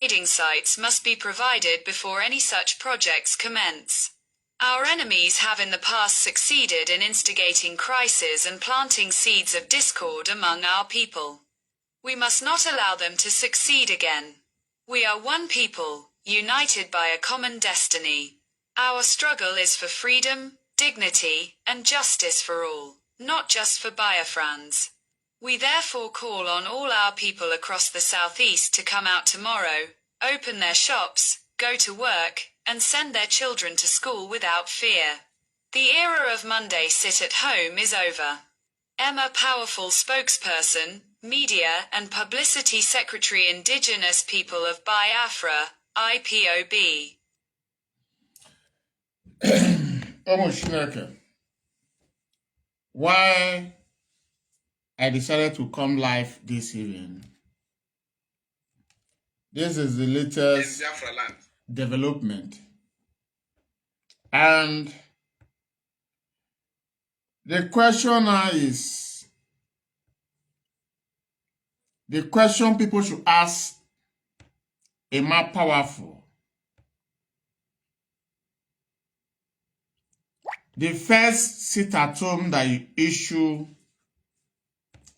Trading sites must be provided before any such projects commence. Our enemies have in the past succeeded in instigating crises and planting seeds of discord among our people. We must not allow them to succeed again. We are one people, united by a common destiny. Our struggle is for freedom, dignity, and justice for all, not just for Biafrans. We therefore call on all our people across the southeast to come out tomorrow, open their shops, go to work, and send their children to school without fear. The era of Monday sit at home is over. Emma Powerful spokesperson, Media and Publicity Secretary Indigenous People of Biafra, IPOB. Why I decided to come live this evening. This is the latest development. And the question now is, the question people should ask Emma Powerful. The first sit-at-home that you issue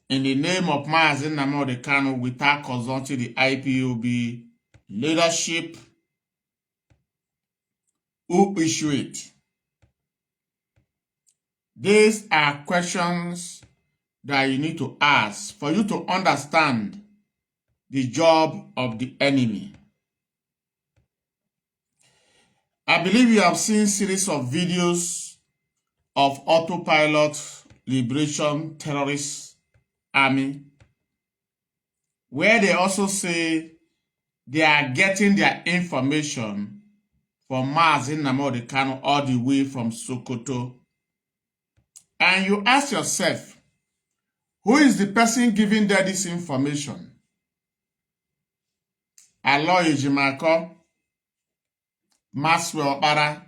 in the name of NNAMDI KANU without consulting the IPOB leadership, who issue it? These are questions that you need to ask for you to understand the job of the enemy. I believe you have seen series of videos of autopilot liberation terrorist army, where they also say they are getting their information from NNAMDI KANU all the way from Sokoto. And you ask yourself, who is the person giving them this information? Aloy Ejimako, Maxwell Okpara,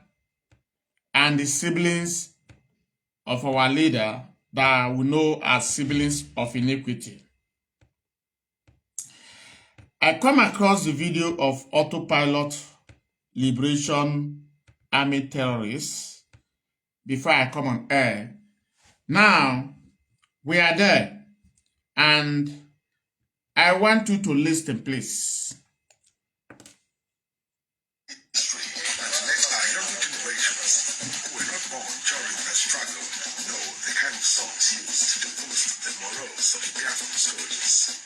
and the siblings of our leader that we know as siblings of iniquity. I come across the video of autopilot liberation army terrorists before I come on air. Now, we are there, and I want you to listen, please. Next our younger generations who were not born during the struggle know the kind of songs used to boost the morals of the Biafran soldiers.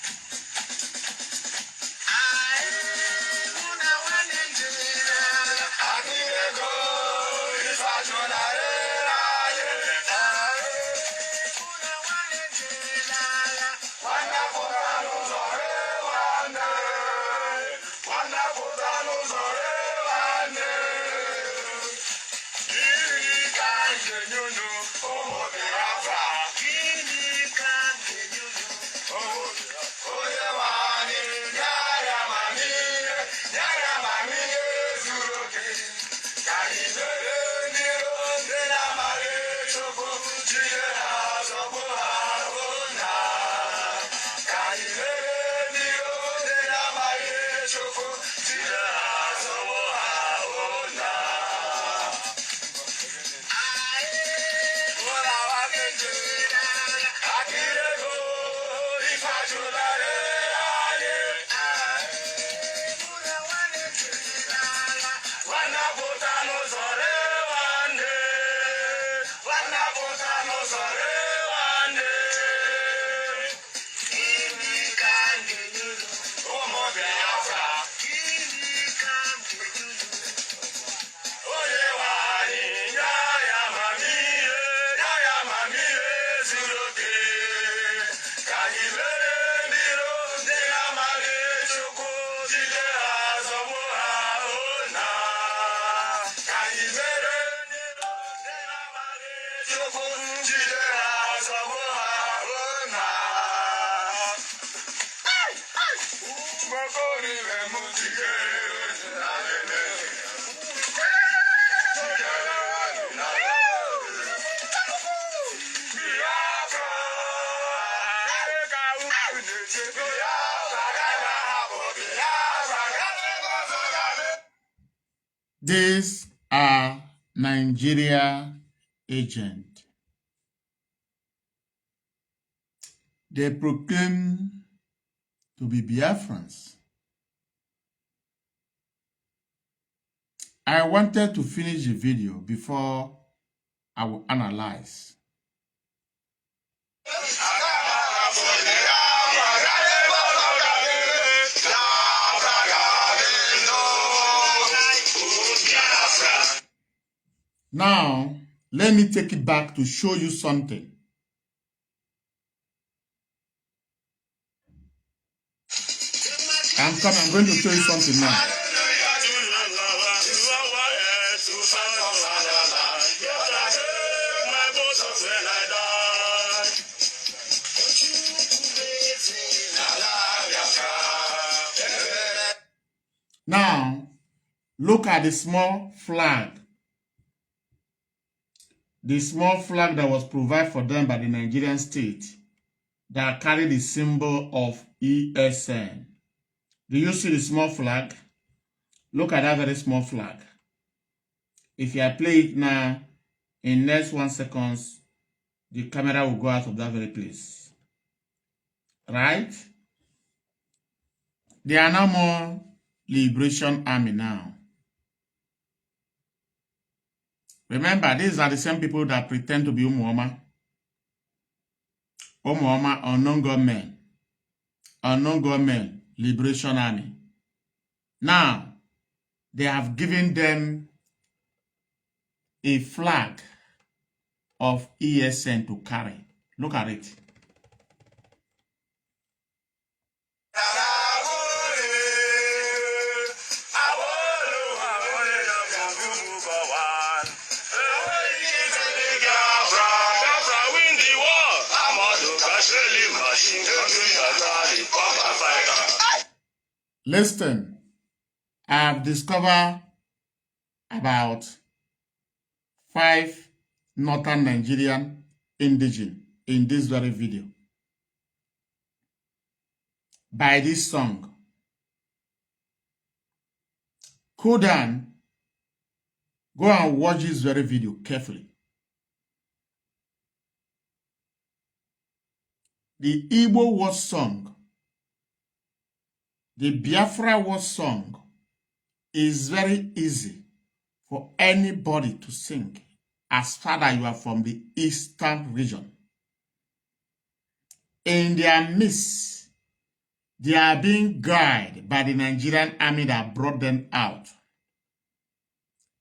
These are Nigeria agents. They proclaim to be Biafrans. I wanted to finish the video before I will analyze. Now, let me take it back to show you something. I'm going to show you something now. Now, look at the small flag. The small flag that was provided for them by the Nigerian state that carried the symbol of ESN. Do you see the small flag? Look at that very small flag. If I play it now, in next 1 second, the camera will go out of that very place. Right? They are no more Liberation Army now. Remember, these are the same people that pretend to be Umuoma. Umuoma, unknown government, Liberation Army. Now, they have given them a flag of ESN to carry. Look at it. Listen, I have discovered about 5 northern Nigerian indigenous in this very video by this song. Kodan, go and watch this very video carefully. The Igbo was song, the Biafra was song is very easy for anybody to sing as far as you are from the eastern region. In their midst, they are being guided by the Nigerian army that brought them out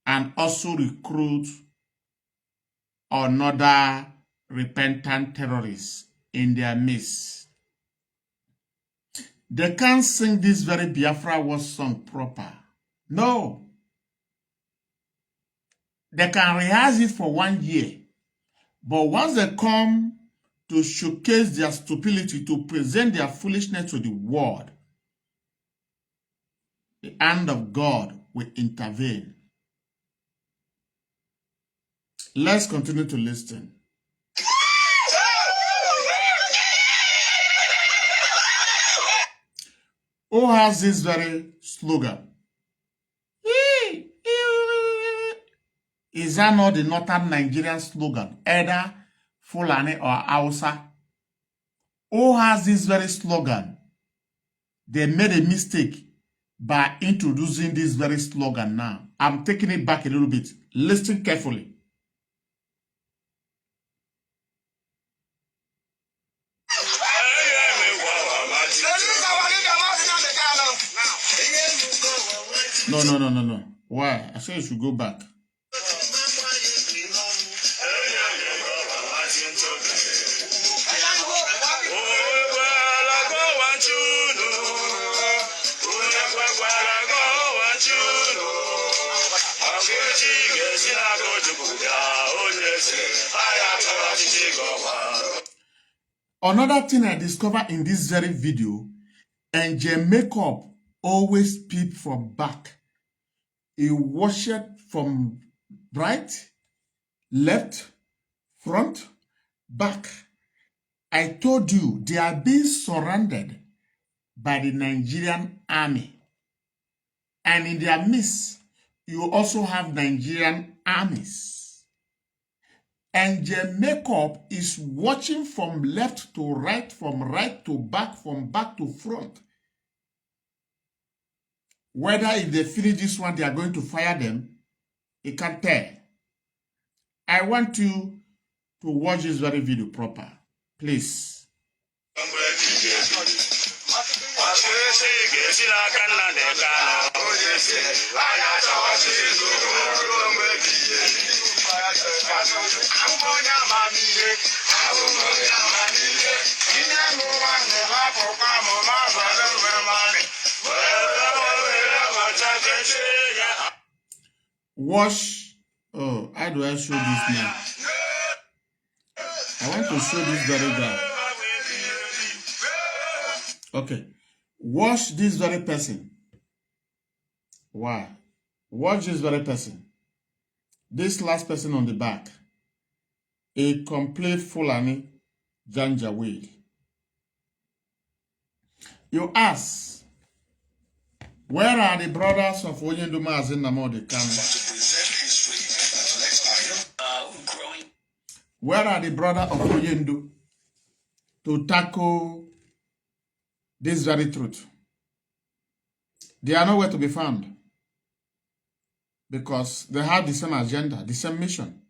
and also recruit another repentant terrorists in their midst. They can't sing this very Biafra war song proper. No. They can rehearse it for 1 year. But once they come to showcase their stupidity, to present their foolishness to the world, the hand of God will intervene. Let's continue to listen. Who has this very slogan? Is that not the northern Nigerian slogan, either Fulani or Hausa? Who has this very slogan? They made a mistake by introducing this very slogan now. I'm taking it back a little bit. Listen carefully. No. Why? I said you should go back. Another thing I discovered in this very video, Angel makeup always peep from back. He wash it from right, left, front, back. I told you they are being surrounded by the Nigerian army. And in their midst, you also have Nigerian armies. And their makeup is watching from left to right, from right to back, from back to front. Whether if they finish this one, they are going to fire them, you can't tell. I want you to watch this very video proper. Please. Watch. Oh, how do I show this now? I want to show this very guy. Okay. Watch this very person. Why? Watch this very person. This last person on the back. A complete Fulani Janjaweed. You ask, where are the brothers of Oyenduma NNAMDI Kanu? Where are the brothers of Oyendu to tackle this very truth? They are nowhere to be found because they have the same agenda, the same mission.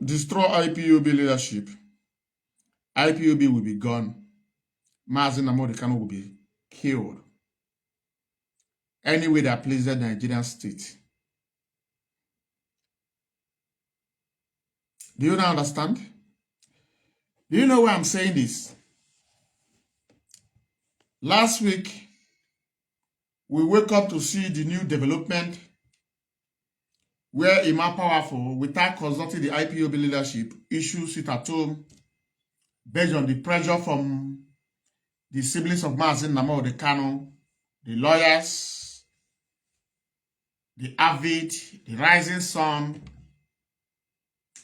Destroy IPOB leadership. IPOB will be gone. NNAMDI Kanu will be killed. Anyway that pleases the Nigerian state. Do you now understand? Do you know why I'm saying this? Last week, we wake up to see the new development where Ima Powerful, without consulting the IPOB leadership, issues it at home based on the pressure from the siblings of NNAMDI Kanu, the lawyers, the avid, the rising sun,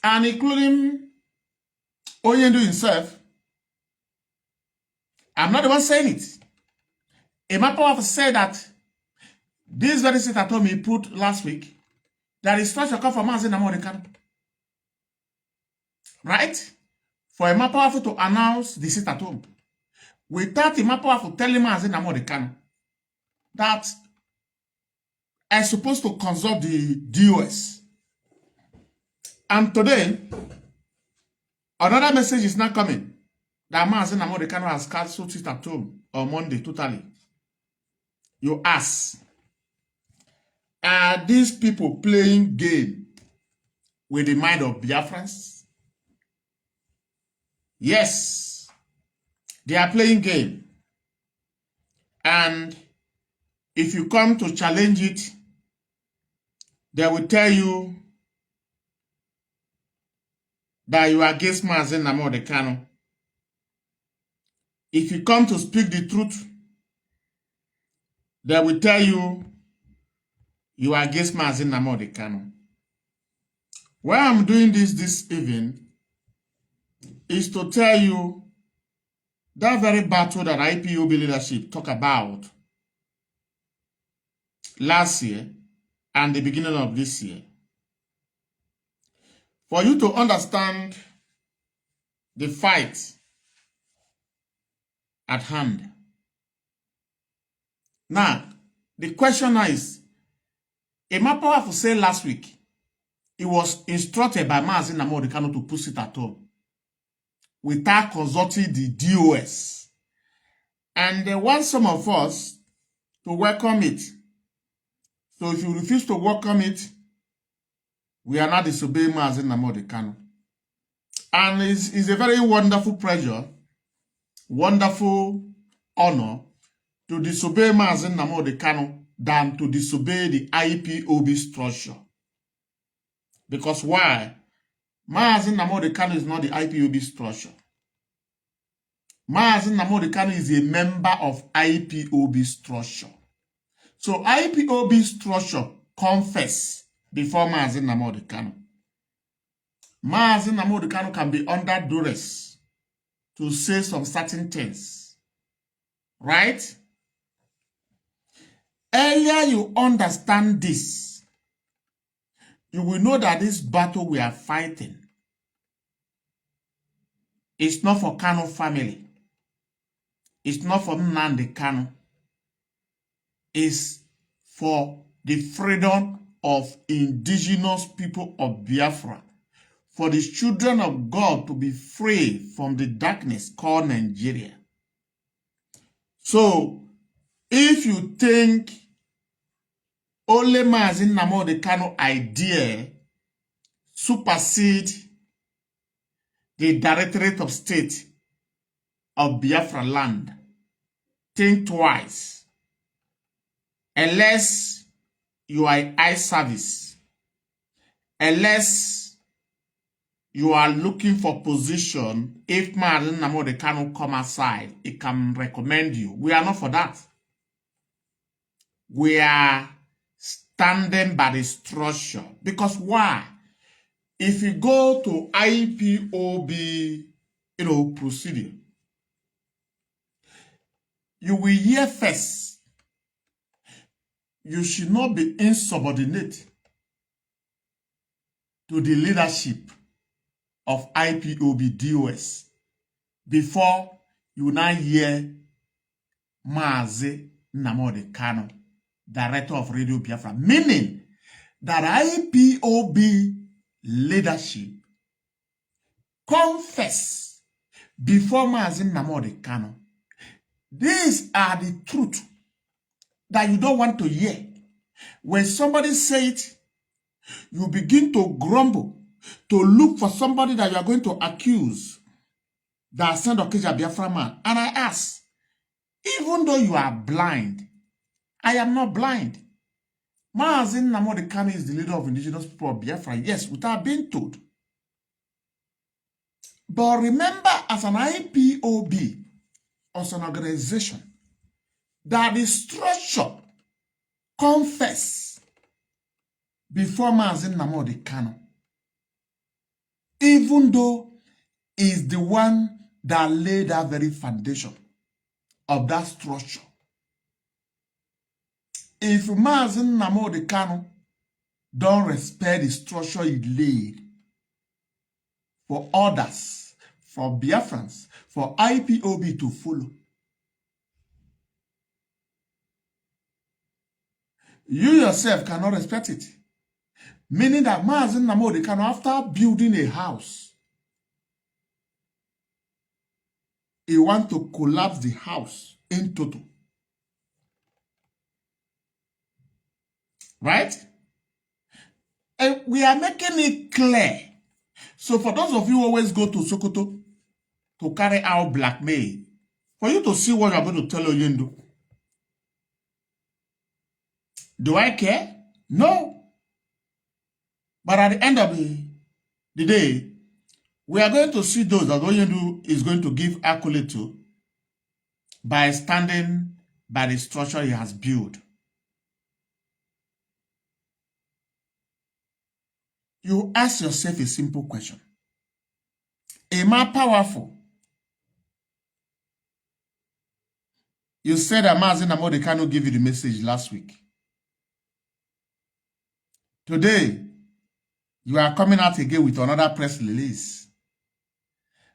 and including Oyendu himself. I'm not the one saying it. Ima Powerful said that this very sit at home he put last week, that is first come from NNAMDI Kanu. Right? For Ima Powerful to announce the sit at home, without Ima Powerful telling NNAMDI Kanu that I'm supposed to consult the DOS. And today, another message is not coming. That NNAMDI Kanu has cancelled it at home on Monday totally. You ask, are these people playing game with the mind of Biafrans? Yes, they are playing game. And if you come to challenge it, they will tell you that you are against NNAMDI Kanu. If you come to speak the truth, they will tell you you are against NNAMDI Kanu. Why I'm doing this evening is to tell you that very battle that IPOB leadership talked about last year and the beginning of this year. For you to understand the fight at hand. Now, the question is, Ima Powerful said last week, he was instructed by NNAMDI Kanu to put it at home without consulting the DOS. And they want some of us to welcome it. So if you refuse to welcome it, we are not disobeying NNAMDI Kanu. And it's a very wonderful pleasure, wonderful honor to disobey NNAMDI Kanu than to disobey the IPOB structure. Because why? NNAMDI Kanu is not the IPOB structure. NNAMDI Kanu is a member of IPOB structure. So IPOB structure confess before NNAMDI Kanu. NNAMDI Kanu can be under duress to say some certain things. Right? Earlier you understand this, you will know that this battle we are fighting is not for Kanu family. It's not for NNAMDI Kanu. It's for the freedom of indigenous people of Biafra. For the children of God to be free from the darkness called Nigeria. So, if you think only NNAMDI Kanu idea supersede the Directorate of State of Biafra land, think twice. Unless you are eye service, unless you are looking for position, if NNAMDI Kanu come aside, it can recommend you. We are not for that. We are standing by the structure. Because why? If you go to IPOB, procedure, you will hear first, you should not be insubordinate to the leadership of IPOB DOS before you now hear Mazi NNAMDI Kanu, Director of Radio Biafra, meaning that IPOB leadership confess before Mazi NNAMDI Kanu. These are the truth that you don't want to hear. When somebody says it, you begin to grumble, to look for somebody that you are going to accuse that sent Okija Biafra man. And I ask, even though you are blind, I am not blind. Mazi NNAMDI Kanu is the leader of indigenous people of Biafra, yes, without being told. But remember, as an IPOB, as an organization, that the structure confess before Mazi NNAMDI Kanu, even though is the one that laid that very foundation of that structure. If Mazi NNAMDI Kanu don't respect the structure he laid for others, for Biafrans, for IPOB to follow, you yourself cannot respect it. Meaning that Mazi NNAMDI Kanu, after building a house, he wants to collapse the house in total. Right? And we are making it clear. So for those of you who always go to Sokoto to carry out blackmail, for you to see what you're going to tell Oyendu, do I care? No. But at the end of the day, we are going to see those that Oyendu is going to give accolade to by standing by the structure he has built. You ask yourself a simple question. Am I powerful? You said that Mazi NNAMDI Kanu gave you the message last week. Today, you are coming out again with another press release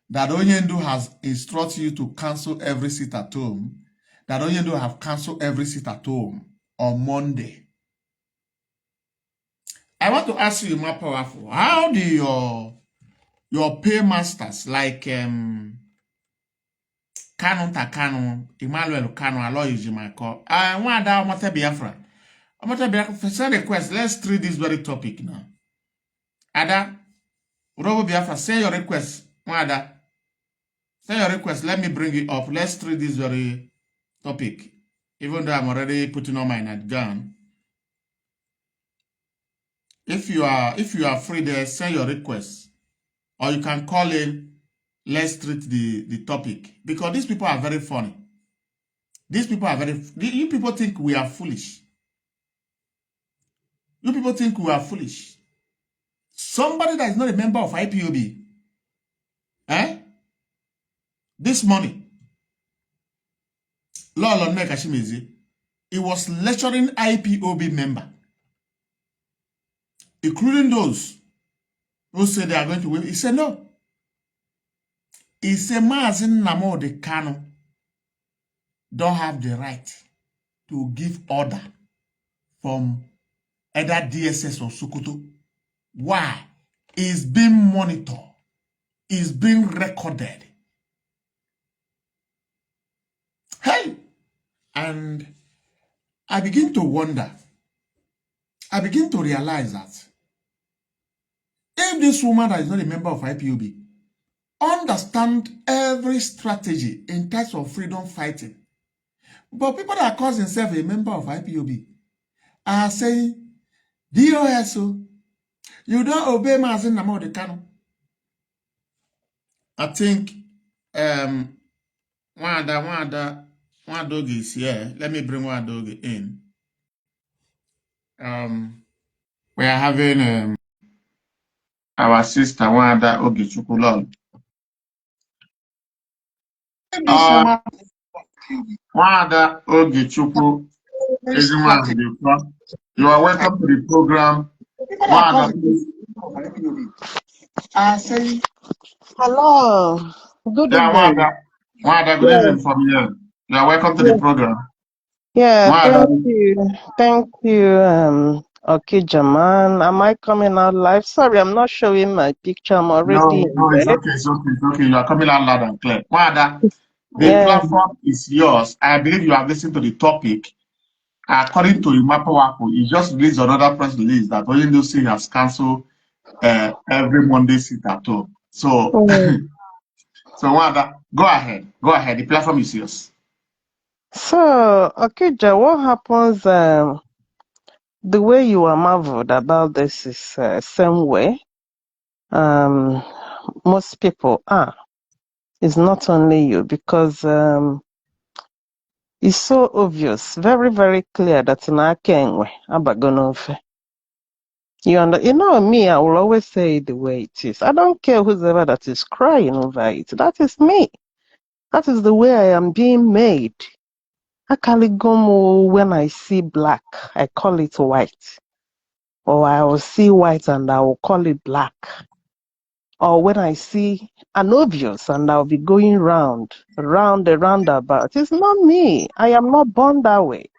that Oyendu has instructed you to cancel every seat at home, that Oyendu have cancelled every seat at home on Monday. I want to ask you, more powerful, how do your paymasters like Kanu Takanu, Emmanuel Kanu, Aloy Jimako, I want that Omata Biafra. Omata Biafra, send a request. Let's treat this very topic now. Ada, Robo Biafra, send your request. Ada, send your request. Let me bring it up. Let's treat this very topic. Even though I'm already putting on my nightgown. If you are free there, send your request. Or you can call in. Let's treat the topic. Because these people are very funny. These people are very... You people think we are foolish. You people think we are foolish. Somebody that is not a member of IPOB. This morning. Lolo Nekashimizi. he was lecturing IPOB member, including those who said they are going to win. He said no. He said Mazin NNAMDI Kanu don't have the right to give order from either DSS or Sokoto. Why? It's being monitored. It's being recorded. Hey! And I begin to wonder. I begin to realize that if this woman that is not a member of IPOB understand every strategy in terms of freedom fighting, but people that call themselves a member of IPOB are saying, DOS, you don't obey Mazin NNAMDI Kanu. I think one dog is here. Let me bring one dog in. We are having our sister Wanda Ogichukulon. Wanda Ogichukwu, you are welcome to the program. Wanda, please. I say, hello, good Yeah, evening. Wanda, good evening from here. You are welcome to the program. Yeah, Wanda, thank you, okay, Jaman. Am I coming out live? Sorry, I'm not showing my picture. I'm already in it's bed. okay, it's okay. You are coming out loud and clear. Wanda, the Yeah. platform is yours. I believe you have listened to the topic. According to Imapawaku, he just released another press release that Oyindosi has cancelled every Monday sit at home. So, Mm. so Wanda, go ahead. Go ahead. The platform is yours. So, okay, what happens? The way you are marveled about this is same way. Most people are. It's not only you because it's so obvious, very, very clear that in Akenwe, Abagonofe. You know me, I will always say it the way it is. I don't care who's ever that is crying over it. That is me. That is the way I am being made. Akaligomo, when I see black, I call it white. Or I will see white and I will call it black. Or when I see an obvious and I'll be going round the roundabout. It's not me. I am not born that way.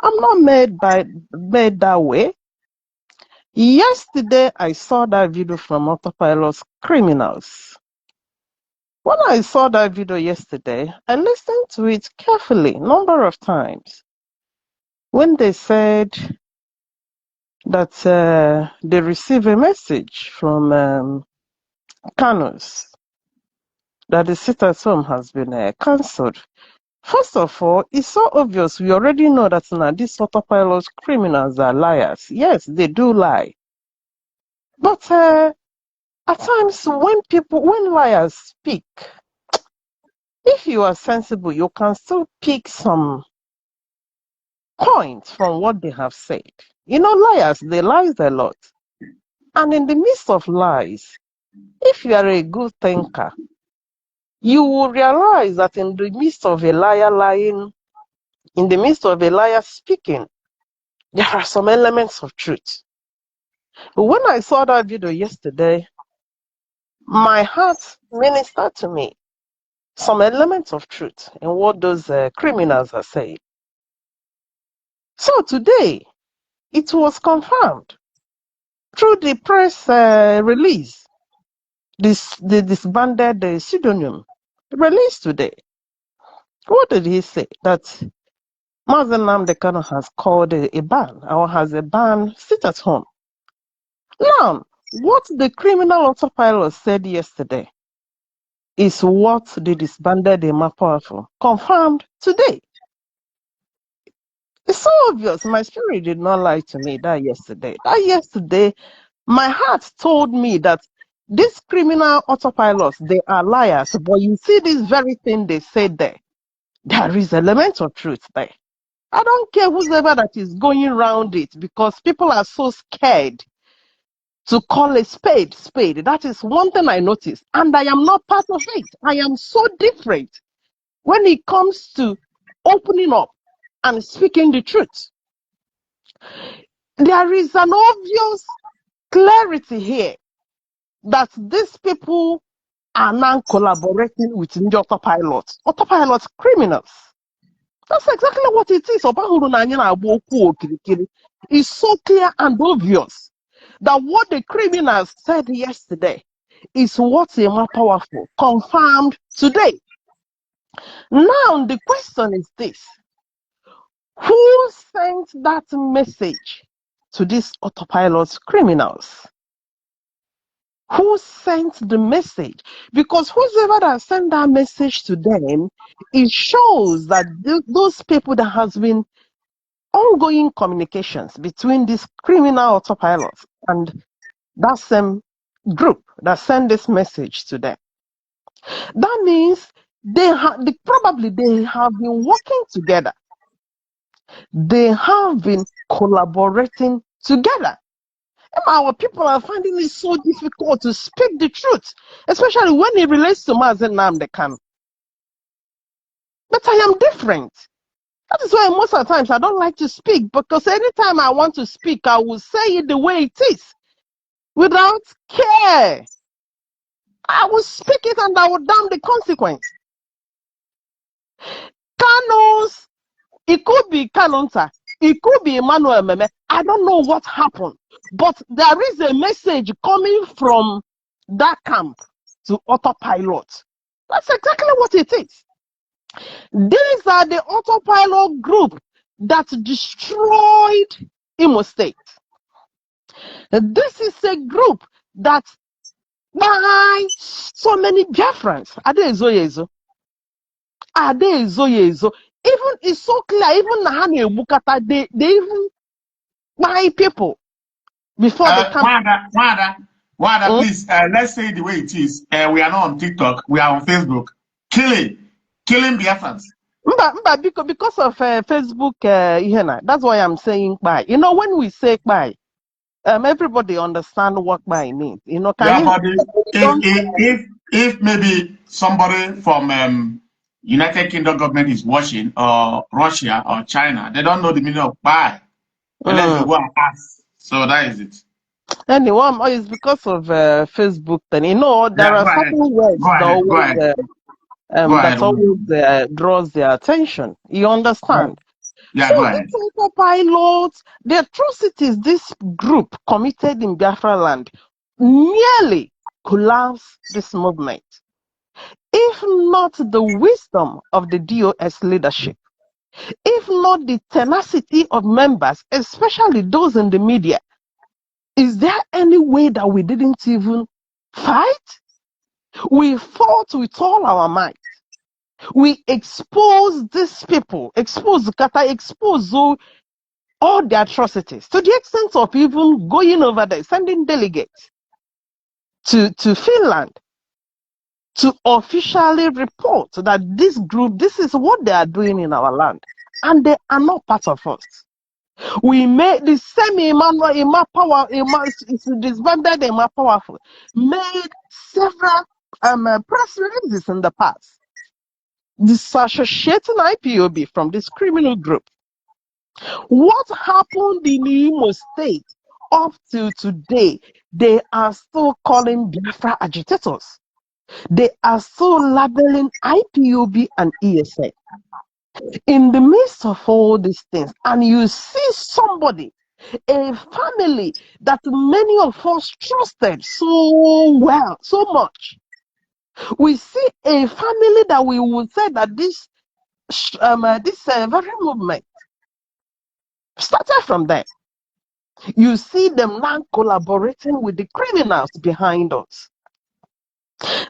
I'm not made that way. Yesterday, I saw that video from Autopilot's Criminals. When I saw that video yesterday, I listened to it carefully, number of times. When they said that they received a message from Kanus that the sit at home has been cancelled. First of all, it's so obvious. We already know that now these Autopilot criminals are liars. Yes, they do lie. But at times, when liars speak, if you are sensible, you can still pick some points from what they have said. You know, liars, they lie a lot. And in the midst of lies, if you are a good thinker, you will realize that in the midst of a liar lying, in the midst of a liar speaking, there are some elements of truth. When I saw that video yesterday, my heart ministered to me some elements of truth in what those criminals are saying. So today, it was confirmed through the press release. The disbanded pseudonym released today. What did he say? That Mazen NNAMDI Kanu has called a ban or has a ban, sit at home. Now, what the criminal autopilot said yesterday is what the disbanded Powerful confirmed today. It's so obvious. My spirit did not lie to me that yesterday. My heart told me that these criminal autopilots, they are liars. But you see this very thing they said there. There is element of truth there. I don't care whoever that is going around it because people are so scared to call a spade spade. That is one thing I noticed. And I am not part of it. I am so different when it comes to opening up and speaking the truth. There is an obvious clarity here that these people are now collaborating with the autopilot criminals. That's exactly what it is. It's so clear and obvious that what the criminals said yesterday is what's more powerful, confirmed today. Now, the question is this: who sent that message to these autopilot criminals? Who sent the message? Because whoever that sent that message to them, it shows that those people that has been ongoing communications between these criminal autopilots and that same group that sent this message to them. That means they have been working together. They have been collaborating together. And our people are finding it so difficult to speak the truth, especially when it relates to NNAMDI KANU. But I am different. That is why most of the times I don't like to speak, because anytime I want to speak, I will say it the way it is, without care. I will speak it and I will damn the consequence. Kanu's, it could be Kanunta, it could be Emmanuel Meme. I don't know what happened, but there is a message coming from that camp to autopilot. That's exactly what it is. These are the autopilot group that destroyed Imo State. This is a group that by so many Biafrans. Even it's so clear, even Nahani Bukata, they even buy people before they come. Wanda, please, let's say it the way it is. We are not on TikTok, we are on Facebook. Killing Biafrans. Because of Facebook, that's why I'm saying bye. You know, when we say bye, everybody understand what bye means. You know, if maybe somebody from United Kingdom government is watching, or Russia or China, they don't know the meaning of bye. Unless they go and ask. So that is it. Anyway, it's because of Facebook. Then you know there are certain words that always draws their attention. You understand? Yeah, so these autopilots, the atrocities this group committed in Biafra land nearly collapsed this movement. If not the wisdom of the DOS leadership, if not the tenacity of members, especially those in the media, is there any way that we didn't even fight? We fought with all our might. We exposed these people, exposed all the atrocities, to the extent of even going over there, sending delegates to Finland to officially report that this group, this is what they are doing in our land, and they are not part of us. We made the same it's disbanded Emma Powerful, made several press releases in the past disassociating IPOB from this criminal group. What happened in Imo State up till today? They are still calling Biafra agitators. They are still labeling IPOB and ESN. In the midst of all these things, and you see somebody, a family that many of us trusted so well, so much. We see a family that we would say that this very movement started from them. You see them now collaborating with the criminals behind us.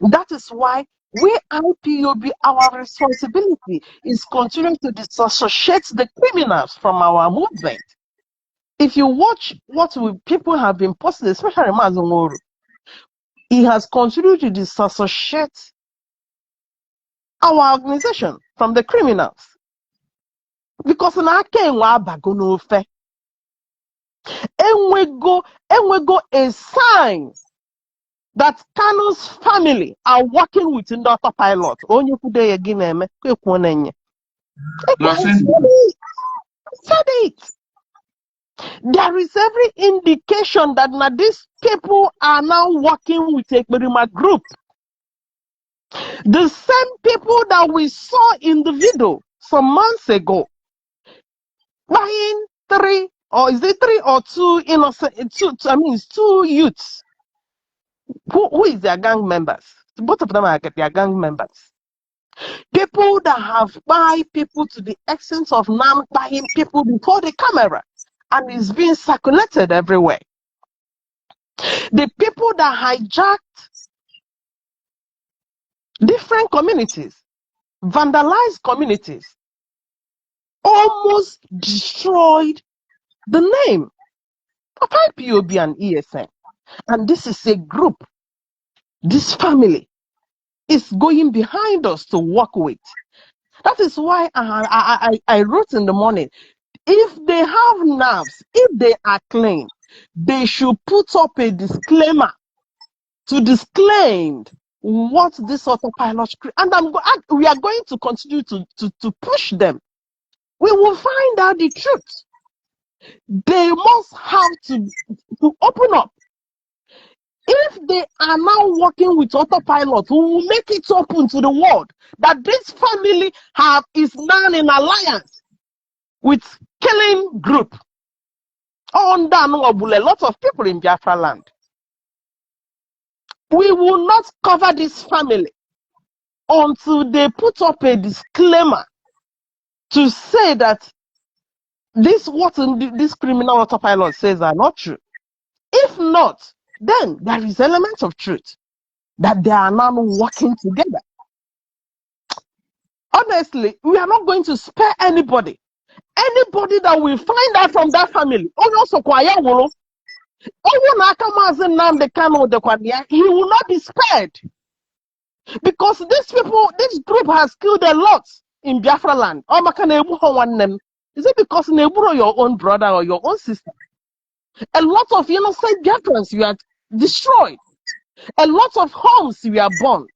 That is why we IPOB, our responsibility is continuing to disassociate the criminals from our movement. If you watch what people have been posting, especially Mazungoru, he has continued to disassociate our organization from the criminals. Because na enwego a sign that Kanu's family are working with the autopilot. You are saying Said it. There is every indication that now these people are now working with a Ekperima group. The same people that we saw in the video some months ago, buying three or two innocent, it's two youths. Who is their gang members? Both of them are their gang members. People that have buy people to the extent of now buying people before the camera, and it's being circulated everywhere. The people that hijacked different communities, vandalized communities, almost destroyed the name of IPOB and ESN. And this is a group, this family is going behind us to work with. That is why I wrote in the morning, if they have nerves, if they are clean, they should put up a disclaimer to disclaim what this autopilot, and we are going to continue to push them. We will find out the truth. They must have to open up. If they are now working with autopilot, we will make it open to the world that this family is now in alliance with killing group. Under a lot of people in Biafra land. We will not cover this family until they put up a disclaimer to say that what this criminal autopilot says are not true. If not, then there is elements of truth that they are now working together. Honestly, we are not going to spare anybody. Anybody that we find out from that family, he will not be spared. Because this group has killed a lot in Biafra land. Is it because Neburo your own brother or your own sister? A lot of innocent Biafrans you are destroyed. A lot of homes you are burned.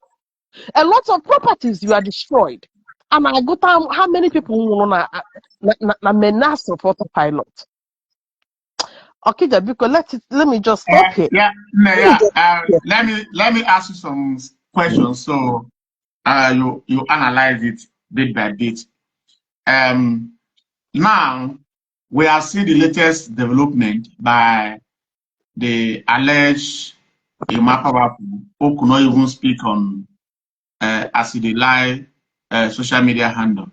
A lot of properties you are destroyed. And I go down how many people want to menace of autopilot. Okay, because let me just stop here. Let me ask you some questions so you analyze it bit by bit. Now we are seeing the latest development by the alleged Imapa who could not even speak on as they lie social media handle.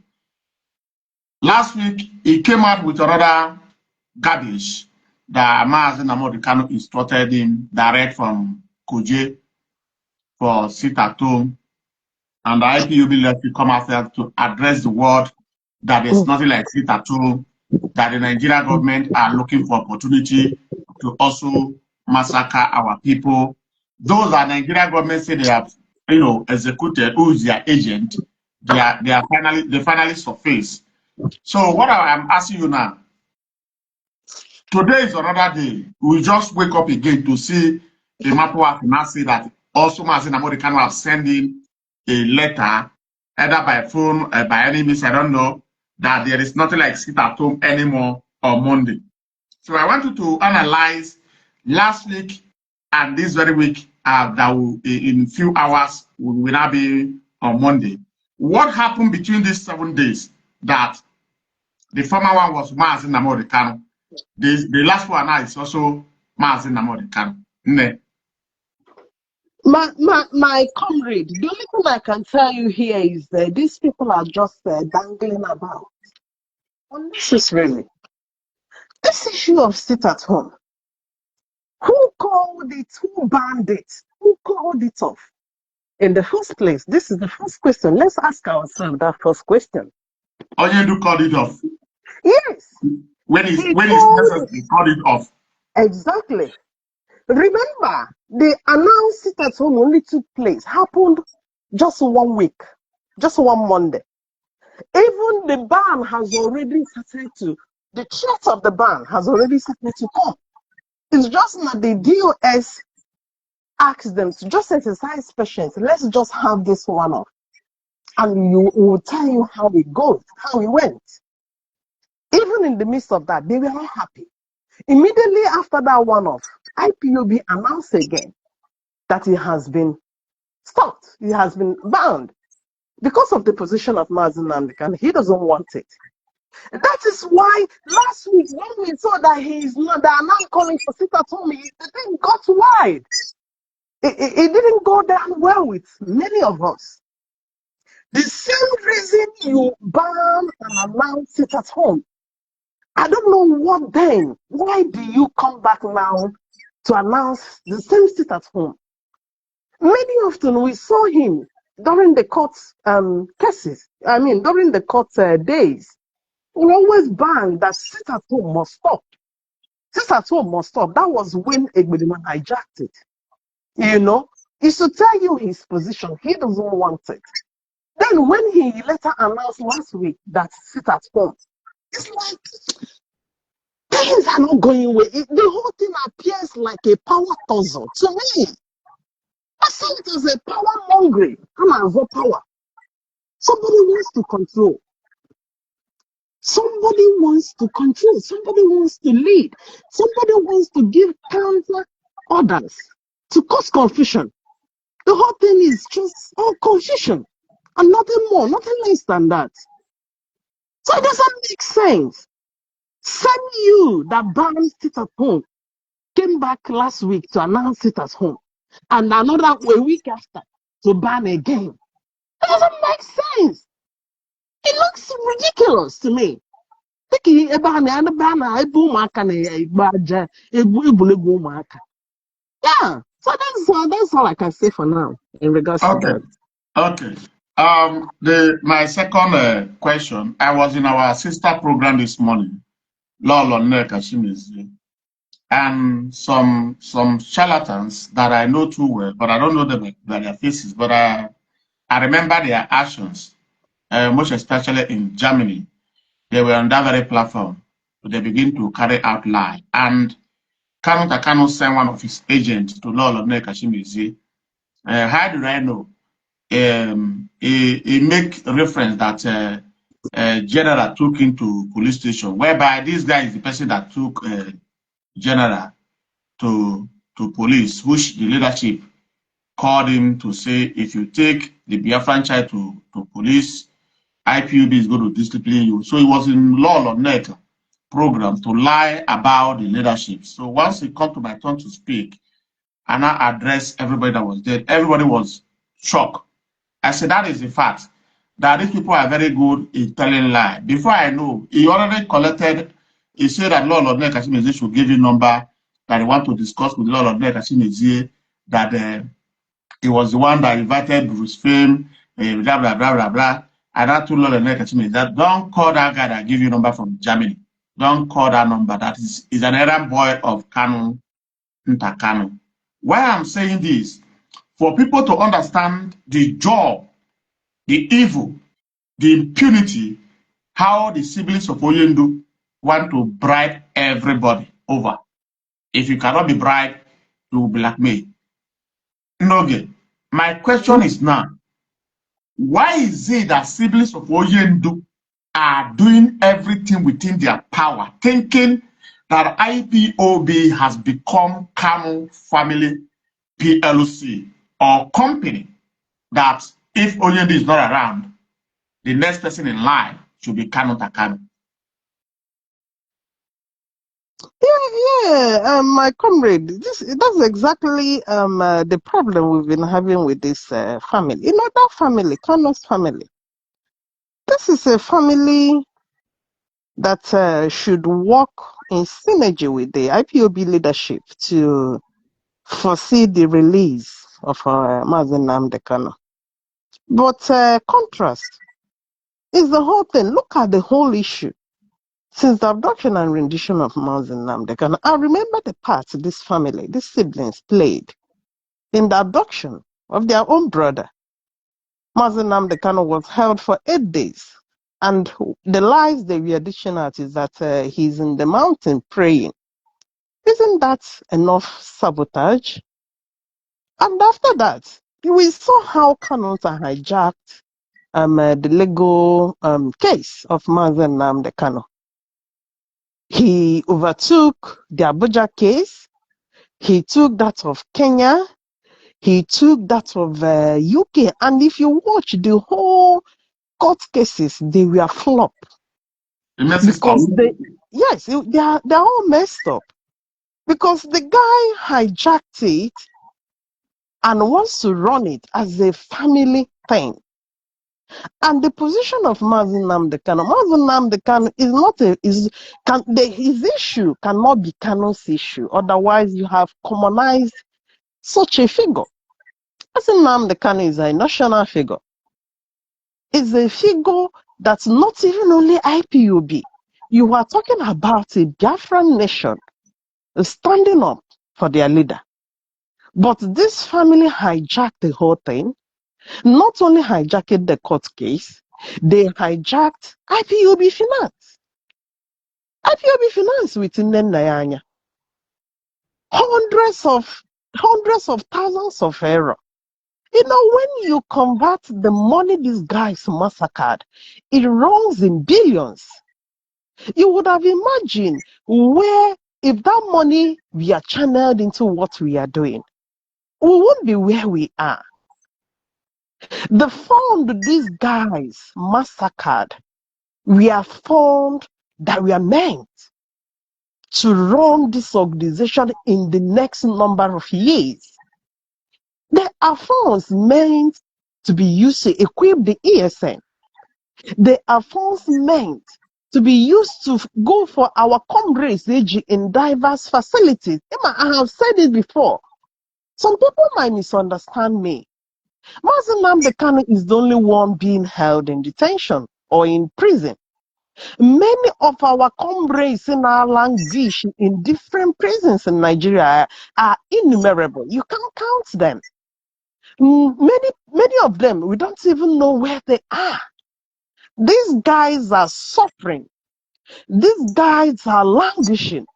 Last week he came out with another garbage that NNAMDI KANU instructed him direct from Kuje for sit at home, and the IPOB left to come after to address the word that there's nothing like sit at home, that the Nigerian government are looking for opportunity to also massacre our people. Those that Nigerian government say they have, executed, who is their agent, they finally surface. So what I'm asking you now, today is another day. We just wake up again to see the Mapua now say that also NNAMDI KANU have sent in a letter, either by phone or by any means, I don't know, that there is nothing like sit at home anymore on Monday. So I want you to analyze last week and this very week that will, in few hours will now be on Monday. What happened between these 7 days that the former one was NNAMDI KANU? The last one now is also NNAMDI KANU. My comrade, the only thing I can tell you here is that these people are just dangling about unnecessarily. This issue of sit at home, who called it, who banned it, who called it off in the first place? This is the first question. Let's ask ourselves that first question. Onyedu called it off. Yes. When it's necessary, called it off. Exactly. Remember, the announced sit at home only took place, happened just 1 week, just one Monday. Even the ban has already started the threat of the ban has already started to come. It's just that the DOS asked them to just exercise patience. Let's just have this one off. and you will tell you how it goes, how it went. Even in the midst of that, they were not happy. Immediately after that one-off, IPOB announced again that he has been stopped, he has been bound because of the position of Mazen Nnamdi Kanu. He doesn't want it. That is why last week when we saw that they are now calling for sit at home, the thing got wide. It didn't go down well with many of us. The same reason you ban and announce sit at home. I don't know what then. Why do you come back now to announce the same sit at home? Many often we saw him during the court cases. I mean, during the court days. We always bang that sit at home must stop. Sit at home must stop. That was when Egbediman hijacked it. You know, he should tell you his position. He doesn't want it. Then when he later announced last week that sit at home, it's like things are not going away. The whole thing appears like a power puzzle to me. I see it as a power mongering. Power. Somebody wants to control. Somebody wants to control. Somebody wants to lead. Somebody wants to give counter orders to cause confusion. The whole thing is just all confusion and nothing more, nothing less than that. So it doesn't make sense. Same you that banned sit at home came back last week to announce it at home, and another a week after to ban again. It doesn't make sense. It looks ridiculous to me. Yeah, so that's all I can say for now in regards to that. Okay. My second question. I was in our sister program this morning, Lolo Kashimizi, and some charlatans that I know too well, but I don't know them by their faces, but I remember their actions, most especially in Germany. They were on that very platform. They begin to carry out lie. And Kanu sent one of his agents to Lolo Kashimizi. How do I know? He make reference that General took him to police station, whereby this guy is the person that took General to police, which the leadership called him to say, if you take the Biafran child to police, IPUB is going to discipline you. So he was in law on net program to lie about the leadership. So once it come to my turn to speak, and I address everybody that was there, everybody was shocked. I said, that is the fact, that these people are very good in telling lie. Before I know, he already collected, he said that Lord of Kashimizi should give you number that he want to discuss with Lord of Kashimizi, that he was the one that invited Bruce Fame, blah, blah, blah, blah, blah. And I told Lord of Kashimizi that don't call that guy that give you number from Germany. Don't call that number. That is an errand boy of Kanu Kanu. Why I'm saying this? For people to understand the job, the evil, the impunity, how the siblings of Oyendu want to bribe everybody over. If you cannot be bribed, you will blackmail. Okay. My question is now, why is it that siblings of Oyendu are doing everything within their power, thinking that IPOB has become Kanu family PLC or company, that if Oyendu is not around, the next person in line should be Kanu Kanu? Yeah, my comrade, that's exactly the problem we've been having with this family. You know, that family, Kanu's family. This is a family that should work in synergy with the IPOB leadership to foresee the release of Mazen Nnamdi Kanu. But contrast is the whole thing. Look at the whole issue. Since the abduction and rendition of Mazen Nnamdi Kanu, I remember the part this family, these siblings played in the abduction of their own brother. Mazen Nnamdi Kanu was held for 8 days. And the lies they were dishing out is that he's in the mountain praying. Isn't that enough sabotage? And after that, we saw how Kanus are hijacked the legal case of Mazen NNAMDI KANU. He overtook the Abuja case. He took that of Kenya. He took that of UK. And if you watch the whole court cases, they were flop. Because they're all messed up. Because the guy hijacked it and wants to run it as a family thing. And the position of Mazen NNAMDI KANU is not his issue cannot be Kanu's issue. Otherwise, you have commonized such a figure. Mazen NNAMDI KANU is a national figure. It's a figure that's not even only IPOB. You are talking about a Biafra nation standing up for their leader. But this family hijacked the whole thing. Not only hijacked the court case, they hijacked IPOB finance. IPOB finance with NNAMDI. Hundreds of thousands of error. You know, when you convert the money these guys massacred, it runs in billions. You would have imagined where, if that money were channeled into what we are doing, we won't be where we are. The fund these guys massacred were fund that were meant to run this organization in the next number of years. There are funds meant to be used to equip the ESN. There are funds meant to be used to go for our comrades in diverse facilities. I have said it before. Some people might misunderstand me. Mazen NNAMDI KANU is the only one being held in detention or in prison. Many of our comrades in our language in different prisons in Nigeria are innumerable. You can't count them. Many of them, we don't even know where they are. These guys are suffering. These guys are languishing.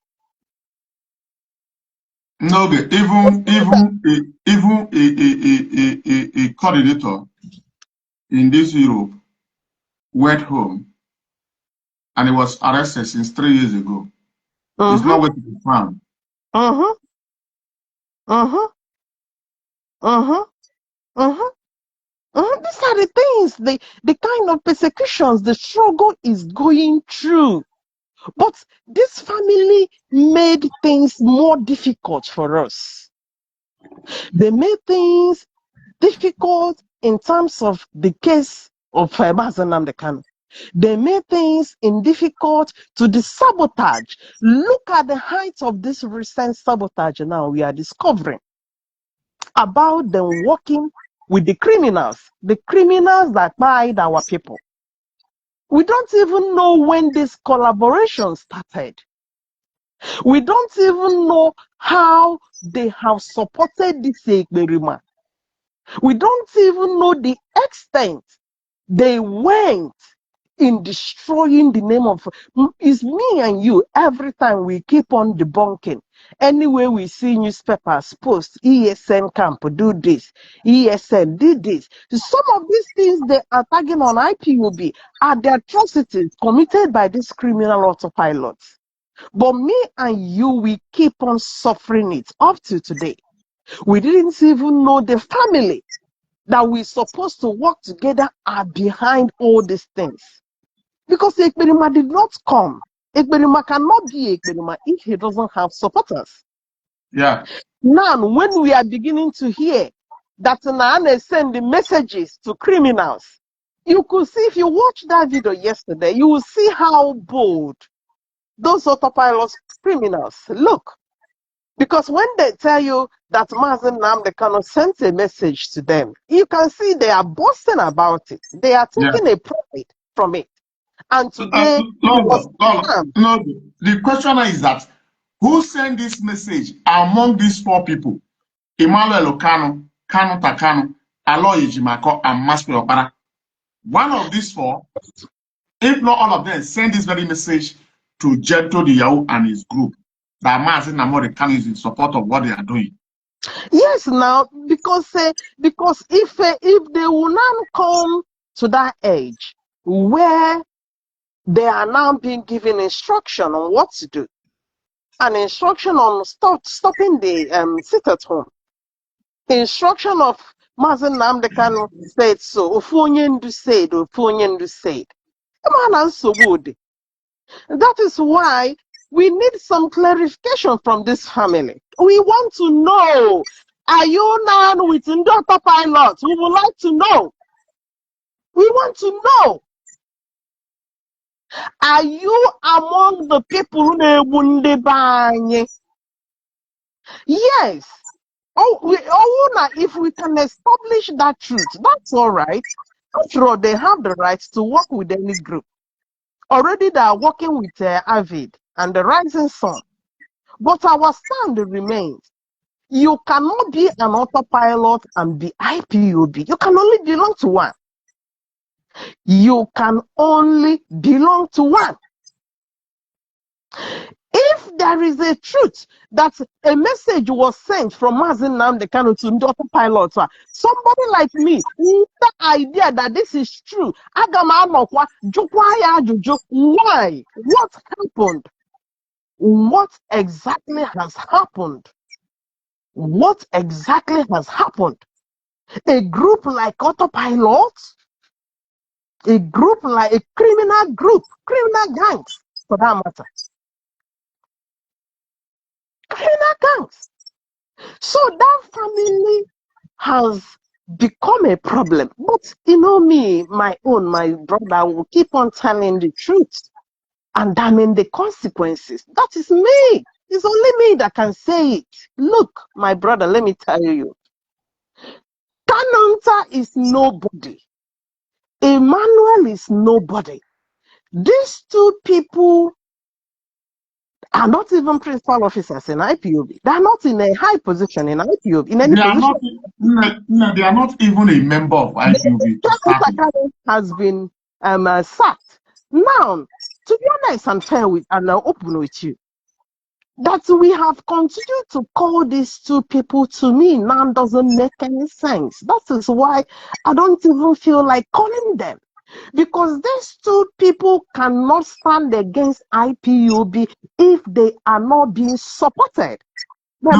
No, even a coordinator in this Europe went home and he was arrested since 3 years ago. He's nowhere to be found. These are the things, the kind of persecutions the struggle is going through. But this family made things more difficult for us. They made things difficult in terms of the case of Mazen NNAMDI KANU. They made things difficult to the sabotage. Look at the height of this recent sabotage now we are discovering about them working with the criminals that buyed our people. We don't even know when this collaboration started. We don't even know how they have supported this experiment. We don't even know the extent they went in destroying the name of. It's me and you. Every time we keep on debunking. Anywhere we see newspapers post, ESN camp do this, ESN did this. Some of these things they are tagging on IPOB are the atrocities committed by these criminal autopilots. But me and you, we keep on suffering it up to today. We didn't even know the family that we're supposed to work together are behind all these things. Because Ekperima did not come. Ekperima cannot be Ekperima if he doesn't have supporters. Yeah. Now, when we are beginning to hear that Nana send the messages to criminals, you could see, if you watch that video yesterday, you will see how bold those autopilot criminals look. Because when they tell you that Mazen NNAMDI KANU sent a message to them, you can see they are boasting about it. They are taking a pride from it. And today, the question is that who sent this message among these 4 people? Emmanuel Okano, Kanu Takano, Aloy Ejimako, and Maspe Okpara. One of these 4, if not all of them, send this very message to Jento the Yahoo and his group. That Mazen NNAMDI KANU is in support of what they are doing. Yes, now, because if they will not come to that age where they are now being given instruction on what to do, an instruction on stopping the sit at home, instruction of Mazen Namdekano said so, Ofonyendu said, Ofonyendu said. That is why we need some clarification from this family. We want to know, are you now with Ndota Pilot? We would like to know. We want to know. Are you among the people who are wounded? Yes. If we can establish that truth, that's all right. After all, they have the right to work with any group. Already they are working with Avid and the Rising Sun. But our stand remains. You cannot be an autopilot and be IPOB. You can only belong to one. You can only belong to one. If there is a truth that a message was sent from Mazen NNAMDI KANU to the autopilot, somebody like me, the idea that this is true, why? What happened? What exactly has happened? What exactly has happened? A group like autopilot, a group like a criminal gangs for that matter. Criminal gangs. So that family has become a problem. But you know me, my brother will keep on telling the truth. And I mean the consequences. That is me. It's only me that can say it. Look, my brother, let me tell you. Kanonta is nobody. Emmanuel is nobody. These two people are not even principal officers in IPOB. They are not in a high position in IPOB. In any They are position. not. They are not even a member of IPOB. Has been sacked. Now, to be honest and fair with and open with you, that we have continued to call these two people to me now doesn't make any sense. That is why I don't even feel like calling them. Because these two people cannot stand against IPOB if they are not being supported. No,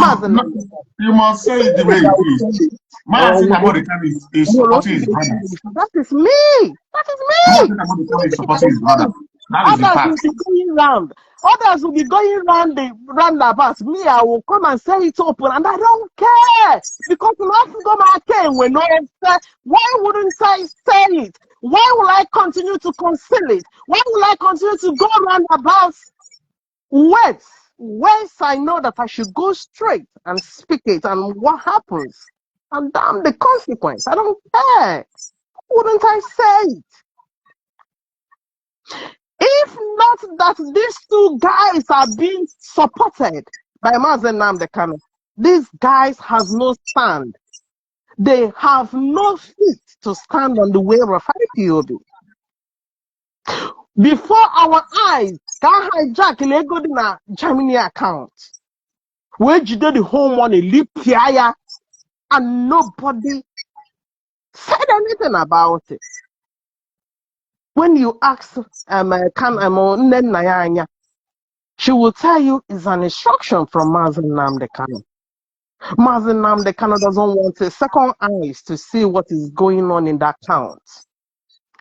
you must say it the way it is. Mazen NNAMDI KANU is supporting his brothers. That is me. That is me. Mazen NNAMDI KANU is supporting his brother. That is the fact. Will be going round. Others will be going round the roundabout. Me, I will come and say it open, and I don't care because why wouldn't I say it? Why will I continue to conceal it? Why will I continue to go roundabouts? Where's I know that I should go straight and speak it, and what happens? And damn the consequence. I don't care. Wouldn't I say it? If not that these two guys are being supported by Mazen NNAMDI KANU, these guys have no stand. They have no feet to stand on the way of IPOB. Before our eyes, can hijack Lego in a Germany account. Where you did the whole money, leap here, and nobody said anything about it. When you ask she will tell you it's an instruction from Mazen NNAMDI KANU. Mazen NNAMDI KANU doesn't want a second eyes to see what is going on in that account.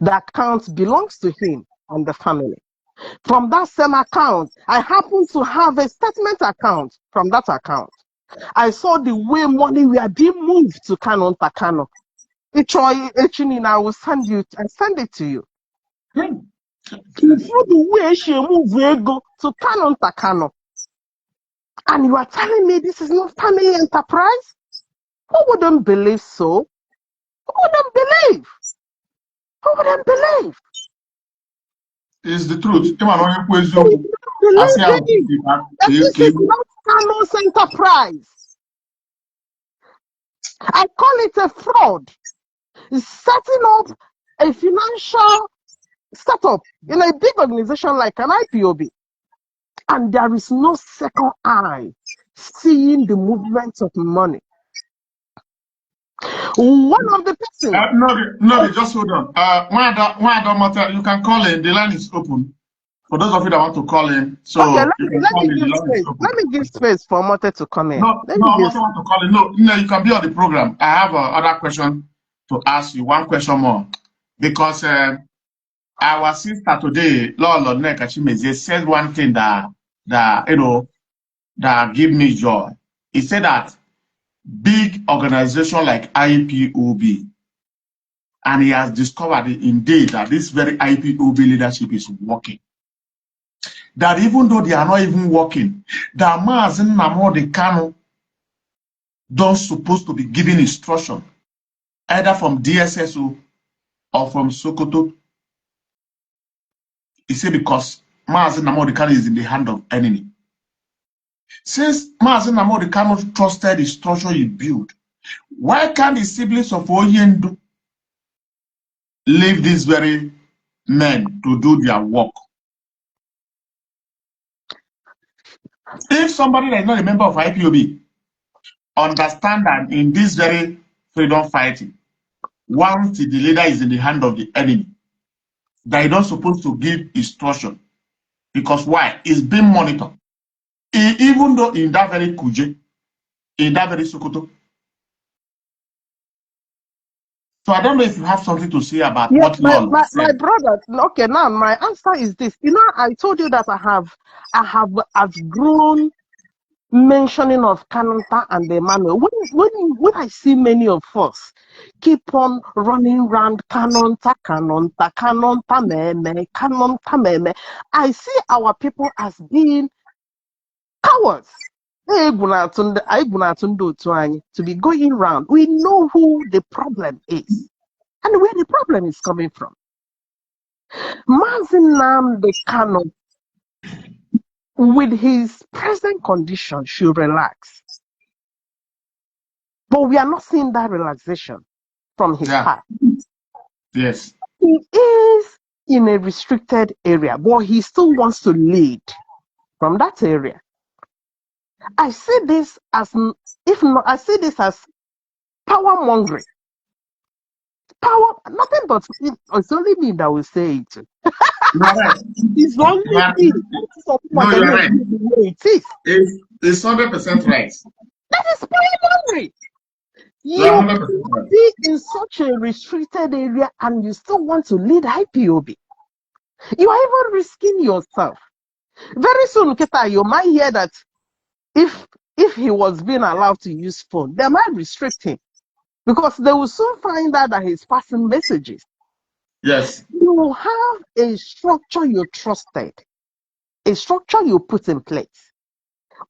The account belongs to him and the family. From that same account, I happen to have a statement account from that account. I saw the way money were being moved to Kanu Takano. I will send it to you. Before the way she moved go to Kanu Takano. And you are telling me this is not family enterprise? Who wouldn't believe so? Who wouldn't believe? Who wouldn't believe? It's the truth. This is not Kanu's enterprise. I call it a fraud. It's setting up a financial setup in a big organization like an IPOB. And there is no second eye seeing the movement of money. One of the No, just hold on. You can call in. The line is open. For those of you that want to call in, so okay, you can call in. The line is open. Let me give space for Mote to come in. No, Mote want to call in. No, you can be on the program. I have another question to ask you. One question more, because our sister today, Lolo Nekachimeze, said one thing that give me joy. He said that big organization like IPOB, and he has discovered indeed that this very IPOB leadership is working. That even though they are not even working, that Mazen NNAMDI KANU don't supposed to be giving instruction either from DSSO or from Sokoto. He said because Mazen NNAMDI KANU is in the hand of enemy. Since Mazen NNAMDI KANU trusted the structure he built, why can't the siblings of Oyendu leave these very men to do their work? If somebody that is not a member of IPOB understand that in this very freedom fighting, once the leader is in the hand of the enemy, they are not supposed to give instruction. Because why? It's being monitored. Even though in that very Kuje, in that very Sokoto. So I don't know if you have something to say about what Lolo said. My brother, okay, now my answer is this. You know, I told you that I have outgrown mentioning of Kanonta and Emmanuel. When I see many of us keep on running around Kanonta, meme, I see our people as being cowards. To be going around. We know who the problem is and where the problem is coming from. NNAMDI KANU, with his present condition, should relax. But we are not seeing that relaxation from his part. Yes. He is in a restricted area, but he still wants to lead from that area. I see this as, power mongering. Power, nothing but it's only me that will say it. Right. It's only me. No, you're right. It is. It's 100% right. That is power mongering. You be in such a restricted area and you still want to lead IPOB. You are even risking yourself. Very soon, Keta, you might hear that if he was being allowed to use phone, they might restrict him because they will soon find out that he's passing messages. Yes. You have a structure you trusted, a structure you put in place.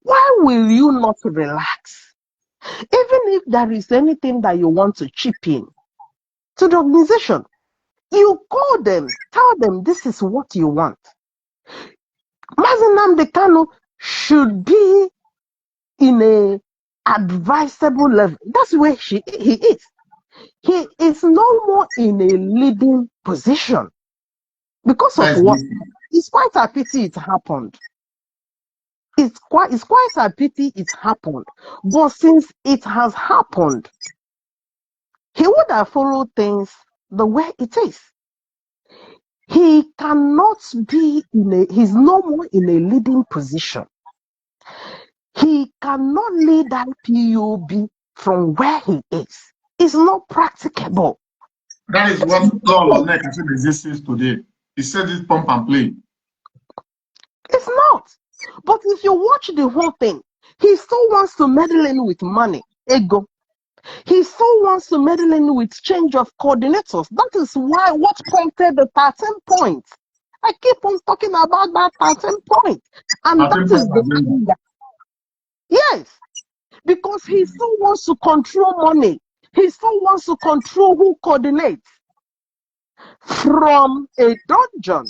Why will you not relax? Even if there is anything that you want to chip in to the organization, you call them, tell them this is what you want. NNAMDI KANU should be in a advisable level. That's where he is. He is no more in a leading position because of what? It's quite a pity it happened. It's quite a pity it happened. But since it has happened, he would have followed things the way it is. He cannot be he's no more in a leading position. He cannot lead IPOB from where he is. It's not practicable. That is what Lolo Nekachimeze exists today. He said it pump and play. It's not. But if you watch the whole thing, he still wants to meddle in with money, ego. He still wants to meddle in with change of coordinators. That is why what prompted the 13 points. I keep on talking about that 13 points. And that is the anger. Yes. Because he still wants to control money. He still wants to control who coordinates. From a dungeon.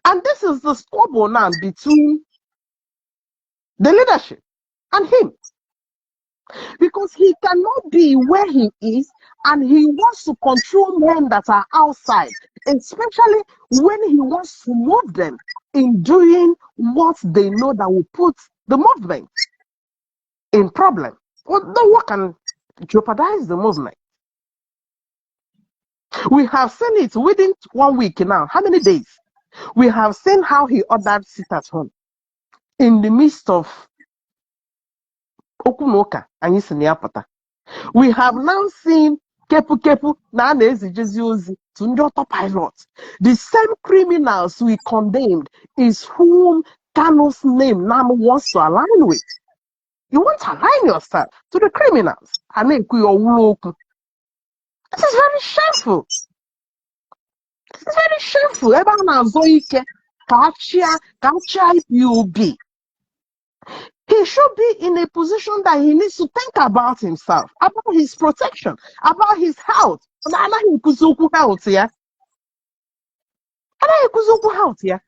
And this is the squabble now between the leadership and him. Because he cannot be where he is and he wants to control men that are outside, especially when he wants to move them in doing what they know that will put the movement in problem. Well, what can jeopardize the movement. We have seen it within 1 week now. How many days? We have seen how he ordered sit at home in the midst of Okunoka and Yisiniapata. We have now seen Kepu na na-ezijezi ozi to ndị autopilots. The same criminals we condemned is whom Kanu's name now wants to align with. You want to align yourself to the criminals. This is very shameful. It's very shameful. Ebe a na-azọ ike ka achịa IPOB. He should be in a position that he needs to think about himself, about his protection, about his health. Anaghị ekwuzi okwu health ya. Anaghị ekwuzi okwu health ya.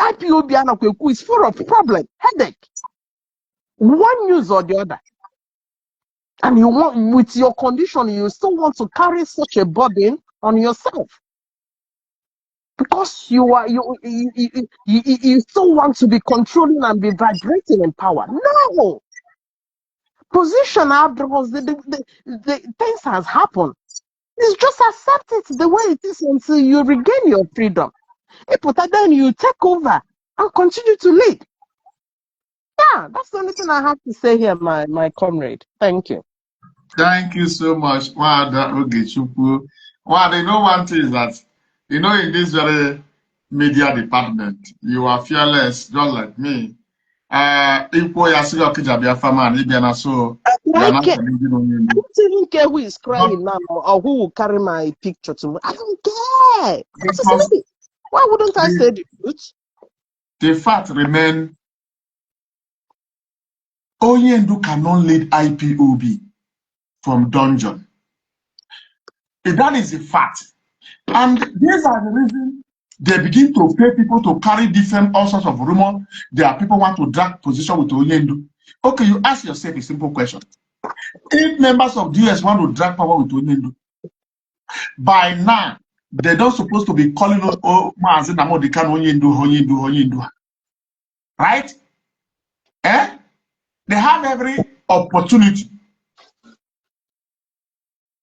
IPOB anakwa ekwu is full of problem, headache. One news or the other. And you want, with your condition, you still want to carry such a burden on yourself. Because you still want to be controlling and be vibrating in power. No! Position outdoors, the things has happened. It's just accept it the way it is until you regain your freedom. Then you take over and continue to lead. Yeah, that's the only thing I have to say here, my comrade. Thank you. Thank you so much, Wada Ogechukwu. Wada, you know one thing is that, you know, in this very media department, you are fearless, just like me. Equal Yasiga Biafra man, Ibiana, so I don't even care who is crying now or who will carry my picture to me. I don't care. Because why wouldn't I say the truth? The fact remains, Onyendu cannot lead IPOB from dungeon. That is the fact. And these are the reasons they begin to pay people to carry different all sorts of rumors. There are people want to drag position with Onyendu. Okay, you ask yourself a simple question. If members of the US want to drag power with Onyendu, by now, they don't supposed to be calling NNAMDI KANU Onyendu. Right? They have every opportunity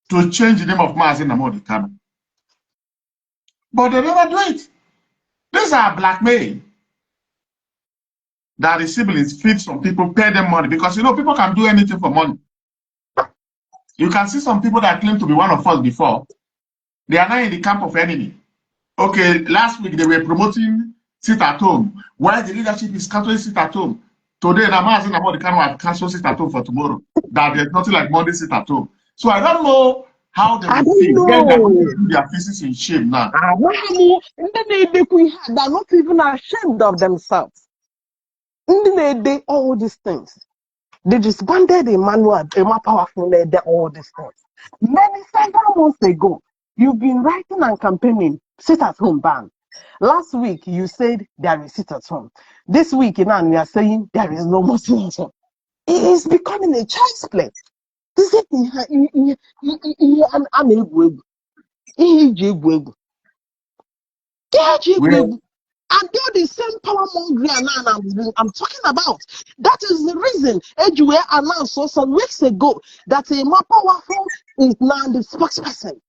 to change the name of NNAMDI KANU. But they never do it. These are blackmail. That the siblings feed some people, pay them money. Because, you know, people can do anything for money. You can see some people that claim to be one of us before. They are now in the camp of enemy. Okay, last week they were promoting sit at home. While the leadership is canceling sit at home. Today, NNAMDI KANU have canceled sit at home for tomorrow. That there's nothing like Monday sit at home. So I don't know how they will feel. Then they're going to do their faces in shame now. They're not even ashamed of themselves. They all these things. They disbanded Emmanuel, Emma Powerful, all these things. Several months ago, you've been writing and campaigning sit at home ban. Last week, you said there is sit at home. This week, you are saying there is no more sit at home. It is becoming a child's play. This is and they're the same power mongering I'm talking about. That is the reason Edgeware announced some weeks ago that a more powerful is now the spokesperson.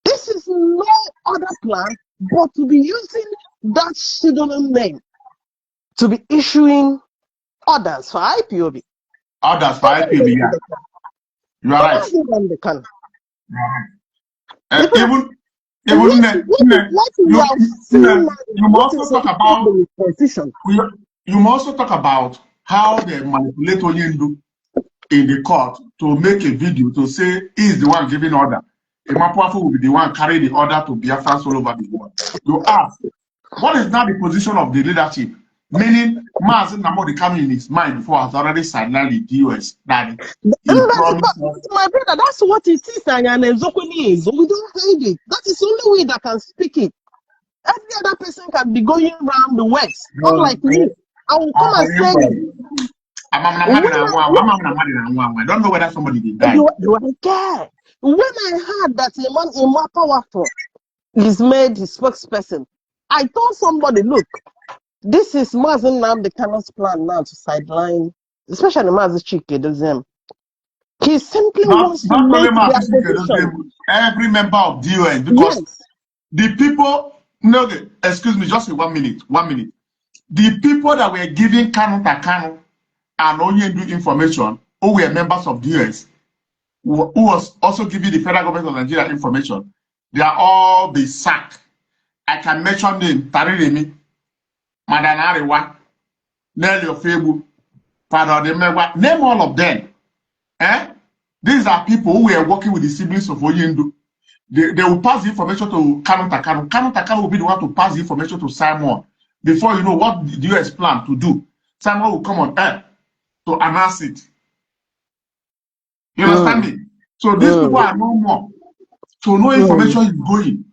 This is no other plan but to be using that pseudonym name to be issuing orders for IPOB. Orders for IPOB, yeah. You are right. You must also talk about how they manipulate Onyendu in the court to make a video to say he's the one giving order. Emapuafu will be the one carrying the order to Biafra all over the world. You ask, what is now the position of the leadership? Meaning, NNAMDI KANU in his mind before has already signaled the US that my brother, that's what it is, and is. We don't hide it. That is the only way that can speak it. Every other person can be going around the West, not like me. I will come and say it. I don't know whether somebody did die. Do I care? When I heard that a man in more powerful is made his spokesperson, I told somebody, look, this is NNAMDI KANU's plan now to sideline especially Mazi Chike Dozem. He simply wants to not only make their Mazi, every member of DON, because yes. the people, no, excuse me, just 1 minute, 1 minute. The people that were giving Kanu Takanu and Onyendu information, who were members of DOS, who was also giving the federal government of Nigeria information, they are all be sacked. I can mention name, Tariremi, Madanarewa, Nelly Ofebu, Father Demewa, name all of them. Eh? These are people who were working with the siblings of Onyendu. They will pass the information to Kanu Takanu. Kanu Takanu will be the one to pass the information to Simon. Before you know what the US plan to do, Simon will come on air to announce it. You understand me? So these people are no more. So no information is going.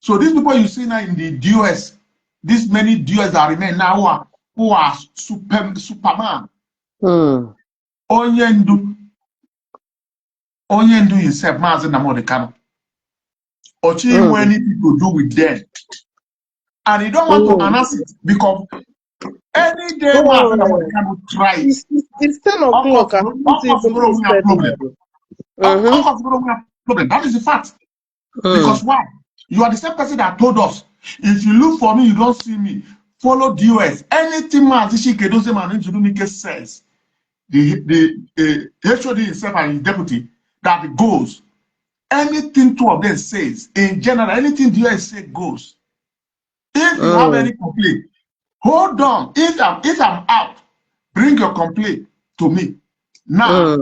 So these people you see now in the DOS, these many DOS that remain now who are Superman. Onyendu himself, Mazi Nnamdi Kanu. Ochi anything to do with them. And he don't want to announce it because any day Mazi Nnamdi Kanu tries. It's 10 o'clock. I haven't even said problem. That is the fact. Because why? You are the same person that told us, if you look for me, you don't see me. Follow DOS. Anything Mazi Kedozem and Njudunike says, the HOD himself and his deputy, that goes. Anything two of them says, in general, anything DOS says goes. If you have any complaint, hold on. If I'm out, bring your complaint to me. Now,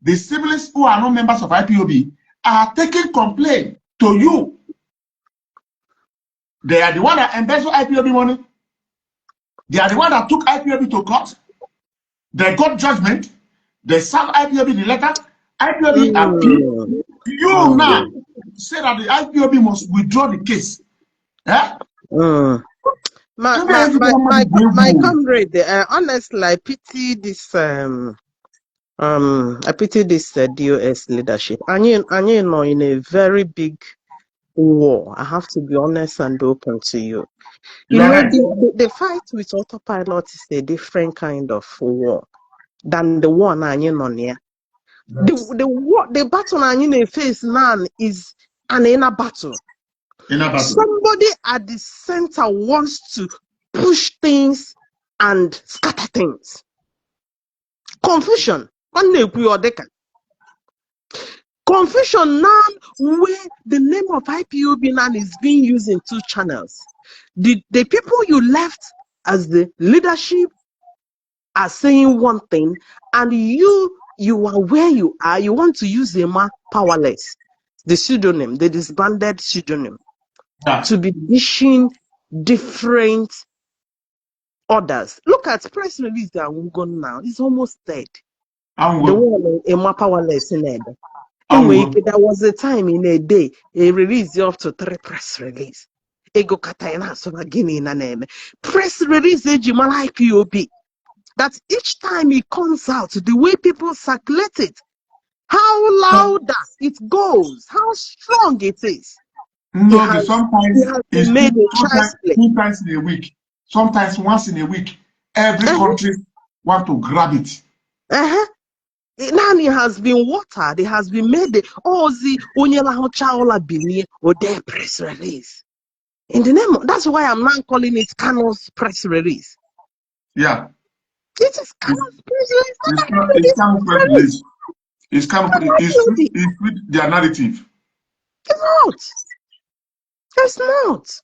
the siblings who are not members of IPOB are taking complaint to you. They are the one that embezzled IPOB money. They are the one that took IPOB to court. They got judgment. They served IPOB the letter. IPOB appealed. You now say that the IPOB must withdraw the case. Eh? My comrade, honestly, I pity this DOS leadership. And you know, in a very big war. I have to be honest and open to you. You know, the fight with autopilot is a different kind of war than the one I'm on here. The battle I'm face now is an inner battle. Somebody at the center wants to push things and scatter things. Confusion. Confusion now where the name of IPOB now is being used in two channels. The people you left as the leadership are saying one thing, and you are where you are, you want to use the man powerless, the pseudonym, the disbanded pseudonym, to be dishing different orders. Look at press release that we're going now. It's almost dead. The one in powerless in it. Anyway, there was a time in a day, a release up to 3 press release. Ego Katayana so Guinea in a name. Press release Jimal IPOB. That each time it comes out, the way people circulate it, how louder it goes, how strong it is. No, sometimes it's made a choice play. 2 times in a week, sometimes once in a week. Every country want to grab it. Now it has been watered, it has been made the Onyela Chaola Bini or their press release. In the name of, that's why I'm now calling it Kanu's press release. Yeah. It is Kanu's press release. It's Kanu's press release. It's with their narrative. It's not.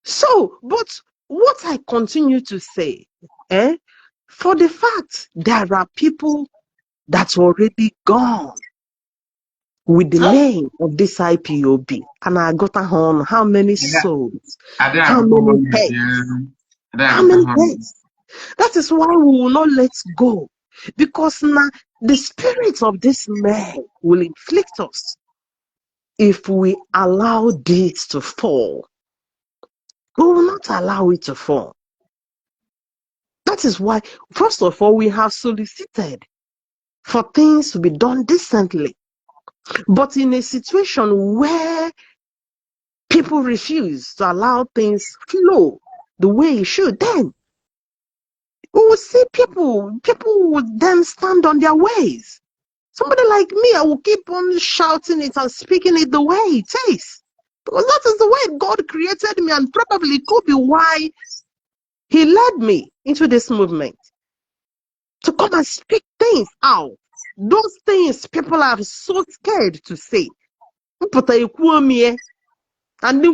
So, but what I continue to say, for the fact there are people that's already gone with the name of this IPOB, and I got on how many souls, how many heads, That is why we will not let go, because now the spirit of this man will inflict us if we allow this to fall. We will not allow it to fall. That is why, first of all, we have solicited for things to be done decently. But in a situation where people refuse to allow things flow the way it should, then we will see people would then stand on their ways. Somebody like me, I will keep on shouting it and speaking it the way it is. Because that is the way God created me, and probably could be why He led me into this movement. To come and speak things out. Those things people are so scared to say. And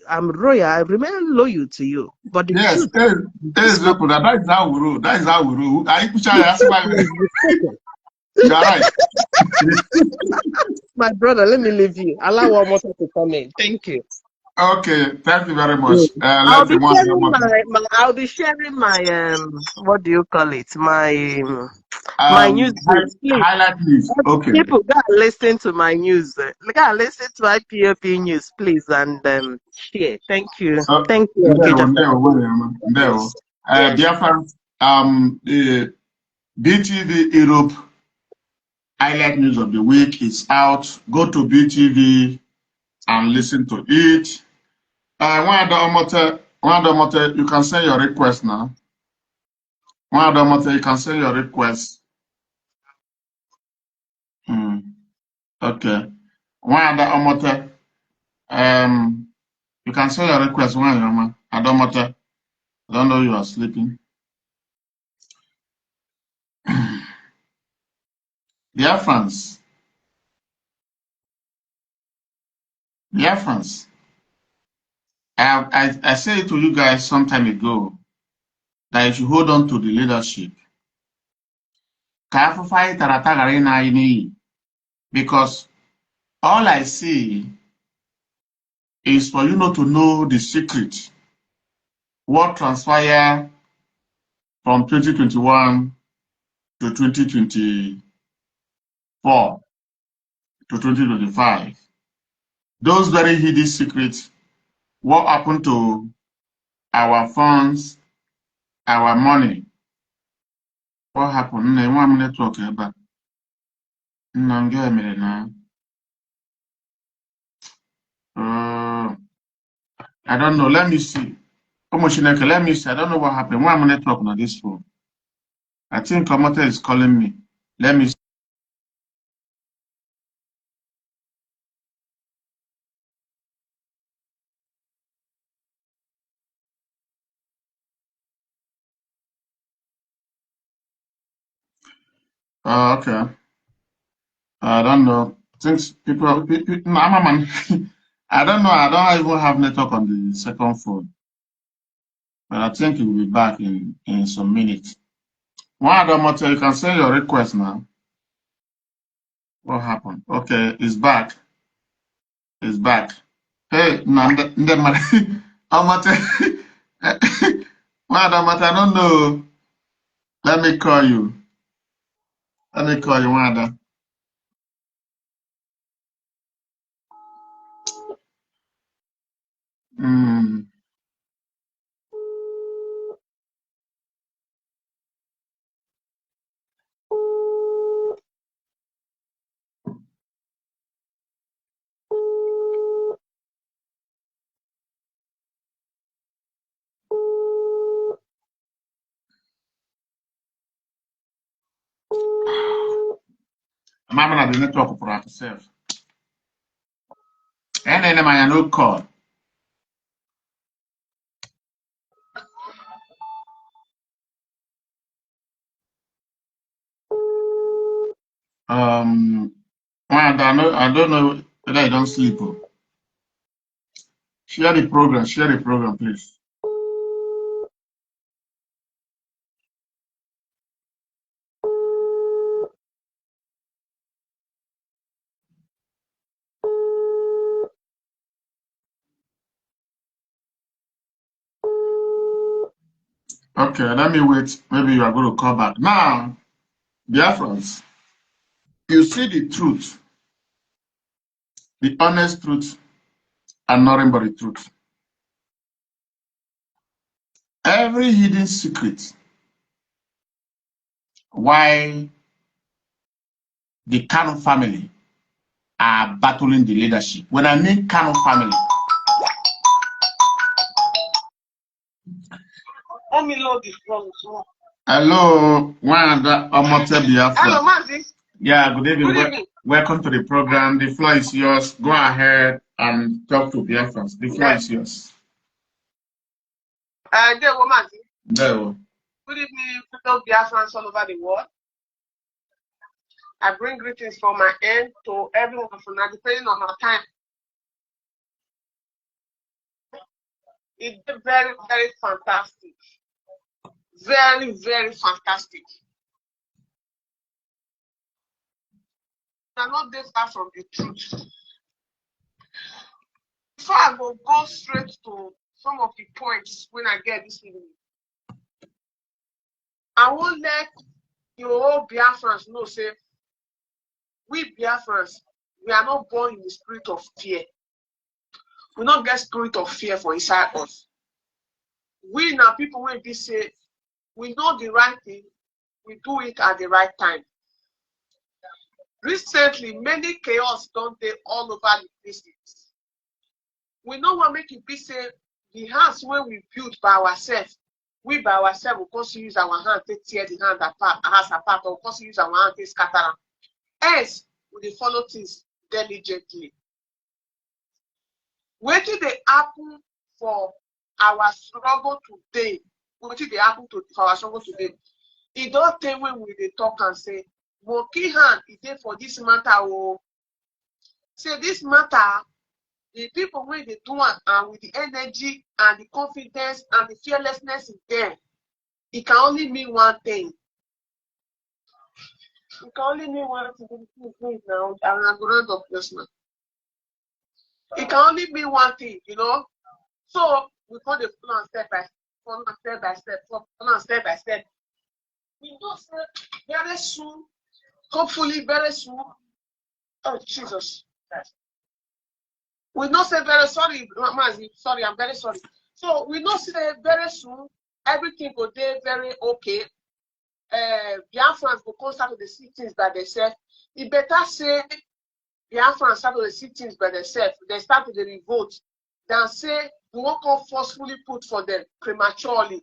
I'm royal, I remain loyal to you. But the Yes, truth, that is how we roll. That is how we roll. the You are right. my brother, let me leave you. Allow one more to come in. Thank you. Okay, thank you very much. I'll Let's be see one sharing more. I'll be sharing my what do you call it? My news, please. Highlight news. Okay. People gotta listen to my news. Gotta listen to IPOP news, please, and share. Thank you. Thank you, Okija. There. Yes. Biafra, the BTV Europe highlight news of the week is out. Go to BTV and listen to it. You can send your request now. You can send your request. Okay. You can send your request. I don't know you are sleeping. Dear fans, I said to you guys some time ago that you should hold on to the leadership. Because all I see is for you not to know the secret. What transpired from 2021 to 2024 to 2025. Those very hidden secrets, what happened to our funds, our money. What happened? Network about. I don't know. Let me see. Let me see. I don't know what happened. Why am I network on this phone? I think Kamata is calling me. Let me see. Okay. I don't know. Since people man. I don't know. I don't even have network on the second phone. But I think it will be back in some minutes. One Adamota, you can send your request now. What happened? Okay, it's back. It's back. Hey, Nanda, Amate, Adamota, I don't know. Let me call you. Wanda. Mm. Mama na the network for herself. And then I no call. Wanda, I don't know whether I don't sleep. Share the program, please. Okay, let me wait. Maybe you are going to call back. Now, dear friends, you see the truth, the honest truth, and nothing but the truth. Every hidden secret why the Kanu family are battling the leadership. When I mean Kanu family, Omilo the front. Hello, one Omote Biafra. Hello, Mazi. Yeah, good evening. Good evening. Welcome to the program. The floor is yours. Go ahead and talk to Biafrans. The floor is yours. There, Mazi. There. Good evening, fellow Biafrans all over the world. I bring greetings from my end to everyone from now, depending on our time. It's very, very fantastic. Very, very fantastic. We are not this far from the truth. Before I go straight to some of the points when I get this evening, I won't let your Biafrans know, say, we Biafrans, we are not born in the spirit of fear. We don't get spirit of fear for inside us. We now people when be say, we know the right thing, we do it at the right time. Recently, many chaos don't they all over the places. We know what make it be say the house where we build by ourselves. We by ourselves will constantly use our hand to tear the hand apart, house apart, or constantly use our hand to scatter them. Else, we dey follow things diligently. What did they happen for our struggle today? What did they happen for our struggle today? It don't tell when we dey talk and say, monkey hand is there for this matter. Oh, say this matter. The people when they do it and with the energy and the confidence and the fearlessness in them, it can only mean one thing. It can only mean one thing now. And I'm going to this now. It can only mean one thing, you know. So we call the plan step by step. We know very soon, hopefully very soon. Oh Jesus. We know say very sorry, Mazi. Sorry, I'm very sorry. So we know say very soon everything will be very okay. Biafrans will come start to see things by themselves. It better say Biafrans start to see things by themselves. They start to the revolt than say we won't come forcefully put for them prematurely.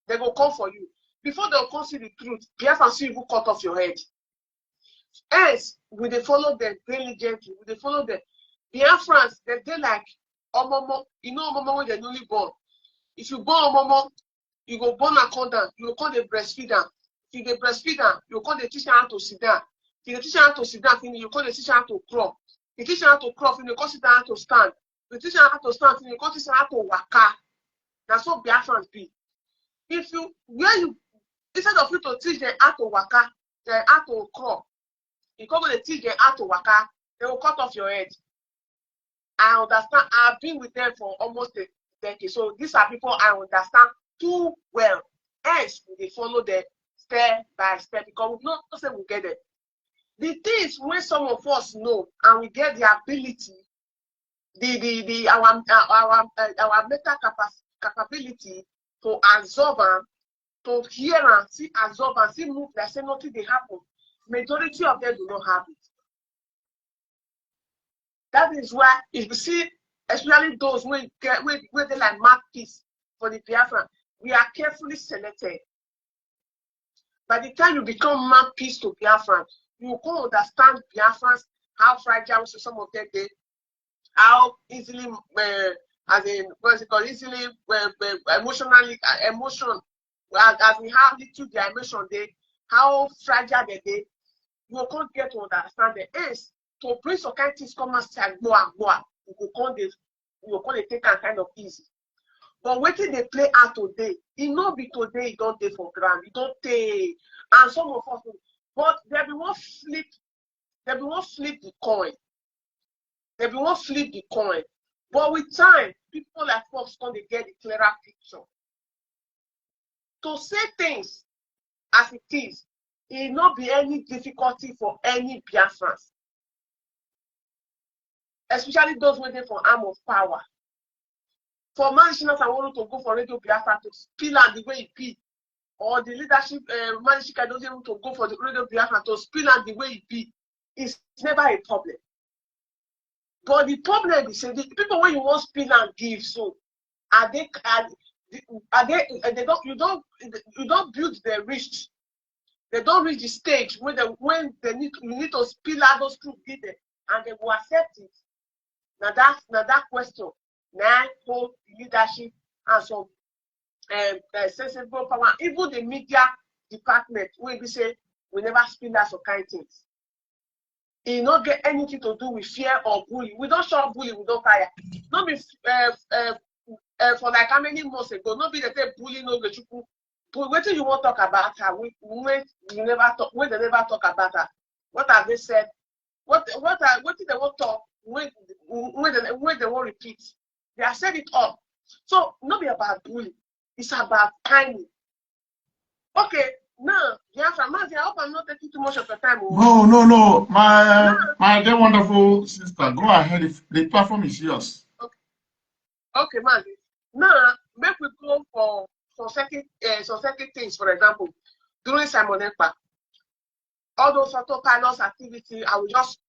They will come for you. Before they will come see the truth, Biafrans see you cut off your head. Else, will they follow them diligently? Will they follow them? Biafrans, they like Omomo. You know Omomo when they're newly born. If you born Omomo, you go born a condom, you go call the breastfeed them. If you breastfeed them, you call the teacher how to sit down. If you teach how to sit down, you call the teacher how to crawl. If you teach how to crawl, you call the teacher how to stand. If you teach how to stand, you call the teacher how to waka. That's what Biafrans be. If you instead of you to teach them how to waka, how to crawl, you come to teach them how to waka, they will cut off your head. I understand. I've been with them for almost a decade. So these are people I understand too well. Hence, they follow them step by step because we not say we get it. The things when some of us know and we get the ability, our mental capability to absorb and to hear and see absorb and see move like say nothing they happen. Majority of them do not have it. That is why if you see, especially those where they like mark peace for the Biafra, we are carefully selected. By the time you become mark peace to Biafra, you can understand Biafrans, how fragile some of them they, how easily easily emotionally emotion as we have little dimension they, how fragile they, you can't get to understand the ace. To bring some kind of things come and say go, you can't take kind of easy. But waiting they play out today, it not be today, it don't take for granted, it don't take. And some of us, but they be one flip the coin. They be one flip the coin. But with time, people like us come to get the clearer picture. To say things as it is, it not be any difficulty for any Biafrans. Especially those waiting for arm of power. For management, I want to go for Radio Biafra to spill out the way it be. Or the leadership management doesn't want to go for the Radio Biafra to spill out the way it be. It's never a problem. But the problem is the people when you want spill and give, so are they don't you don't build the reach. They don't reach the stage when they need to spill out those truth, give them, and they will accept it. Now that question. Now hold the leadership and some sensible power. Even the media department will be say we never spill out some kind of things. It not get anything to do with fear or bully. We don't show bully, we don't fire. Not be for like how many months ago, not be the bully no the chuku. But what do you want to talk about her? When they never talk about her, what have they said? What did they want to talk? When they won't repeat, they have said it all. So not be about bullying, it's about timing. Okay, now Biafra, I hope I'm not taking too much of your time. No. My dear wonderful sister, go ahead. The platform is yours. Okay, man. Now make we go for certain things. For example, during Simon Ekpa, all those autopilot activity, I will just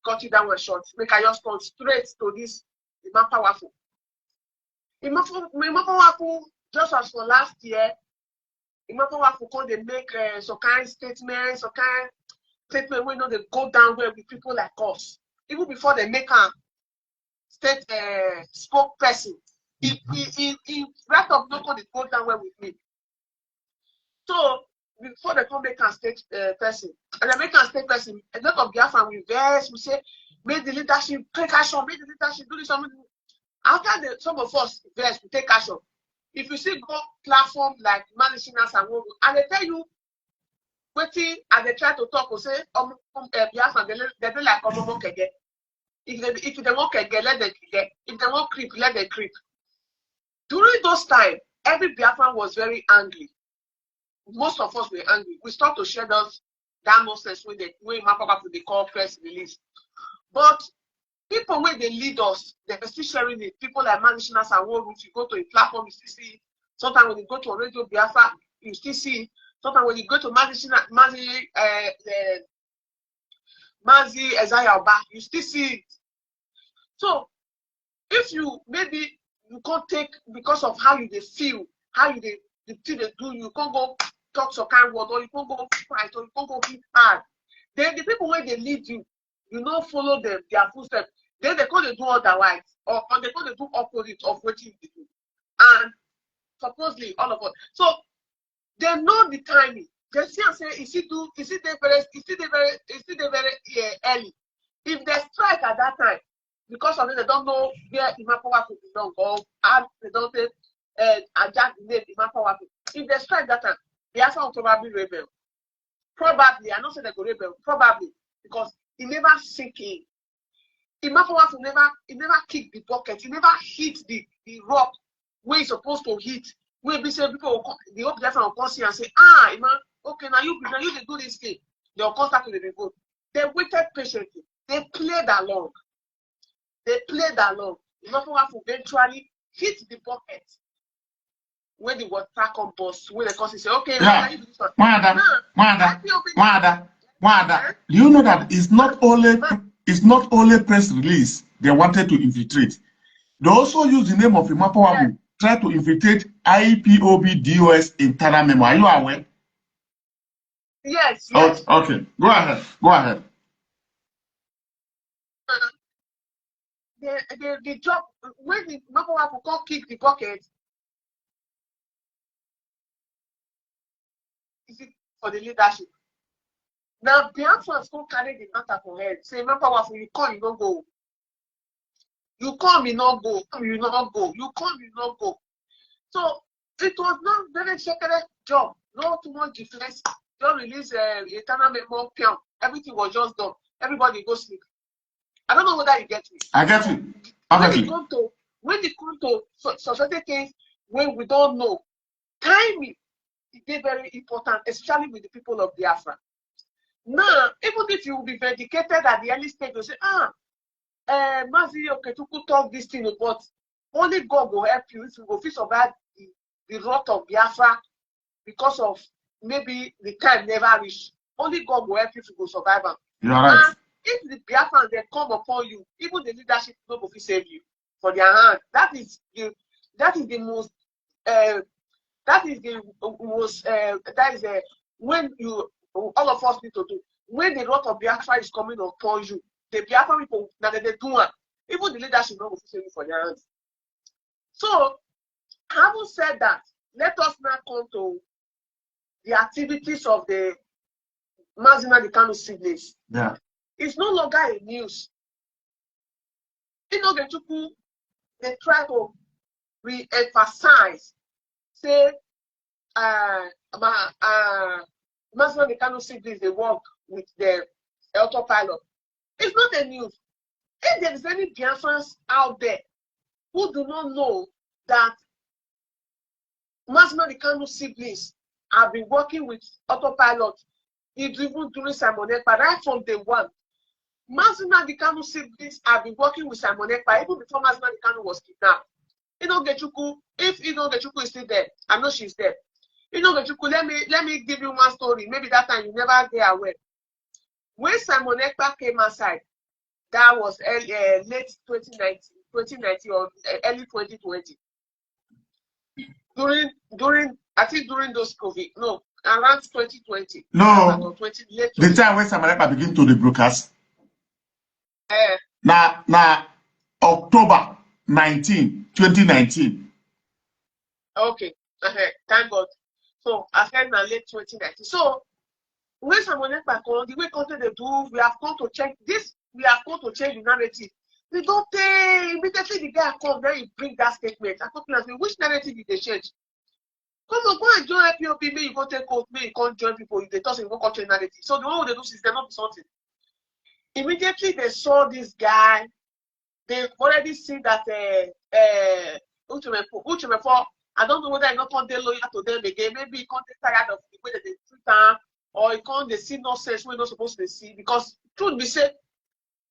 cut you down one shot. Make I just come straight to this. It's powerful. It's powerful. Just as for last year, it's powerful. They make some kind of statements, we know they go down where with people like us. Even before they make a state spokesperson, he right up no they go down where with me. So before they come make a state person, and they make a state person, a lot of Biafra we verse, we say, make the leadership take action, make the leadership do this. After some of us verse, we take action. If you see go platform like Manishina Sanwogo, and they tell you, waiting and they try to talk or say, Biafra, they do like Kege. If they want Kege, let them get. If they want creep, let them creep. During those times, every Biafran was very angry. Most of us were angry. We started to share that nonsense when Mapapa they call press release. But people when they lead us, they were still sharing it. People like Manishina Sanwogo, if you go to a platform, you still see it. Sometimes when you go to a radio Biafra, you still see it. Sometimes when you go to Mazi Ezayaba, you still see it. So if you maybe you can't take because of how you they feel, how you the thing they do, you can't go talk some kind of word, or you can't go fight, or you can't go be hard. Then the people when they lead you, you don't follow them, their footsteps. Then they can't do otherwise, or they can't do opposite of what you do. And supposedly all of us. So they know the timing. They see and say, is it very early? If they strike at that time, because of it, they don't know where Imapowa could be done, or they don't say adjust the name Imapowa. If they strike that time, the answer will probably rebel. Probably, I don't say they go rebel, probably, because he never sink in. Imapowa never kick the bucket, he never hit the rock where he's supposed to hit. Where be say people will come, the open left will come see and say, Iman, okay, now you they do this thing. They'll come start to the vote. They waited patiently. They played along. Imapowa eventually hit the bucket when the water come bust. When the cousin say, okay, yeah. Wada. Do you know that it's not only press release they wanted to infiltrate? They also use the name of Imapowa to try to infiltrate IPOB DOS internal memo. Are you aware? Yes. Okay. Go ahead. The job when the Imapowa will come kick the bucket, is it for the leadership? Now Biafrans don't carry the matter for head. Say Imapowa, you come, you don't go. You come, you not go. You not go. You come, you not go. So it was not very secret job. No too much defense. Don't release internal memo. Everything was just done. Everybody go sleep. I don't know whether you get me. I get you. When it come to certain things when we don't know, timing is very important, especially with the people of Biafra. Now, even if you will be vindicated at the early stage, you say, Mazi Oketuku talk this thing, but only God will help you if you go survive the rot of Biafra because of maybe the time never reach. Only God will help you to survive. You are right. And if the Biafrans they come upon you, even the leadership will save you for their hand. That is the most that is the when you all of us need to do when the wrath of Biafra is coming upon you. The Biafra people now they do one. Even the leadership not officially for their hands. So, having said that, let us now come to the activities of the Nnamdi Kanu siblings. Yeah. It's no longer a news. You know, they try to re-emphasize, say, Nnamdi Kanu siblings, they work with the autopilot. It's not a news. If there is any Biafrans out there who do not know that Nnamdi Kanu siblings have been working with autopilot, even during Simon Ekpa, right from day one. Nnamdi Kanu siblings have been working with Simon Ekpa even before Nnamdi Kanu was kidnapped. Inogechuku, if Inogechuku is still there, I know she's there. Inogechuku, let me give you one story. Maybe that time you never get aware. When Simon Ekpa came outside, that was late 2019 or early 2020. During I think during those COVID, no, around 2020. No, 20, late the time when Simon Ekpa begin to the broadcast. Now October 19, 2019. Okay, thank God. So I said now late 2019. So when Simon Ekpa come, the way content they do, we have come to check this. We have come to change the narrative. We don't pay immediately. The guy come, then he bring that statement. I come and say, which narrative did they change? Come on, go and join IPOB. Maybe you go take oath. Maybe you can't join people. If they toss you go change narrative. So the one they do is they not do something. Immediately they saw this guy. They've already seen that Uchemefo, I don't know whether I not can't loyal to them again. Maybe he can't get tired of the way that they treat them, or he can't they see nonsense we're not supposed to see. Because truth be said,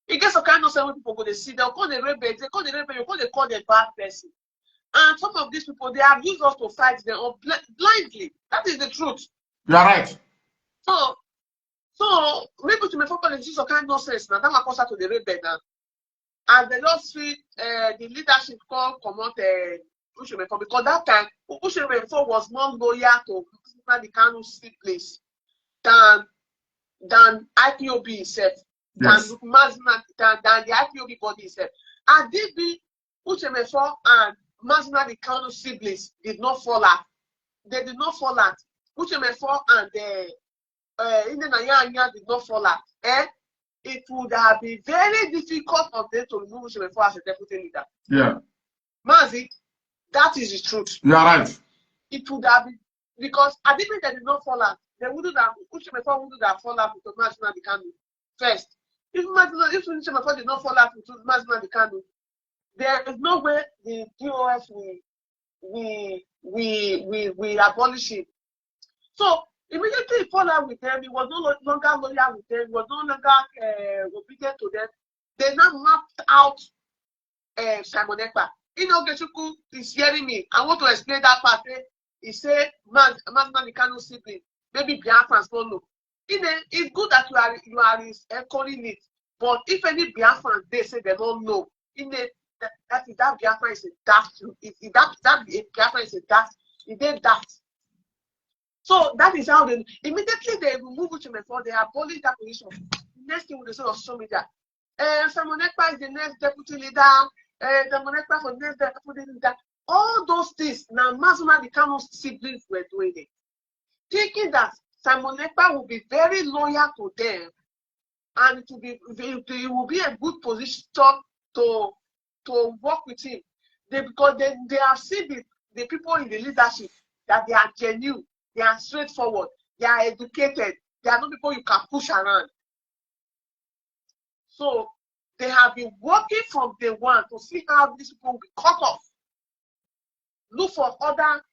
it gets some kind of nonsense when people go to see. They'll call the rebel, they call the bad person. And some of these people, they have used us to fight them blindly. That is the truth. You are right. So maybe to me focus on some kind of nonsense now. That will cause her to the rebel now. And they just see the leadership come out Uchemefo, because that time Uchemefo was more loyal to Nnamdi Kanu siblings than IPOB itself, Yes. than the IPOB body itself. And DB Uchemefo and Nnamdi Kanu siblings did not fall out. They did not fall out. Uchemefo and NNAMDI did not fall out. It would have been very difficult for them to remove Uchemefo as a deputy leader. Yeah. Mazi, that is the truth. You are right. It would have been, because I didn't they did not fall out. They wouldn't have, Uchemefo wouldn't have fall out with Nnamdi Kanu first. If Uchemefo did not fall out with Nnamdi Kanu, there is no way the DOF we abolish it. So immediately he fall out with them. He was no longer loyal with them. He was no longer obedient to them. They now mapped out Simon Ekpa. Inogechuku is hearing me. I want to explain that part. He said, Nnamdi Kanu sibling, maybe Biafrans don't know. It's good that you are echoing it. But if any Biafrans they say they don't know, that Biafra is a daft. That Biafra is a daft. It ain't daft. So that is how they immediately they remove Uchemefo. They abolish that position. Next thing they say on social media, Simon Ekpa is the next deputy leader. Simon Ekpa for the next deputy leader. All those things now, Nnamdi Kanu siblings were doing it, thinking that Simon Ekpa will be very loyal to them, and it will be a good position to work with him. Because they have seen the people in the leadership that they are genuine, they are straightforward, they are educated, they are not people you can push around. So they have been working from day one to see how these people will be cut off. Look for other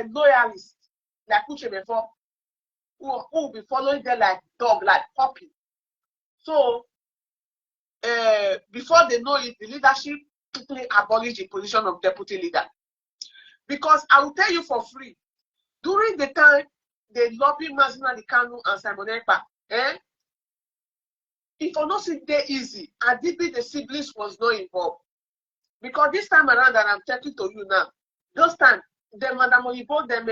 loyalists like Uchemefo, who will be following them like dog, like puppy. So before they know it, the leadership quickly abolished the position of deputy leader. Because I will tell you for free, during the time they lobbied Nnamdi Kanu and Simon Ekpa, it was not that easy. Adibi, the siblings was not involved. Because this time around that I'm talking to you now, those time, them, Madam Oyibo, them,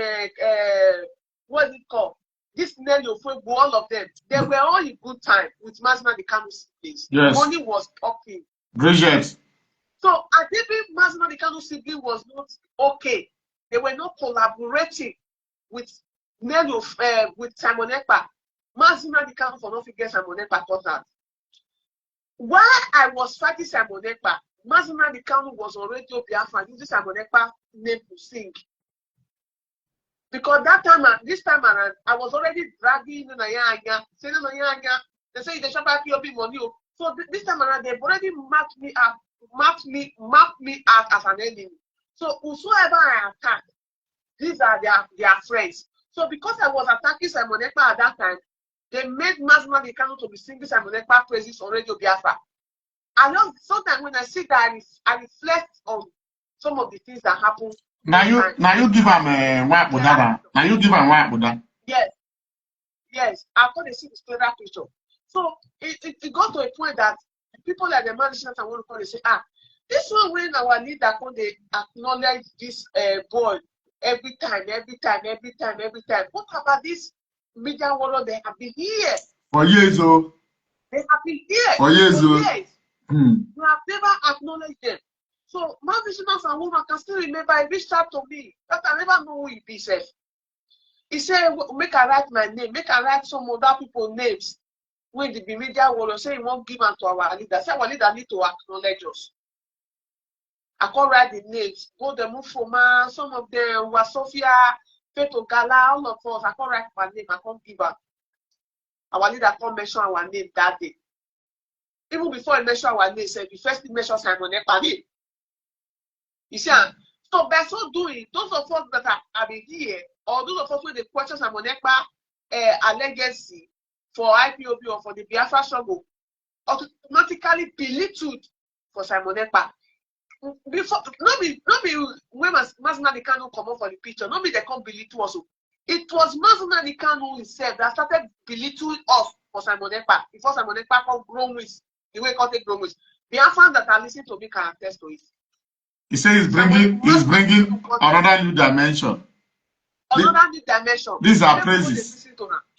what is it called? This Nelly Ofegbu, all of them, they were all in good time with Mazinadi Kanu siblings. Yes. Money was popping. Bridget. So I think Mazinadi Kanu sibling was not okay. They were not collaborating with Nelly with Simon Ekpa. Mazinadi Kanu for not forget Simon Ekpa caught that. While I was fighting Simon Ekpa, Mazinadi Kanu was already Biafra using Simon Ekpa name to sing. Because this time around, I was already dragging Nayanya, saying Nayanya, they say they shall back your money. So this time around, they've already marked me out as an enemy. So whosoever I attack, these are their friends. So because I was attacking Simon Ekpa at that time, they made Mazinadi Kanu to be singing Simon Ekpa praises on Radio Biafra. I know sometimes when I sit there, I reflect on some of the things that happened. Now you give him white Buddha. Now you give him white Buddha. Yes. I've got to see the clearer picture. So it got to a point that people like the management and one they say, this one when our leader when they acknowledge this boy every time. What about this media world? They have been here for years, oh. They have been here for years. You have never acknowledged them. So my visioners and women can still remember he reached out to me. But I never know who he be safe. He said, make I write my name, make I write some other people's names. When the media world say he won't give them to our leader. Say our leader need to acknowledge us. I can't write the names. Go the Mufoma, some of them were Sophia, Feto Gala, all of us. I can't write my name, I can't give her. Our leader can't mention our name that day. Even before he mentioned our name, said the first thing mentioned Simon Ekpa name. You see, so by so doing, those of us that have been here, or those of us with the question Simon Ekpa a legacy for IPOB or for the Biafra struggle, automatically belittled for Simon Ekpa. Before, not be when Mazinadi Kanu come up for the picture, not be they come belittle us. It was Mazinadi Kanu himself that started belittling us for Simon Ekpa before Simon Ekpa come grown with the way he take grown with. Biafra that are listening to me can attest to it. He says he's bringing another new dimension. Another new dimension. These are praises.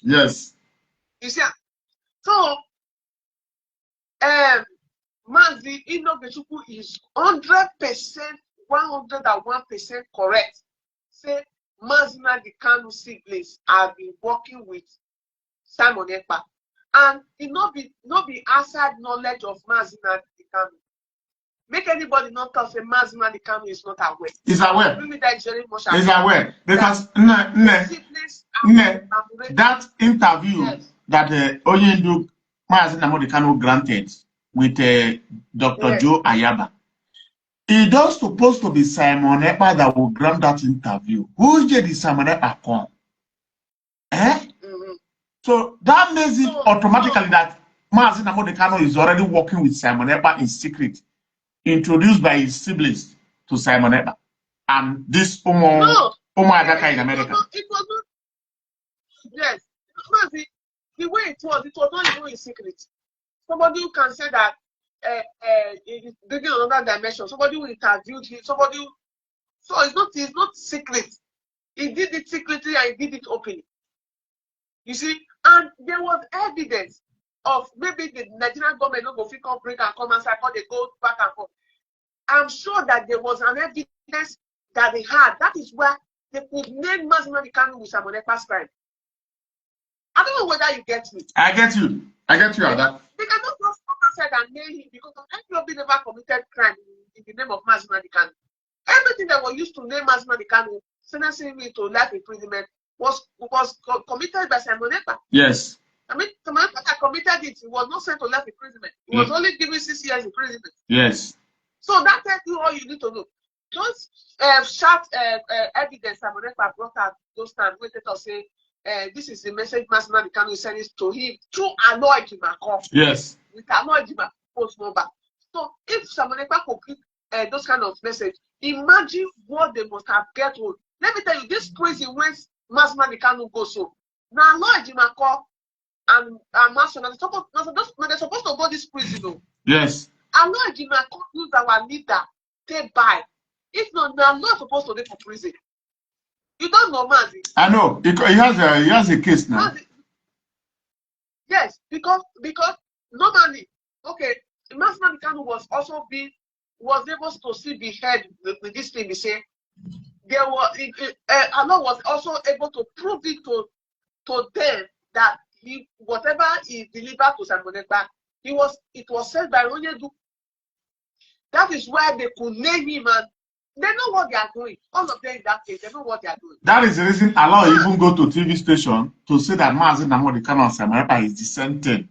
Yes. You see, so Mazi Inogechuku is 100%, 101% correct. Say Mazinadi Kanu siblings have been working with Simon Ekpa, and it not be outside knowledge of Mazinadi Kanu. Make anybody not talk say Mazinadi Kanu is not aware. He's aware. He's aware because that interview that Oyendu Mazinadi Kanu granted with Dr. Joe Ayaba, it was supposed to be Simon Ekpa that will grant that interview. Who did Simon Ekpa come? So that makes it automatically that Mazinadi Kanu is already working with Simon Ekpa in secret, introduced by his siblings to Simon Ekpa and this Adaka in America. It was not. Yes, the way it was not even in secret. Somebody who can say that it's bringing another dimension. Somebody who interviewed him. So it's not secret. He did it secretly and he did it openly. You see, and there was evidence of maybe the Nigerian government not going to bring and come and say, they go back and forth. I'm sure that there was an evidence that they had. That is where they could name Mazinadi Kanu with Simon Ekpa's crime. I don't know whether you get me. I get you on that. They cannot just come and say and name him because IPOB never committed crime in the name of Mazinadi Kanu. Everything that was used to name Mazinadi Kanu, sentencing him to life imprisonment, was committed by Simon Ekpa. Yes. I mean, Simon Ekpa committed it. He was not sent to life imprisonment. He was only given 6 years imprisonment. Yes. So that tells you all you need to know. Don't shout evidence Simon Ekpa brought out those times. Wait to say, this is the message Mazinadi Kanu sent it to him through Aloy Jimakov. Yes. With Aloy Jimakov's number. So if Simon Ekpa could give those kind of message, imagine what they must have get on. Let me tell you, this crazy when Mazinadi Kanu goes so. Now Aloy Jimakov and Master, they're supposed to go this prison though. Yes. Aloy Jimakov use our leader, take by. If not, they are not supposed to be for prison. You don't know, Mazi. I know. He has a case now. Mazi, yes, because normally, okay, Nnamdi Kanu was able to see the head with this thing. He say there was Allah was also able to prove it to them that whatever he delivered to Simon Ekpa, it was said by Onyedu. That is why they could name him, and they know what they are doing. All of them in that case, they know what they are doing. That is the reason Allah even go to TV station to say that Mazi Nnamdi Kanu and Simon Ekpa is the same thing.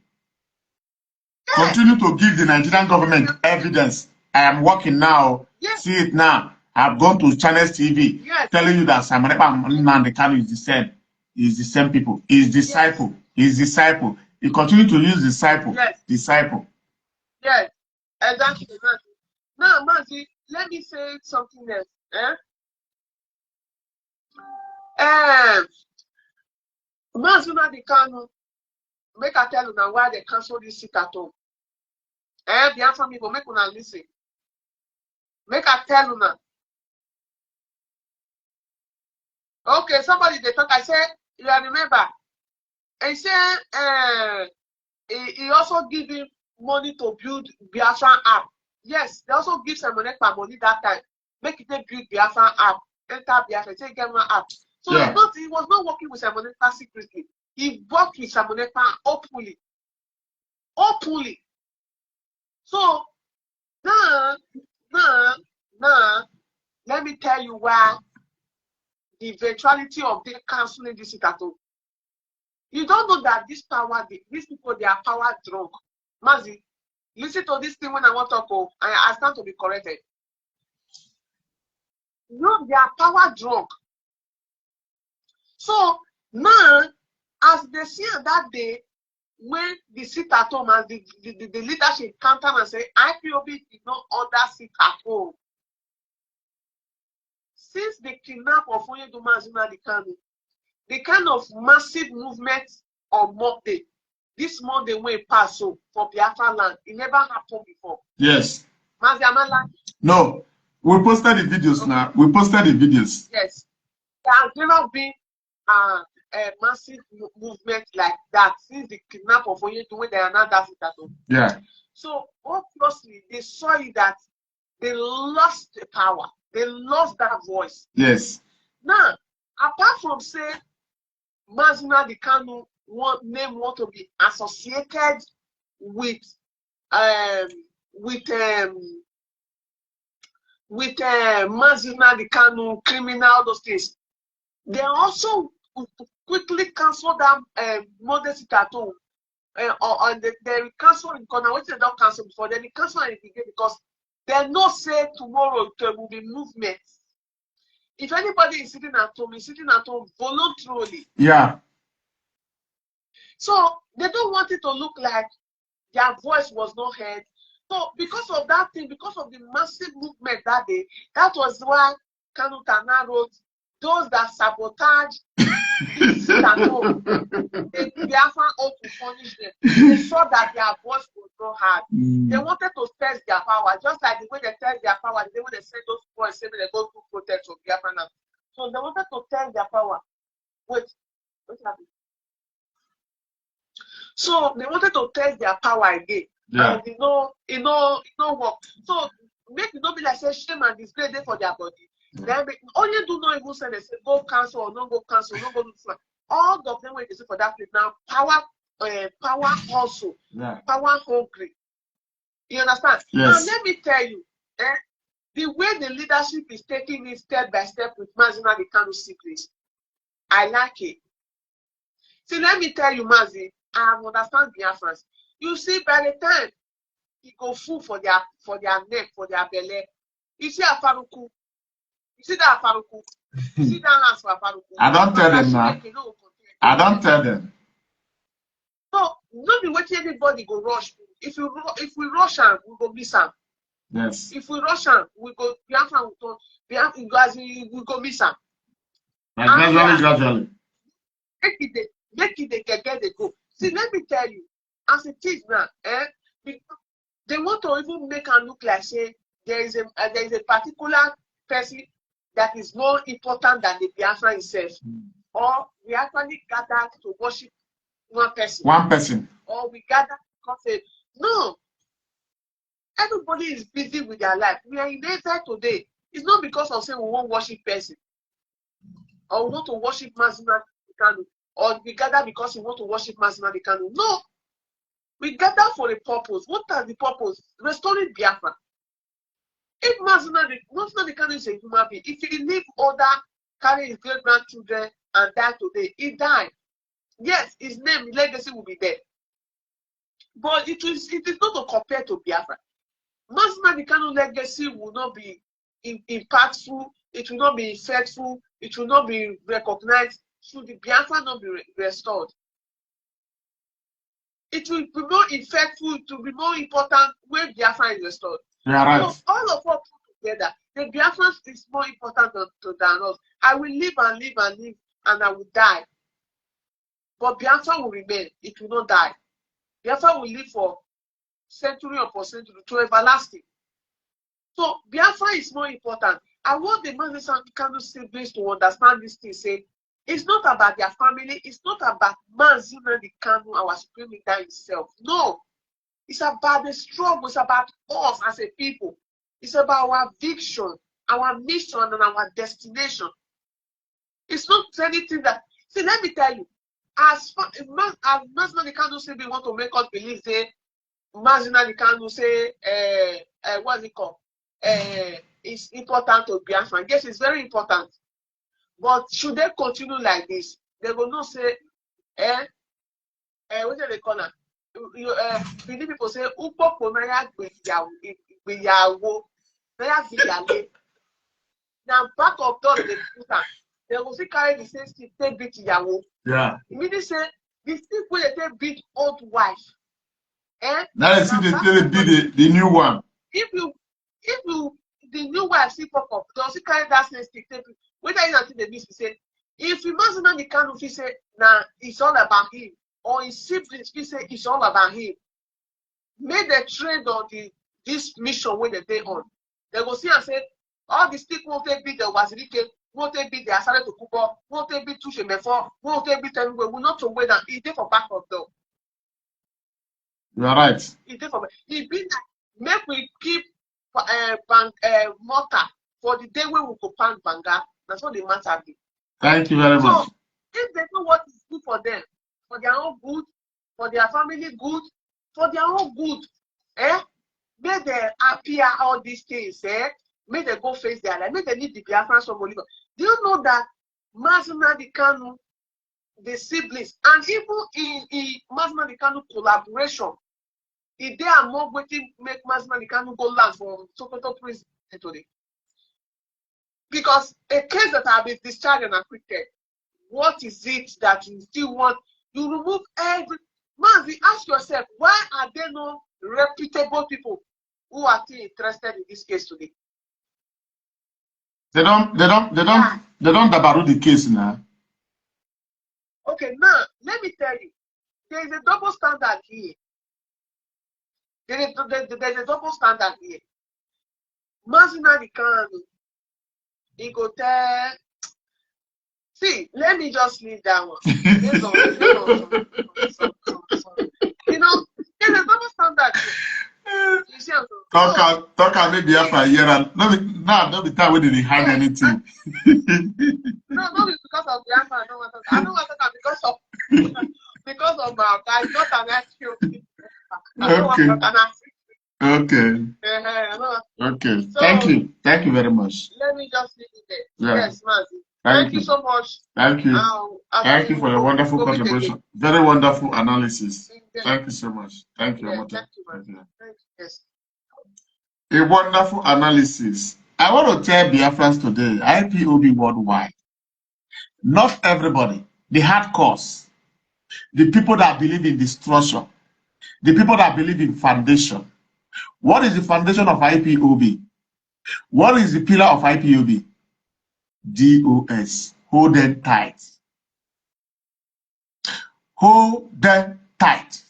Yes. Continue to give the Nigerian government evidence. I am working now. Yes. See it now. I've gone to Channels TV telling you that Simon Ekpa and Nnamdi Kanu is the same. Is the same people. His disciple. His disciple. He continue to use disciple. Yes. Disciple. Yes. Exactly. Now, Mazi, let me say something else. Mazi Nnamdi Kanu, make I tell you now why they cancel this sit at home. Biafra people, make una listen. Make I tell you now. Okay, somebody they talk. I say, you remember? I say, he also give him money to build Biafra app. Yes, they also give Simon Ekpa money that time. Make it build Biafra app. Enter Biafra, say get one app. So he was not working with Simon Ekpa secretly. He worked with Simon Ekpa openly. Openly. So now, let me tell you why the eventuality of them canceling this at all. You don't know that this power, these people, they are power drunk. Mazi, listen to this thing when I want to talk. I stand to be corrected. No, they are power drunk. So now, as they see on that day, when the sit at home and the leadership counter and say IPOB did not order sit at home. Since the kidnap of Onyedu Nnamdi Kanu, the kind of massive movement on Monday, this Monday when it passed so for Biafra land, it never happened before. Yes. Mazi, am I lying? No. We posted the videos now. We posted the videos. Yes. There has never been a massive movement like that since the kidnap of Onyedu when they announced that sit at home. Yeah. So obviously they saw it that they lost the power. They lost that voice. Yes. Now, apart from saying Mazi Nnamdi Kanu name want to be associated with Mazi Nnamdi Kanu criminal those things, they also quickly cancel that modest at home. Or they cancel it because now what they don't cancel before, then they cancel it again because they know say tomorrow there will be movement. If anybody is sitting at home voluntarily. Yeah. So they don't want it to look like their voice was not heard. So because of that thing, because of the massive movement that day, that was why Kanu Tana wrote, those that sabotage sit at home, they Biafra ought to punish them. They saw that their voice was not heard. They wanted to test their power, just like the way they test their power, the way they send those boys saying they go to protest from Biafra now. So they wanted to test their power. Wait, what's happening? So they wanted to test their power again. Yeah. And it no work. So make it not be like say shame and disgrace for their body. Then only do not even say they say go cancel or not go cancel, not go do fly. All of them when they say for that place now, power also, power hungry. You understand? Yes. Now let me tell you, the way the leadership is taking it step by step with Mazi Nnamdi Kanu secrets, I like it. See, let me tell you, Mazi, I understand Biafrans. You see, by the time he go full for their neck, for their belly, you see Afaruku. You see that Afaruku? You see that house for Afaruku? I don't tell them now. I don't tell them. So, not be waiting anybody go rush. If we rush him, we go miss him. Yes. If we rush him, we go Biafra we go miss him. Gradually. Make it get the go. See, let me tell you, as it is now, they want to even make her look like say there is a particular person that is more important than the Biafra itself. Or we actually gather to worship one person. One person. Or we gather because no. Everybody is busy with their life. We are in Israel today. It's not because of saying we won't worship person. Or we want to worship Mazina Kanu. Or we gather because we want to worship Mazina Kanu. No. We gather for a purpose. What is the purpose? Restoring Biafra. If Mazina Kanu is a human being, if he live order, carry his great grandchildren and die today, he died. Yes, his name, his legacy will be there. But it is not to compare to Biafra. Mazina Kanu legacy will not be impactful, it will not be effectful, it will not be recognized, should the Biafra not be restored. It will be more effectful, it will be more important when Biafra is restored. You are right. So all of us put together, the Biafra is more important than us. I will live and live and live and I will die. But Biafra will remain, it will not die. Biafra will live for century upon century to everlasting. So Biafra is more important. I want the Mazina Kanu siblings to understand this thing. Say, it's not about their family. It's not about Mazina Kanu, our supreme leader himself. No, it's about the struggle. It's about us as a people. It's about our vision, our mission, and our destination. It's not anything that. See, let me tell you, as Mazina Kanu siblings want to make us believe, say, Mazina Kanu say, what's it called? It's important to Biafra. Yes, it's very important. But should they continue like this, they will not say, what do they call it? Many people say, Upo Pomaya Biyawo, now back of door they put them. They will see carry the same stick, they beat Yawo. Yeah. Immediately say, the stick where they beat old wife. Now I see they beat the new one. If the new wife see pop up, does he carry that same stick? Whether you not the beast, he say, if you must not the kind of he say, nah, it's all about him, or his siblings, he say it's all about him. Make the trade on this mission when they on. They go see and say, all the stick won't take be the Wazirike, won't take be the Asare to Kubo, won't take be Tushe Mefo, won't take be Tenwe, will not to wait and it's for back of door. You are right. It's for he be like, make we keep mortar for the day when we go pan banga. That's what the matter be. Thank you very much. So if they know what is good for them, for their own good, for their family good, for their own good, may they appear all these things, may they go face their life, may they need the Biafran somebody. Do you know that Mazina Kanu, the siblings, and even in Mazina Kanu collaboration, if they are more waiting make Mazina Kanu go land from Sokoto prison today. Because a case that have been discharged and acquitted, what is it that you still want? You remove every man. Ask yourself, why are there no reputable people who are still interested in this case today? They don't dabaru the case now. Okay, now let me tell you, there is a double standard here. There's a double standard here. Mazina Kanu, he go tell. See, let me just leave that one. Based on you know, there's a double standard here. You see, talk and maybe after a year and not the time when they hide anything. No, not because of the answer. I don't want to talk because of my guy. Not an SQ. Okay. Okay. So, Thank you very much. Let me just leave it there. Yeah. Yes, Mazi. Thank you so much. Thank you. Thank you for your wonderful contribution. Very wonderful analysis. Thank you so much. Thank you. Thank you. Yes. A wonderful analysis. I want to tell Biafrans today, IPOB worldwide, not everybody, the hardcores, the people that believe in destruction, the people that believe in foundation. What is the foundation of IPOB? What is the pillar of IPOB? DOS. Hold them tight. Hold them tight.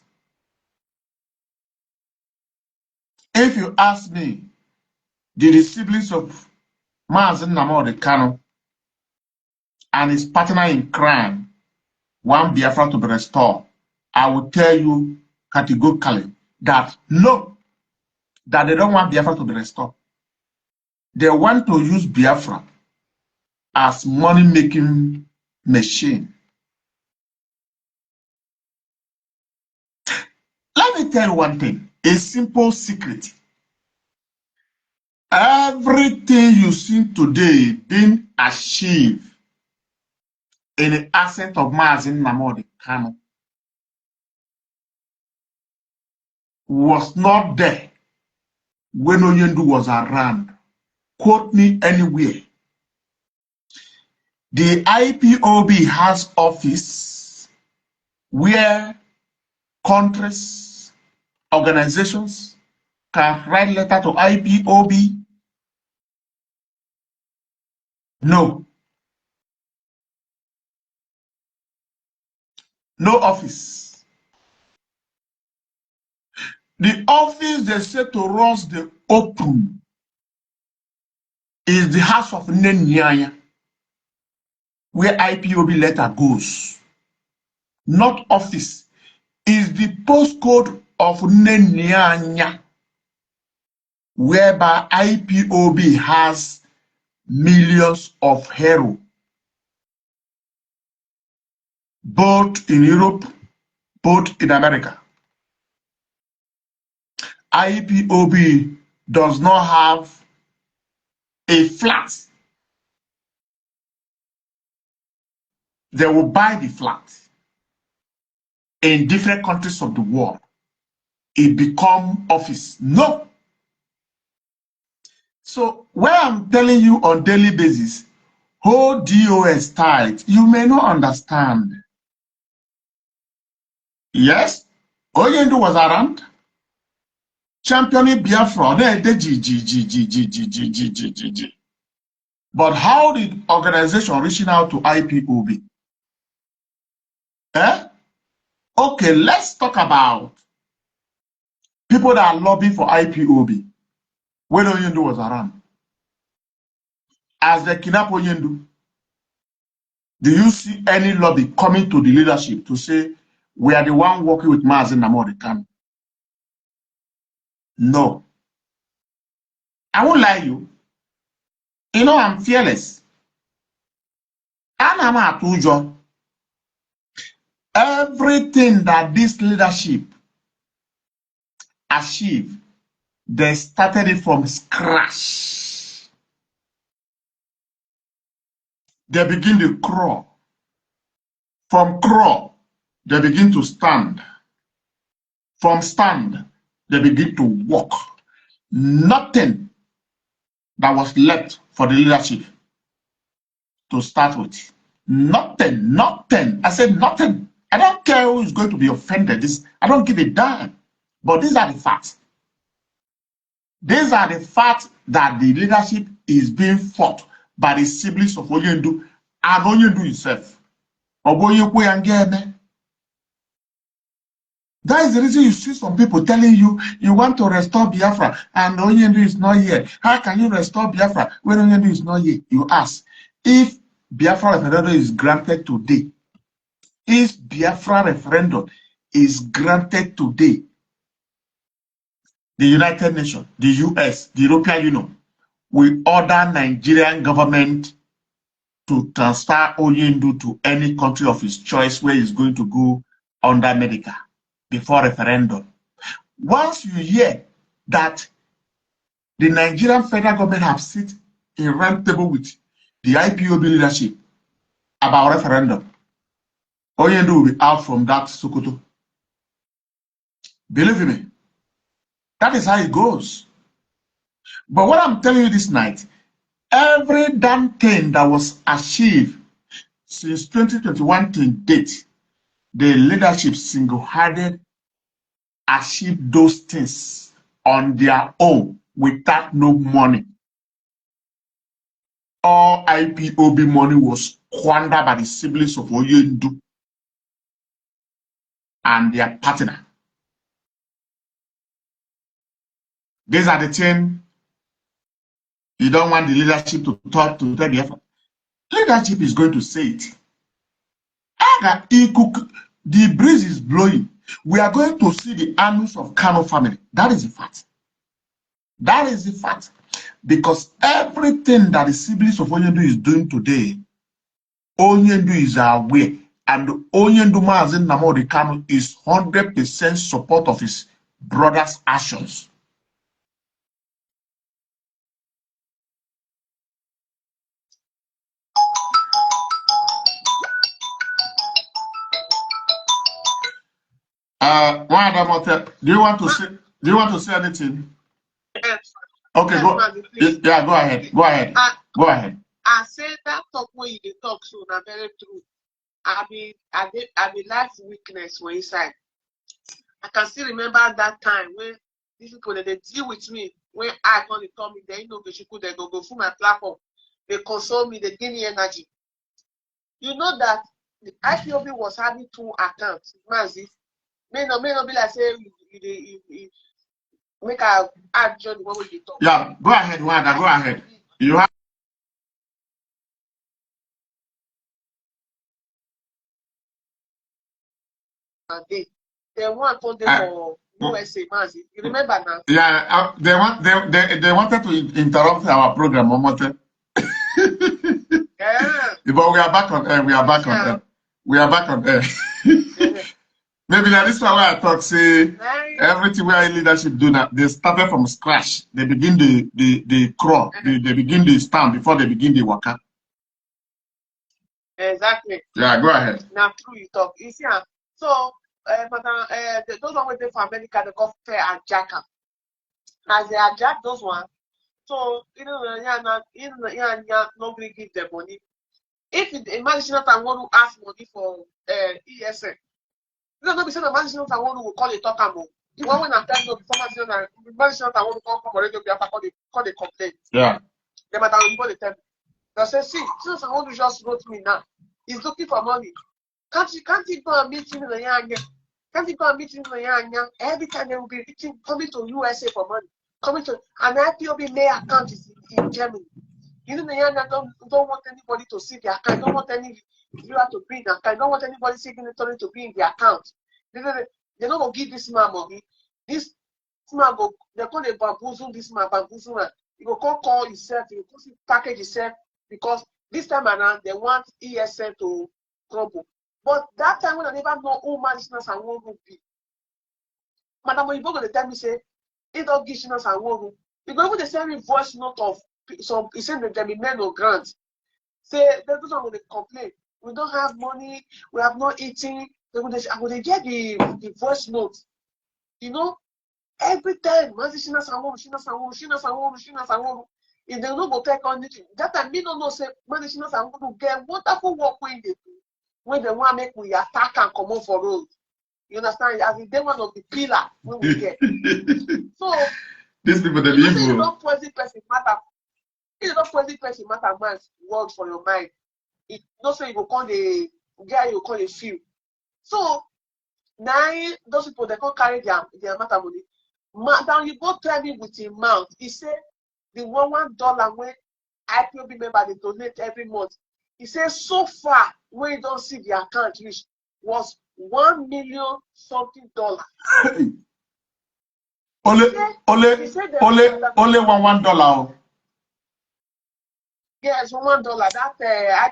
If you ask me, did the siblings of Mazi Nnamdi Kanu and his partner in crime want Biafra to be restored, I will tell you categorically that no, that they don't want Biafra to be restored. They want to use Biafra as money-making machine. Let me tell you one thing, a simple secret. Everything you see today being achieved in the ascent of Mazi Nnamdi Kanu was not there when Oyendu was around. Quote me anywhere. The IPOB has office where countries, organizations can write letter to IPOB. No. No office. The office they say to us the open is the house of NNAMDI, where IPOB letter goes. Not office. Is the postcode of NNAMDI, whereby IPOB has millions of hero, both in Europe, both in America. IPOB does not have a flat. They will buy the flat in different countries of the world. It become office. No. So where I'm telling you on daily basis, hold DOS tight, you may not understand. Yes, Oyendu was around, championing Biafra. But how did organization reaching out to IPOB? Eh? Okay, let's talk about people that are lobbying for IPOB when Oyendu was around. As they kidnap Oyendu, do you see any lobby coming to the leadership to say, we are the one working with Mazi Nnamdi Kanu? No. I won't lie you. You know, I'm fearless. And I'm at Ujo. Everything that this leadership achieved, they started it from scratch. They begin to crawl. From crawl, they begin to stand. From stand, they begin to walk. Nothing that was left for the leadership to start with. Nothing, nothing. I said nothing. I don't care who is going to be offended. I don't give a damn. But these are the facts. These are the facts that the leadership is being fought by the siblings of Oyendu and Oyendu himself. That is the reason you see some people telling you, you want to restore Biafra and Oyendu is not here. How can you restore Biafra when Oyendu is not here? You ask. If Biafra referendum is granted today, if Biafra referendum is granted today, the United Nations, the US, the European Union will order Nigerian government to transfer Oyendu to any country of his choice where he's going to go under medical before referendum. Once you hear that the Nigerian federal government have sit in round table with the IPOB leadership about referendum, Oyendu will be out from that Sokoto. Believe me, that is how it goes. But what I'm telling you this night, every damn thing that was achieved since 2021 to date, the leadership single-handed achieved those things on their own without no money. All IPOB money was squandered by the siblings of Oyendu and their partner. These are the things You don't want the leadership to talk to tell Biafra. Leadership is going to say it. The breeze is blowing. We are going to see the annals of Kanu family. That is the fact. That is the fact. Because everything that the siblings of Onyendu is doing today, Onyendu is aware. And Onyendu Mazi Nnamdi Kanu is 100% support of his brother's actions. Do you want to say anything? Yes. Okay, Yes, go. Mazi, please. Yeah, go ahead. Go ahead. Go ahead. I said that talk when you talk so na very true. I be life weakness for inside. I can still remember that time when these people they deal with me when I come they tell me they know they go through my platform, they console me, they give me energy. You know that the IPOB was having 2 accounts. Mazi, may not be like say you make a add join the one with the talk. Yeah, go ahead, Wanda. Go ahead. You have. They want to for USA, Mazi. You remember now? Yeah, they wanted to interrupt our program, Omote. Yeah. But we are back on air. We are back on air. We are back on air. Maybe that is why I talk. Say everything where leadership do now, they started from scratch. They begin the crawl. They begin the stand before they begin the worker. Exactly. Yeah, go ahead. Now true you talk. You see, so madam, those one waiting for America, they go fair and jack up. As they are jack those one, so nobody give them money. If imagine not I want to ask money for ESN, no be saying imagine not I want to call it talk about. The one when I'm telling you before imagine not I want to call radio Biafra call the complaint. Yeah. The madam will go tell me. They say, see, since I want to just wrote me now, he's looking for money. Can't he go and meet him in the Yanya? Can't he go and meet him in the Yanya? Every time they will be coming to USA for money. Coming to an IPOB mail account is in Germany. You know the Yanya don't want anybody to see the account, don't want any viewer to bring the account, don't want anybody signatory to be in the account. They don't go give this man money. This man go, they're going to bamboozle this man, bamboozle man. He go call himself, he go package himself. Because this time around, they want ESN to crumble. But that time when I never know who management and one will be. Madam, when you go to tell me, say, it don't give us and one room. You go even the same voice note of some, he said that there be men or grants. Say, they don't want to complain. We don't have money, we have not eating. I would get the voice note. You know, every time, Shinas and one. If they don't go take on it, that time me don't know say management are going to get wonderful work when they do. When they want to make we attack and come on for road. You understand? As if they one of the pillar when we get. So these people they you evil. don't poison person matter. You don't poison person matter man's word for your mind. It not say you go call the guy you call a few. So now those people they can't carry their matter money. Madam, you go tell me with your mouth. He said the $1 when IPOB member they donate every month. He says so far when you don't see the account reach was $1 million something. Only $1. Yes, $1. That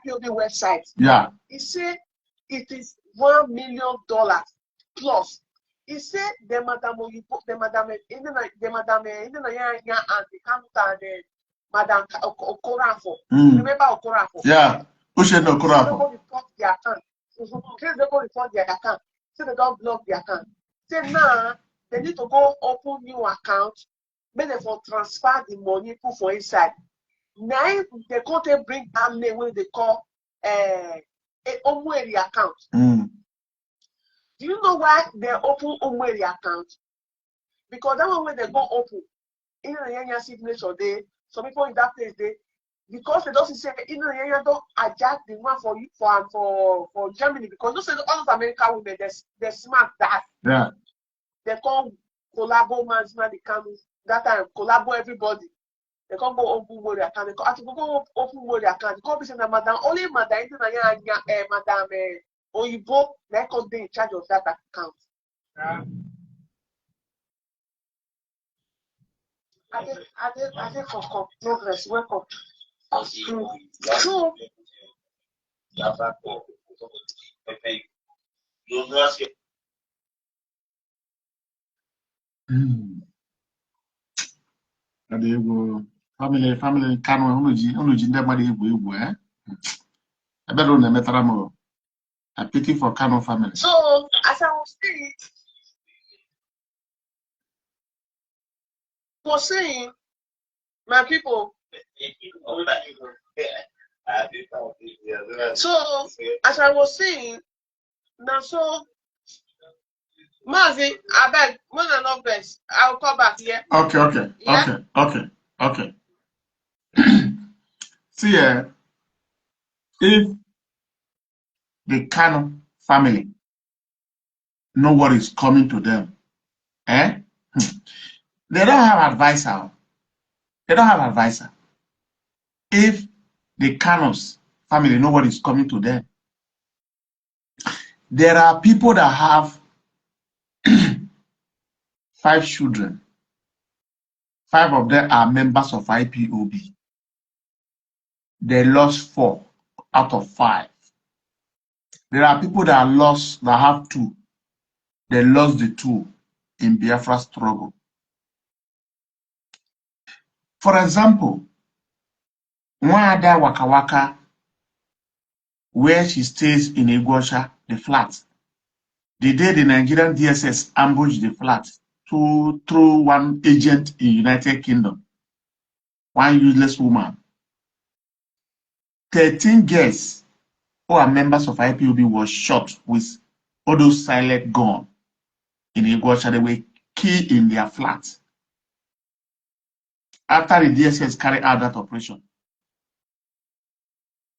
IPOB website. Yeah. He said it is $1 million plus. He said the madam and Madam Okorafo. Remember Okorafo? Yeah. Who should know Okorafo? They go report the account. They go report their account. So they don't block the account. Say now they need to go open new account. Make them for transfer the money put for inside. Now they can't bring that name when they call a Omweri account. Do you know why they open Omweri account? Because that one when they go open, in the Yanya signature day, some people in that place they because they don't say in the Yanya don't adjust the one for you for Germany because you say all of American women they're smart that they call collabo management the Kanu that time collabo everybody. They can't go open money account. They can't go open money account. They can't be saying madam only madam madam Oyibo they can't be in charge of that account. I think for progress, welcome. True. And they go family Kanu unu ji ndị mmadụ egwu eh. I better on the metramo. I pity for Kanu family. So as I was saying, my people. So as I was saying, now so Mazi, I beg, when I know best, I'll come back here. Okay. Yeah? Okay. See, if the Kanu family know what is coming to them, they don't have advisor. They don't have advisor. If the Kanu's family know what is coming to them, there are people that have 5 children. 5 of them are members of IPOB. They lost 4 out of 5. There are people that have 2. They lost the 2 in Biafra struggle. For example, Nwada Waka Waka, where she stays in Igosha, the flat. The day the Nigerian DSS ambushed the flat through one agent in United Kingdom, one useless woman. 13 girls who are members of IPOB was shot with all those silent guns in Igosha. They were killed in their flat. After the DSS carried out that operation,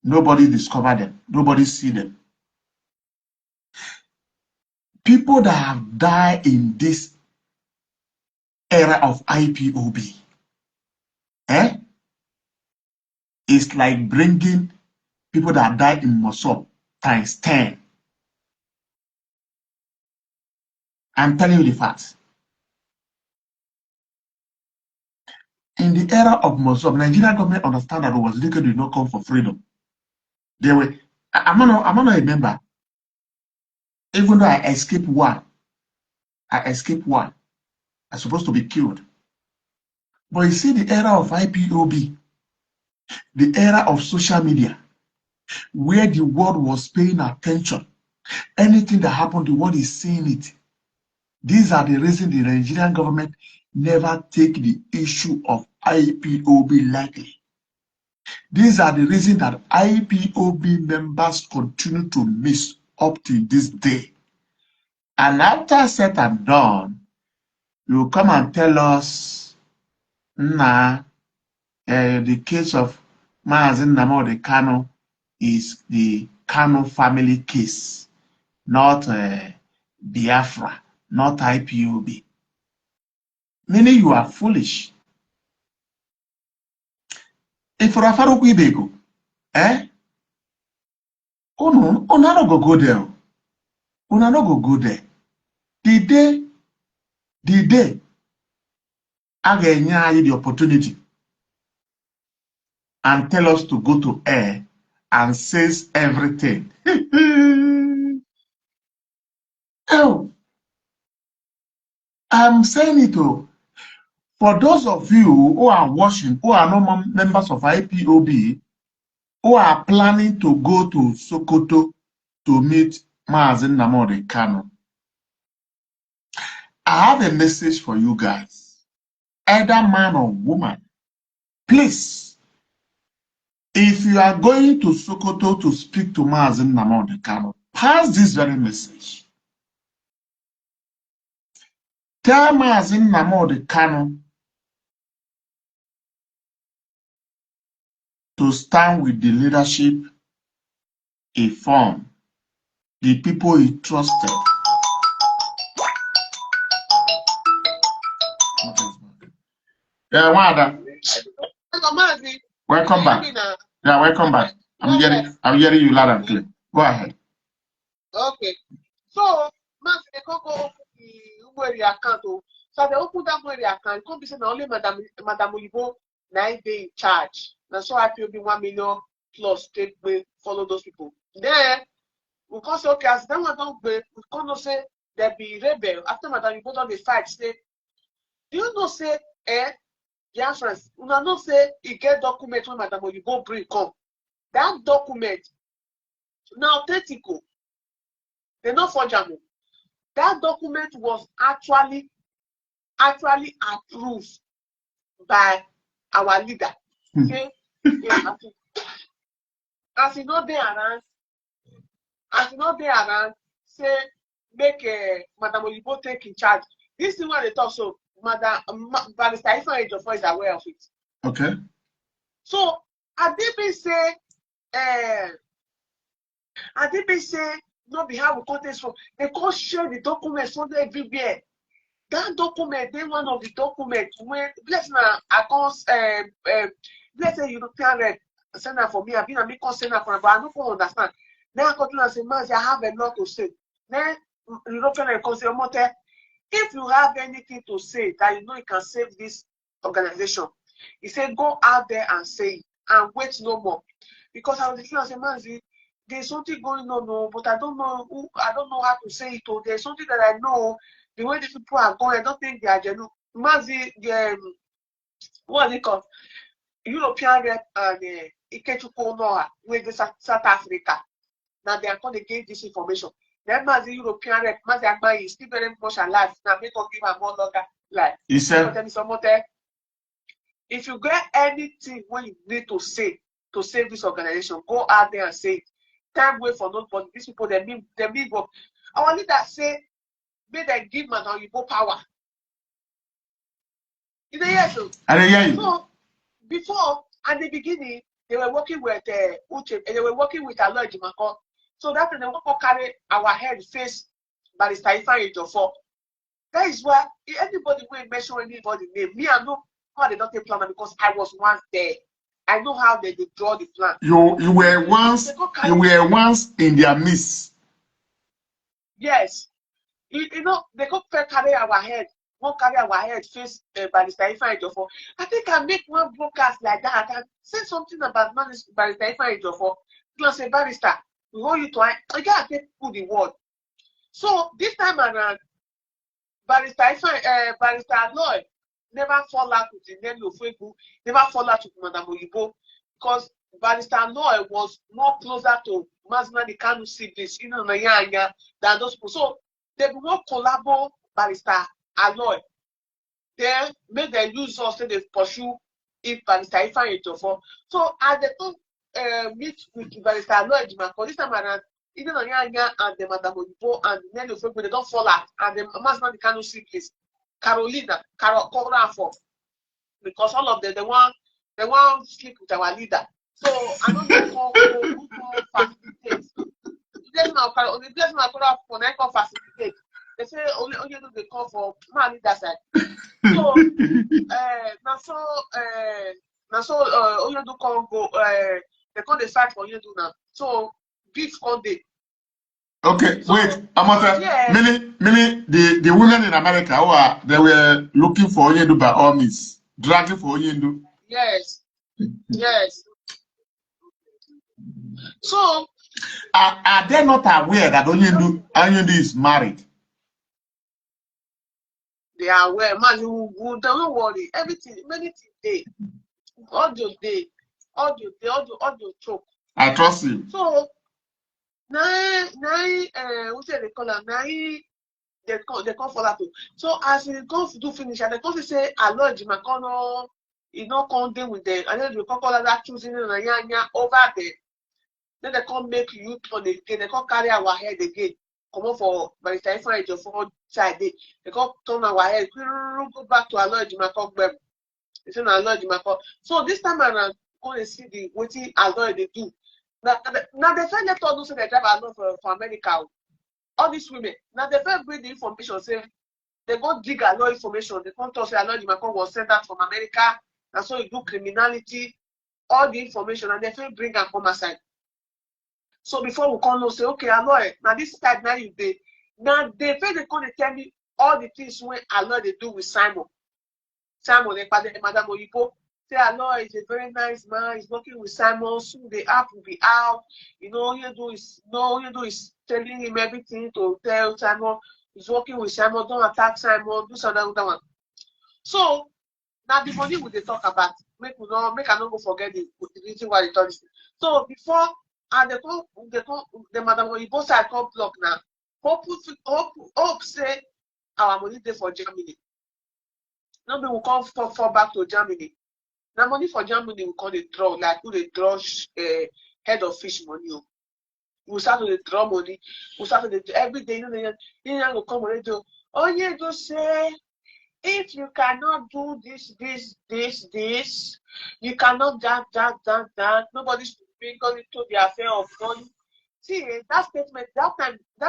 nobody discovered them. Nobody see them. People that have died in this era of IPOB, it's like bringing people that died in Mosul times 10. I'm telling you the facts. In the era of Mosul, Nigerian government understand that Wazirika did not come for freedom. They were, I'm not a member. Even though I escaped one, I'm supposed to be killed. But you see the era of IPOB, the era of social media, where the world was paying attention. Anything that happened, the world is seeing it. These are the reasons the Nigerian government never take the issue of IPOB lightly. These are the reasons that IPOB members continue to miss up to this day. And after said and done, you come and tell us, nah, the case of NNAMDI Kanu is the Kanu family case, not Biafra, not IPOB. Meaning you are foolish. If you are Farouk Ibeko, Una no go there. Una no go there. The day I get the opportunity and tell us to go to air and says everything. Oh, I'm saying it all. For those of you who are watching, who are not members of IPOB, who are planning to go to Sokoto to meet NNAMDI Kanu, I have a message for you guys. Either man or woman, please, if you are going to Sokoto to speak to NNAMDI Kanu, pass this very message. Tell NNAMDI Kanu to stand with the leadership he formed, the people he trusted. Yeah, Wanda. Welcome back. Yeah, welcome back. I'm hearing you loud and clear. Go ahead. Okay. So, they can't go open the account. So they open that account. It can't be saying only Madam Ulibo 9 day in charge. Now so I feel be 1 million plus take me follow those people. Then we can say okay, as them don't be, we can't say there be rebel after Madam Ulibo on the fight. Say, do you know say Biafrans, you know say he get document when Madam Ulibo bring come. That document now authentic. They not forge them. That document was actually approved by our leader. Okay? Yeah, as you know, they around, say make Madam Olibo take in charge. This is what they talk. So Madam Barrister Ifeanyi Ejiofor is aware of it. Okay. So Adibi say no be how we contest from. They can't share the documents from everywhere. That document, then one of the documents when let's say European Red send that for me. I've been a big send that for me, but I don't understand. Then I continue and say, Mazi, I have a lot to say. Then European Red comes say, if you have anything to say that you know you can save this organization, he said, go out there and say it and wait no more. Because I was thinking, I said, Mazi, there's something going on, but I don't know how to say it. Or there's something that I know. The way these people are going, I don't think they are genuine. Mazi, what they call European Red and Ikechukwu Noah with the South Africa. Now they are going to get this information. Then Mazi European Red, Mazi Agbayi is still very much alive. Now make us give her more longer life. He said, if you get anything when you need to say to save this organization, go out there and say it. Time wait for nobody. These people they mean work. Our leader say, may they give Madam Ulibo power. You know, yes. So before at the beginning, they were working with Uche, and they were working with Aloy Jimako. So that they want to carry our head face Barrister Ifeanyi Ejiofor. That is why anybody will mention anybody's name. Me, I know how they don't take plan because I was once there. I know how they draw the plan. You were once in their midst. Yes. You know, they could carry our head. Won't carry our head face Barrister Ifeanyi Ejiofor. I think I make one broadcast like that. I can say something about Barrister Ifeanyi Ejiofor. Plus say Barrister, we want you to I gotta take put the word. So this time around, Barrister Lloyd never fall out with the name of Facebook, never fall out with Madam Ulibo, because Barrister Lloyd was more closer to NNAMDI KANU siblings, you know, than those people. So they will collaborate Barrister Lloyd. Then make them use us to they pursue if Barrister Ifeanyi Ejiofor. So as they don't meet with Barrister Lloyd, for this time around, even Onyanya and the Madam Ulibo and the name of Facebook, they don't fall out, and the NNAMDI KANU siblings, Carolina, for because all of them they want sleep with our leader. So I don't know who facilitate. The place now for facilitate. They say only do they call for man leader side. So only do come go they call the fight for you do now. So beef come day. Okay, so, wait, Amata. Yeah. Many the women in America they were looking for Onyendu by all means, dragging for Onyendu. Yes. So are they not aware that Onyendu is married? They are aware, man. You don't worry. Everything, many things day, audio choke. I trust you. So what say they call them? They come for that too. So as it goes to do finish, and they come to say, "Aloy Jimakono, you know, come deal with them." And then you come call that choosing over there. Then they come make you on again. They come carry our head again. Come on for Barrister Ifeanyi Ejiofor side. They come turn our head. Go back to Aloy Jimakono. They say Aloy Jimakono. So this time around, go and see the what Aloy they do. Now the first let us know say they drive along for America. All these women. Now the first bring the information say they go dig Aloy information. They come to say Aloy Jimakono was sent out from America. And so you do criminality, all the information, and they will bring and come aside. So before we come and say, okay, Aloy, now this type now you did. Now they they come and tell me all the things when Aloy they do with Simon. Simon, Madam Oyibo, say Aloy is a very nice man, he's working with Simon, soon the app will be out. You know, all you do is telling him everything to tell Simon, he's working with Simon, don't attack Simon, do something that one. So now the money we they talk about, make I not go forget the reason why they talk this. So before and the Madam Oyibo side come block now. Hope say our money there for Germany. Now we will come fall back to Germany. Now money for Germany we call the draw, like who they draw head of fish money. We start to draw money. We start to every day. You will come on radio. Oh yeah, just say if you cannot do this, you cannot that. Nobody's being gone into the affair of money. See, that statement, that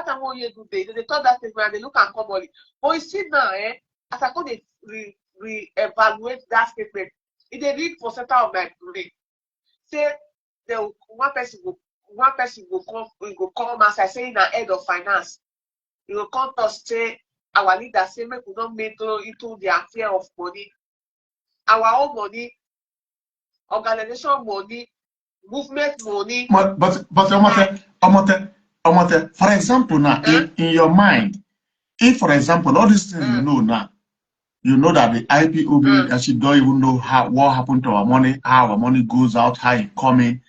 time 1 year do they thought that statement and they look and come on. But you see now, as I come re-evaluate that statement, it they read for center of my brain. Say one person will come as I say in the head of finance. He will come to say our leader say make we don't make into the affair of money. Our own money, organization money, movement money. But Omote, for example, now in your mind, if for example all these things you know now, you know that the IPOB leadership don't even know what happened to our money, how our money goes out, how it coming.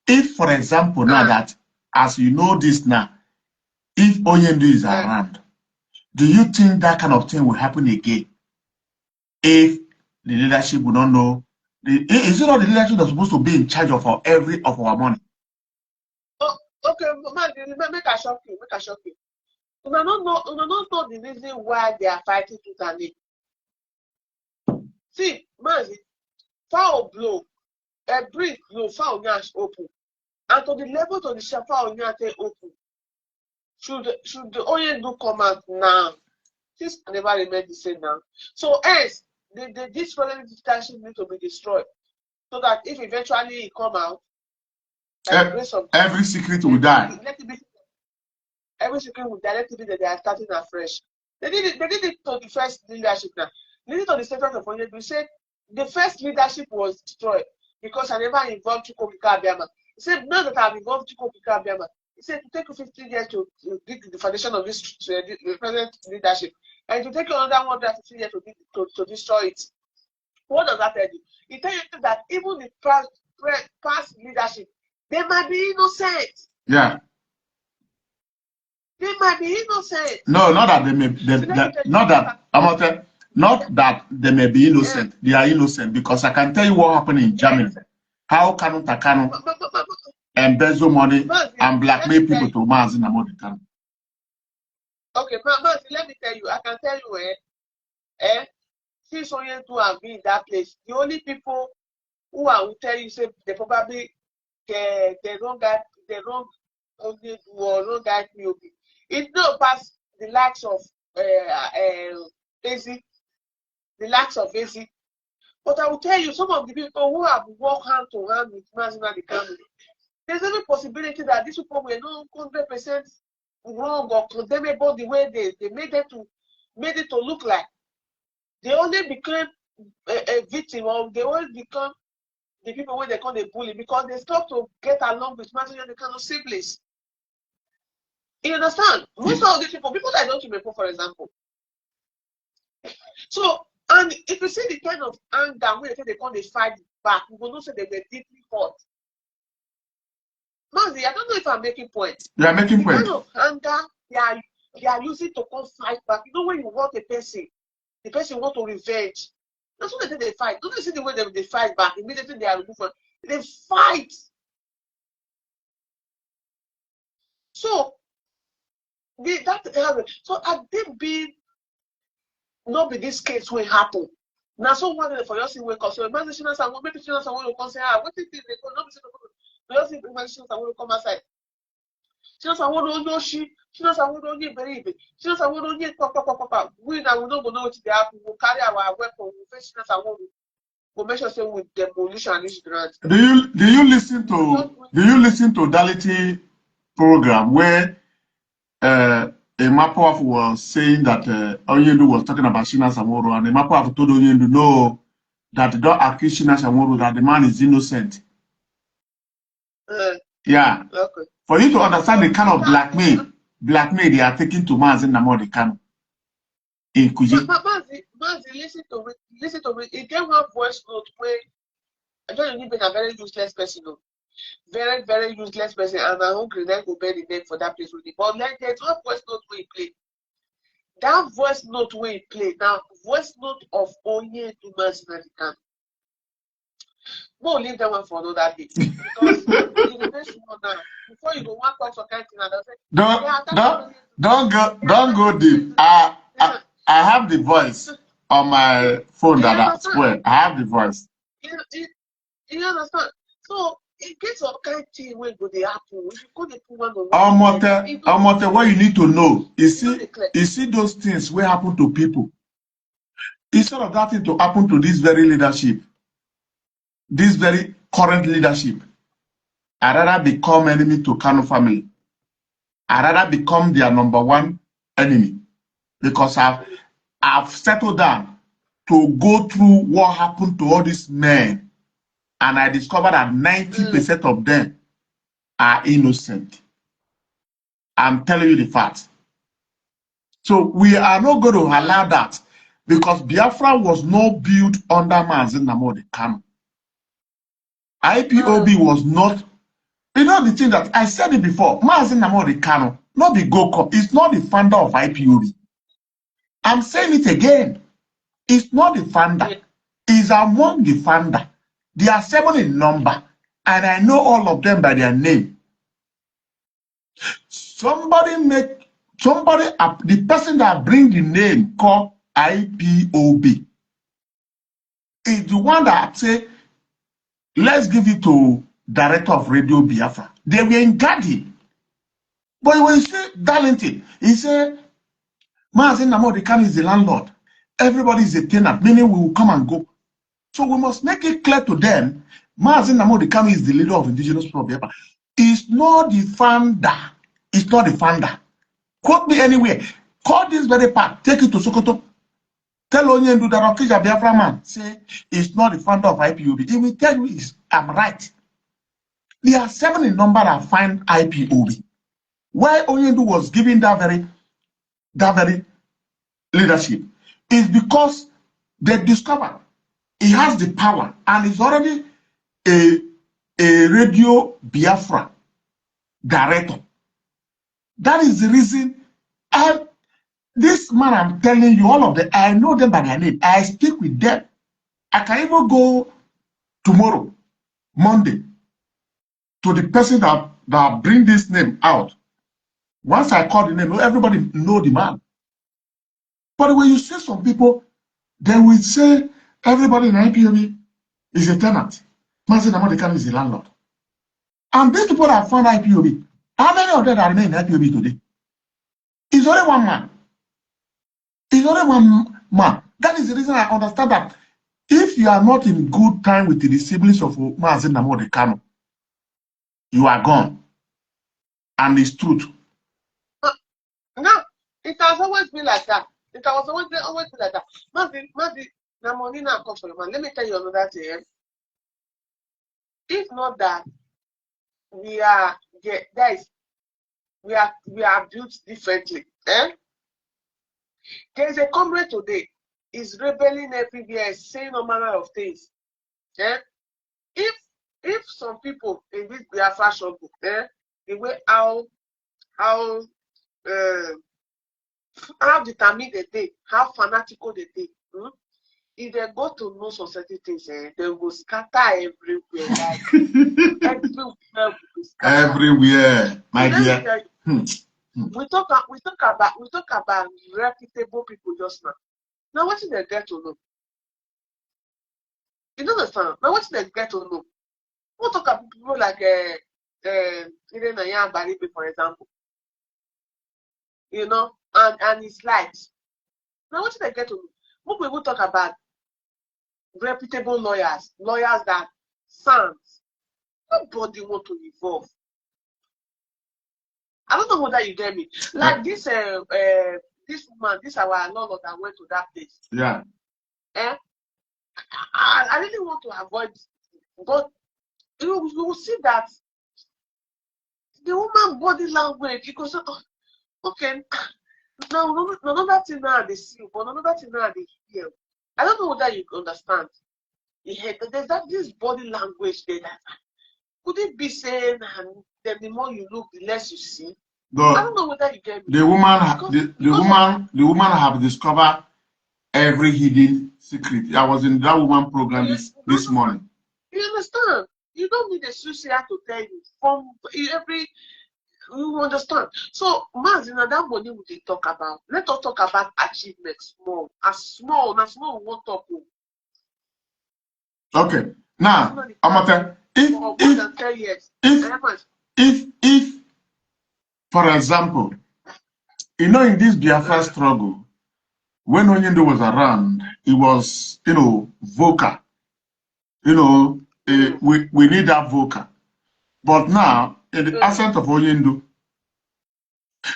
If for example now that as you know this now, if Onyendu is around, do you think that kind of thing will happen again? If the leadership will not know, is it not the leadership that's supposed to be in charge of every of our money? Oh, okay, man, make a shock you. You don't know the reason why they are fighting to Tani. See, man, foul blow, a breeze blow, foul nash open. And to the level to the foul nash open. Should the Onyendu come out now? This can never remain the same now. So hence, this present discussion need to be destroyed. So that if eventually it come out, every secret will die. Every secret will die. Let it be that they are starting afresh. They did it to the first leadership now. Leading to the statement of Onyendu, we said the first leadership was destroyed because I never involved Chukwuemeka Abịama. He said, now that I've involved Chukwuemeka Abịama, he said to take you 15 years to dig the foundation of this the present leadership, and to take you another 150 years to destroy it. What does that tell you? It tells you that even the past leadership, they might be innocent. Yeah. They might be innocent. No, not that they may. Not that they may be innocent. They are innocent because I can tell you what happened in Germany. How Kanu embezzle money and blackmail people to Mars in the town. Okay, let me tell you. I can tell you since Onyendu have been in that place, the only people who I will tell you say they probably they don't only do or don't guide POB. It no pass the likes of Ezi, the likes of Ezi. But I will tell you, some of the people who have worked hand to hand with NNAMDI Kanu, there's every possibility that these people were not 100% wrong or condemnable the way they made it to look like. They only became a victim, or they only become the people where they call the bully because they stopped to get along with NNAMDI Kanu siblings. You understand? Most of these people that don't remember, for example. So, and if you see the kind of anger when they call they fight back, you will not say they were deeply hurt. Mazi, I don't know if I'm making points. You are making points. The kind of anger they are using to come fight back. You know when you want a person, the person want to revenge. That's what they fight. Don't you see the way they fight back? Immediately they are removed. They fight. So so I did be not be this case will happen. Now so one for your thing wake up. So imagine I want maybe I want to come say, what is this? They go not be just imagine I want to come outside. I want to know she I want to know very I want to know papa. We now will not go know what they have. We will carry our weapon, we face I want go make sure say we demolish and this grant. Do you listen to Daliti program where Emapoaf was saying that Onyendu was talking about Shina Samoro, and Emapoaf told Onyendu no, that don't accuse Shina Samoro, that the man is innocent. Yeah. Okay. For you to understand the kind of blackmail they are taking to Mazi Nnamdi Kanu in Kuje. Mazi, listen to it. It gave one voice note where I don't even a very useless person. No. Very, very useless person, and I hope Grenade will bear the name for that place with it. But like there's one voice note where he played. That voice note where he played, now voice note of Onye to Mazi Nnamdi Kanu. We'll leave that one for another day. Because in the next one now, before you go one talk for kind thing and I say, don't go deep. I have the voice on my phone that I swear. I have the voice. You understand? So it gets some kind of thing when go the happen. If you go the one on one, what you need to know, you see those things will happen to people. Instead of that thing to happen to this very leadership, this very current leadership, I rather become enemy to Kanu family. I rather become their number one enemy, because I've settled down to go through what happened to all these men, and I discovered that 90% of them are innocent. I'm telling you the facts. So we are not going to allow that, because Biafra was not built under Mazi Nnamdi Kanu. IPOB was not. You know the thing that I said it before, Mazi Nnamdi Kanu, not the GoCo, is not the founder of IPOB. I'm saying it again. It's not the founder. It's among the founder. They are 7 in number, and I know all of them by their name. The person that bring the name called IPOB is the one that say, let's give it to director of Radio Biafra. They were in Gadi. But when you say Darlington, he said, Mazi Nnamdi Kanu is the landlord. Everybody is a tenant, meaning we will come and go. So we must make it clear to them, Mazi Nnamdi Kanu is the leader of indigenous people of Biafra. It's not the founder. It's not the founder. Quote me anywhere. Call this very part. Take it to Sokoto. Tell Onyendu that Okija Biafra man say it's not the founder of IPOB. He will tell you I'm right. There are 7 in number that find IPOB. Why Onyendu was given that very leadership is because they discovered he has the power and he's already a Radio Biafra director. That is the reason. This man, I'm telling you, all of them, I know them by their name. I speak with them. I can even go tomorrow, Monday, to the person that bring this name out. Once I call the name, everybody know the man. But when you say some people, they will say everybody in IPOB is a tenant. Mazi Nnamdi Kanu is a landlord. And these people that found IPOB, how many of them that remain in IPOB today? It's only one man. It's only one man. That is the reason I understand that if you are not in good time with the siblings of Mazi Nnamdi Kanu, you are gone. And it's truth. No, it has always been like that. It has always been like that. Mazi, the money now comes from the man. Let me tell you another thing. If not that, we are built differently. There is a comrade today, is rebelling everywhere, saying no manner of things. If some people in this Biafra struggle, the way how determined they dey, how fanatical they dey, if they go to know some certain things, they will scatter everywhere. Like everywhere, my dear. We talk about reputable people just now. Now what did they get to know? You don't understand. Now what did they get to know? We'll talk about people like NNAMDI, for example. You know, and his lives. Now what did they get to know? What we will talk about reputable lawyers that sound. Nobody want to involve. I don't know whether you get me. Like this woman, this our lord that went to that place. Yeah. I really want to avoid, but you will see that the woman body language, you go say, oh, okay, now another thing now they see, but another thing now they hear. I don't know whether you understand. There's this body language there that could it be saying, and then the more you look, the less you see. I don't know whether you get me. The woman have discovered every hidden secret. I was in that woman program this morning. You understand? You don't need a suicide to tell you from every. You understand? So, Mazina, that money we talk about. Let us talk about achievements small. As small we want to talk. Okay. Now, Amate, if, for example, in this Biafra struggle, when Onyendo was around, he was, vocal. We need that vocal. But now, in the absence of Onyendo,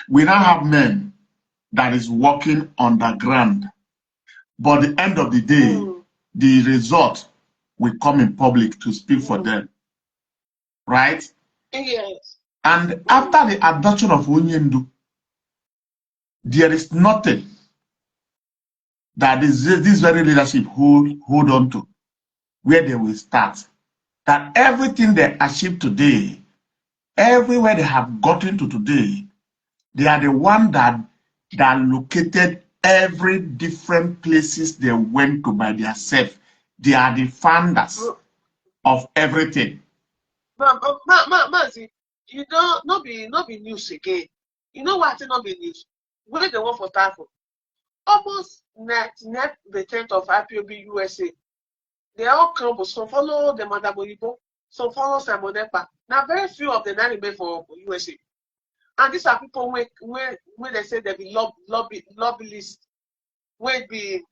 we now have men that is working on the ground. But at the end of the day, the result will come in public to speak for them. Right? Yes. And after the adoption of Onyendo, there is nothing that this very leadership hold on to, where they will start. That everything they achieved today, everywhere they have gotten to today, they are the one that located every different places they went to by themselves. They are the founders of everything. Mazi, you don't not be news again. You know what? Not be news. Where they want for tackle. Almost net the 10th of IPOB USA. They all come, but some follow the Madam Oyibo, some follow Simon Ekpa. Now, very few of them remain for USA. And these are people when they say they be lobbyists, where they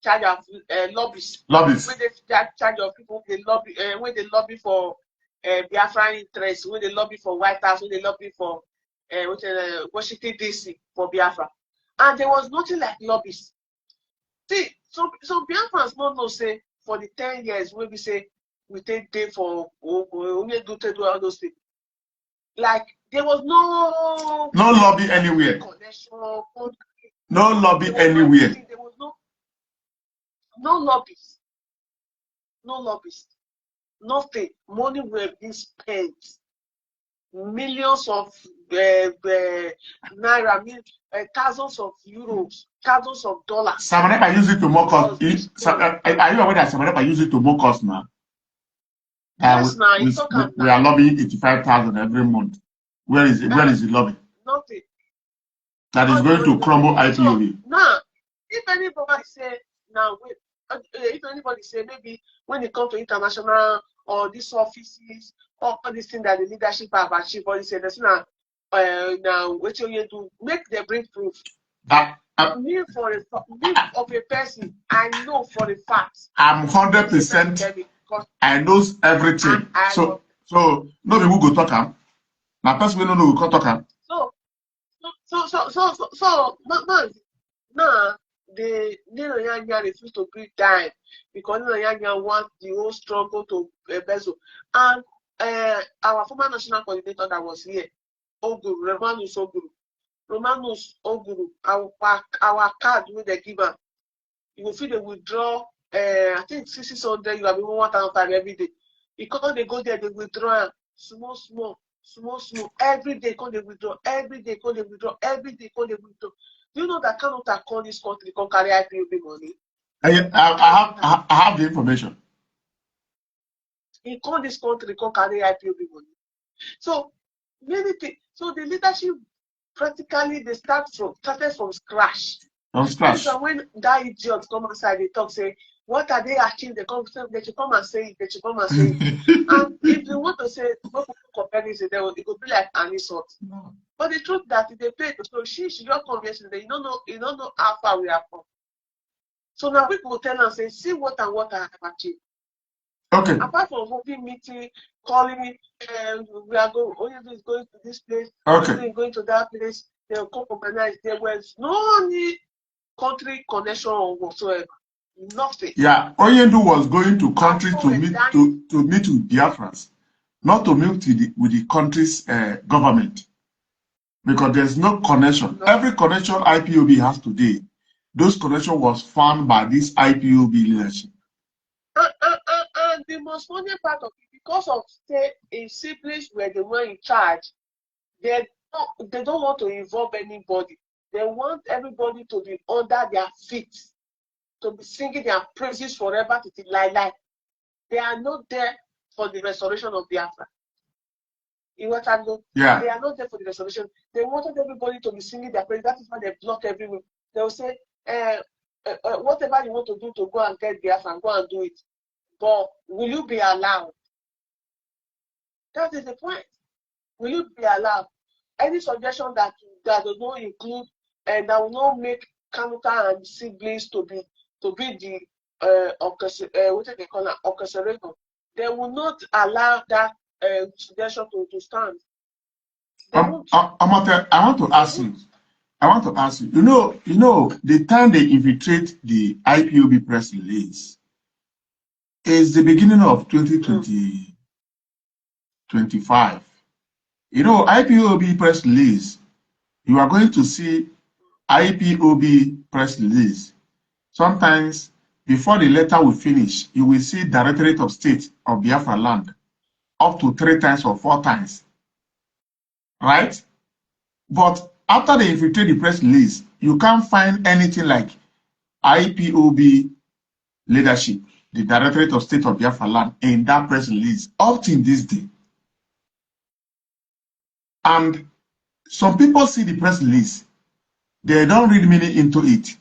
charge of lobbyists. Lobbyists. When they charge of people, they lobby, when they lobby for Biafra interests, when they lobby for White House, when they lobby for Washington DC for Biafra. And there was nothing like lobbyists. See, so Biafrans don't know, say, for the 10 years, when we say we take day for only do all those things. Like, there was no lobby anywhere. No lobby anywhere. There was no lobbies. No lobbies. Nothing. Money were being spent. Millions of naira, thousands of euros, thousands of dollars. Samaneka use it to mock us. Are you aware that Samaneka use it to mock us now? Yes, now we are lobbying 85,000 every month. Where is it? Where is the lobby? Nothing. That is going to crumble IPOB. So, now, if anybody say if anybody say maybe when it comes to international or these offices or all these things that the leadership have achieved, or they say that's now what you do, make them bring proof. Me of a person, I know for a fact. I'm 100%. I know everything. So no people go talk am. Now person we no know we go talk am. So now the Ninoyanya refuse to breathe time because Ninoyanya wants the whole struggle to bezel. And our former national coordinator that was here, Romanus Oguru, our card with the giver, you will feel they withdraw. I think 600, you have been 1,000 every day. Because they go there, they withdraw small. Every day, they withdraw. Every day, they withdraw. Do you know that cannot call this country can carry IPOB money? I have the information. He called this country can carry IPOB money. So many things. So the leadership practically they started from scratch. From scratch. So when that idiot come outside, they talk say, what are they achieving? They should come and say it. And if you want to say comparison, it could be like an insult. No. But the truth that they pay, so she should not come yesterday. You don't know how far we are from. So now people tell us, say, see what and what I have achieved. Okay. Apart from open meeting, calling me, we are going, Onyedu is going to this place, Okay. Onyedu is going to that place, they will come organize. There was no need country connection or whatsoever. Nothing. Yeah, Onyedu was going to country to meet with Biafrans, not to meet with the country's government, because there's no connection. No. Every connection IPOB has today, those connection was found by this IPOB leadership. And the most funny part of it, because of say a siblings were the one in charge, they don't want to involve anybody. They want everybody to be under their feet, to be singing their praises forever to the lie. They are not there for the restoration of Biafra. Yeah. They are not there for the restoration. They wanted everybody to be singing their praises. That is why they block everyone. They will say, whatever you want to do to go and get Biafra, go and do it. But will you be allowed? That is the point. Will you be allowed? Any suggestion that does not include and that will not make Kanuka and siblings to be the what they call it, orchestrator, they will not allow that suggestion to stand. I want to ask you. You know, the time they infiltrate the IPOB press release is the beginning of 2025. You know, IPOB press release, you are going to see IPOB press release. Sometimes, before the letter will finish, you will see Directorate of State of Biafra land up to 3 times or 4 times. Right? But after they infiltrate the press release, you can't find anything like IPOB leadership, the Directorate of State of Biafra land in that press release up to this day. And some people see the press release, they don't read meaning into it.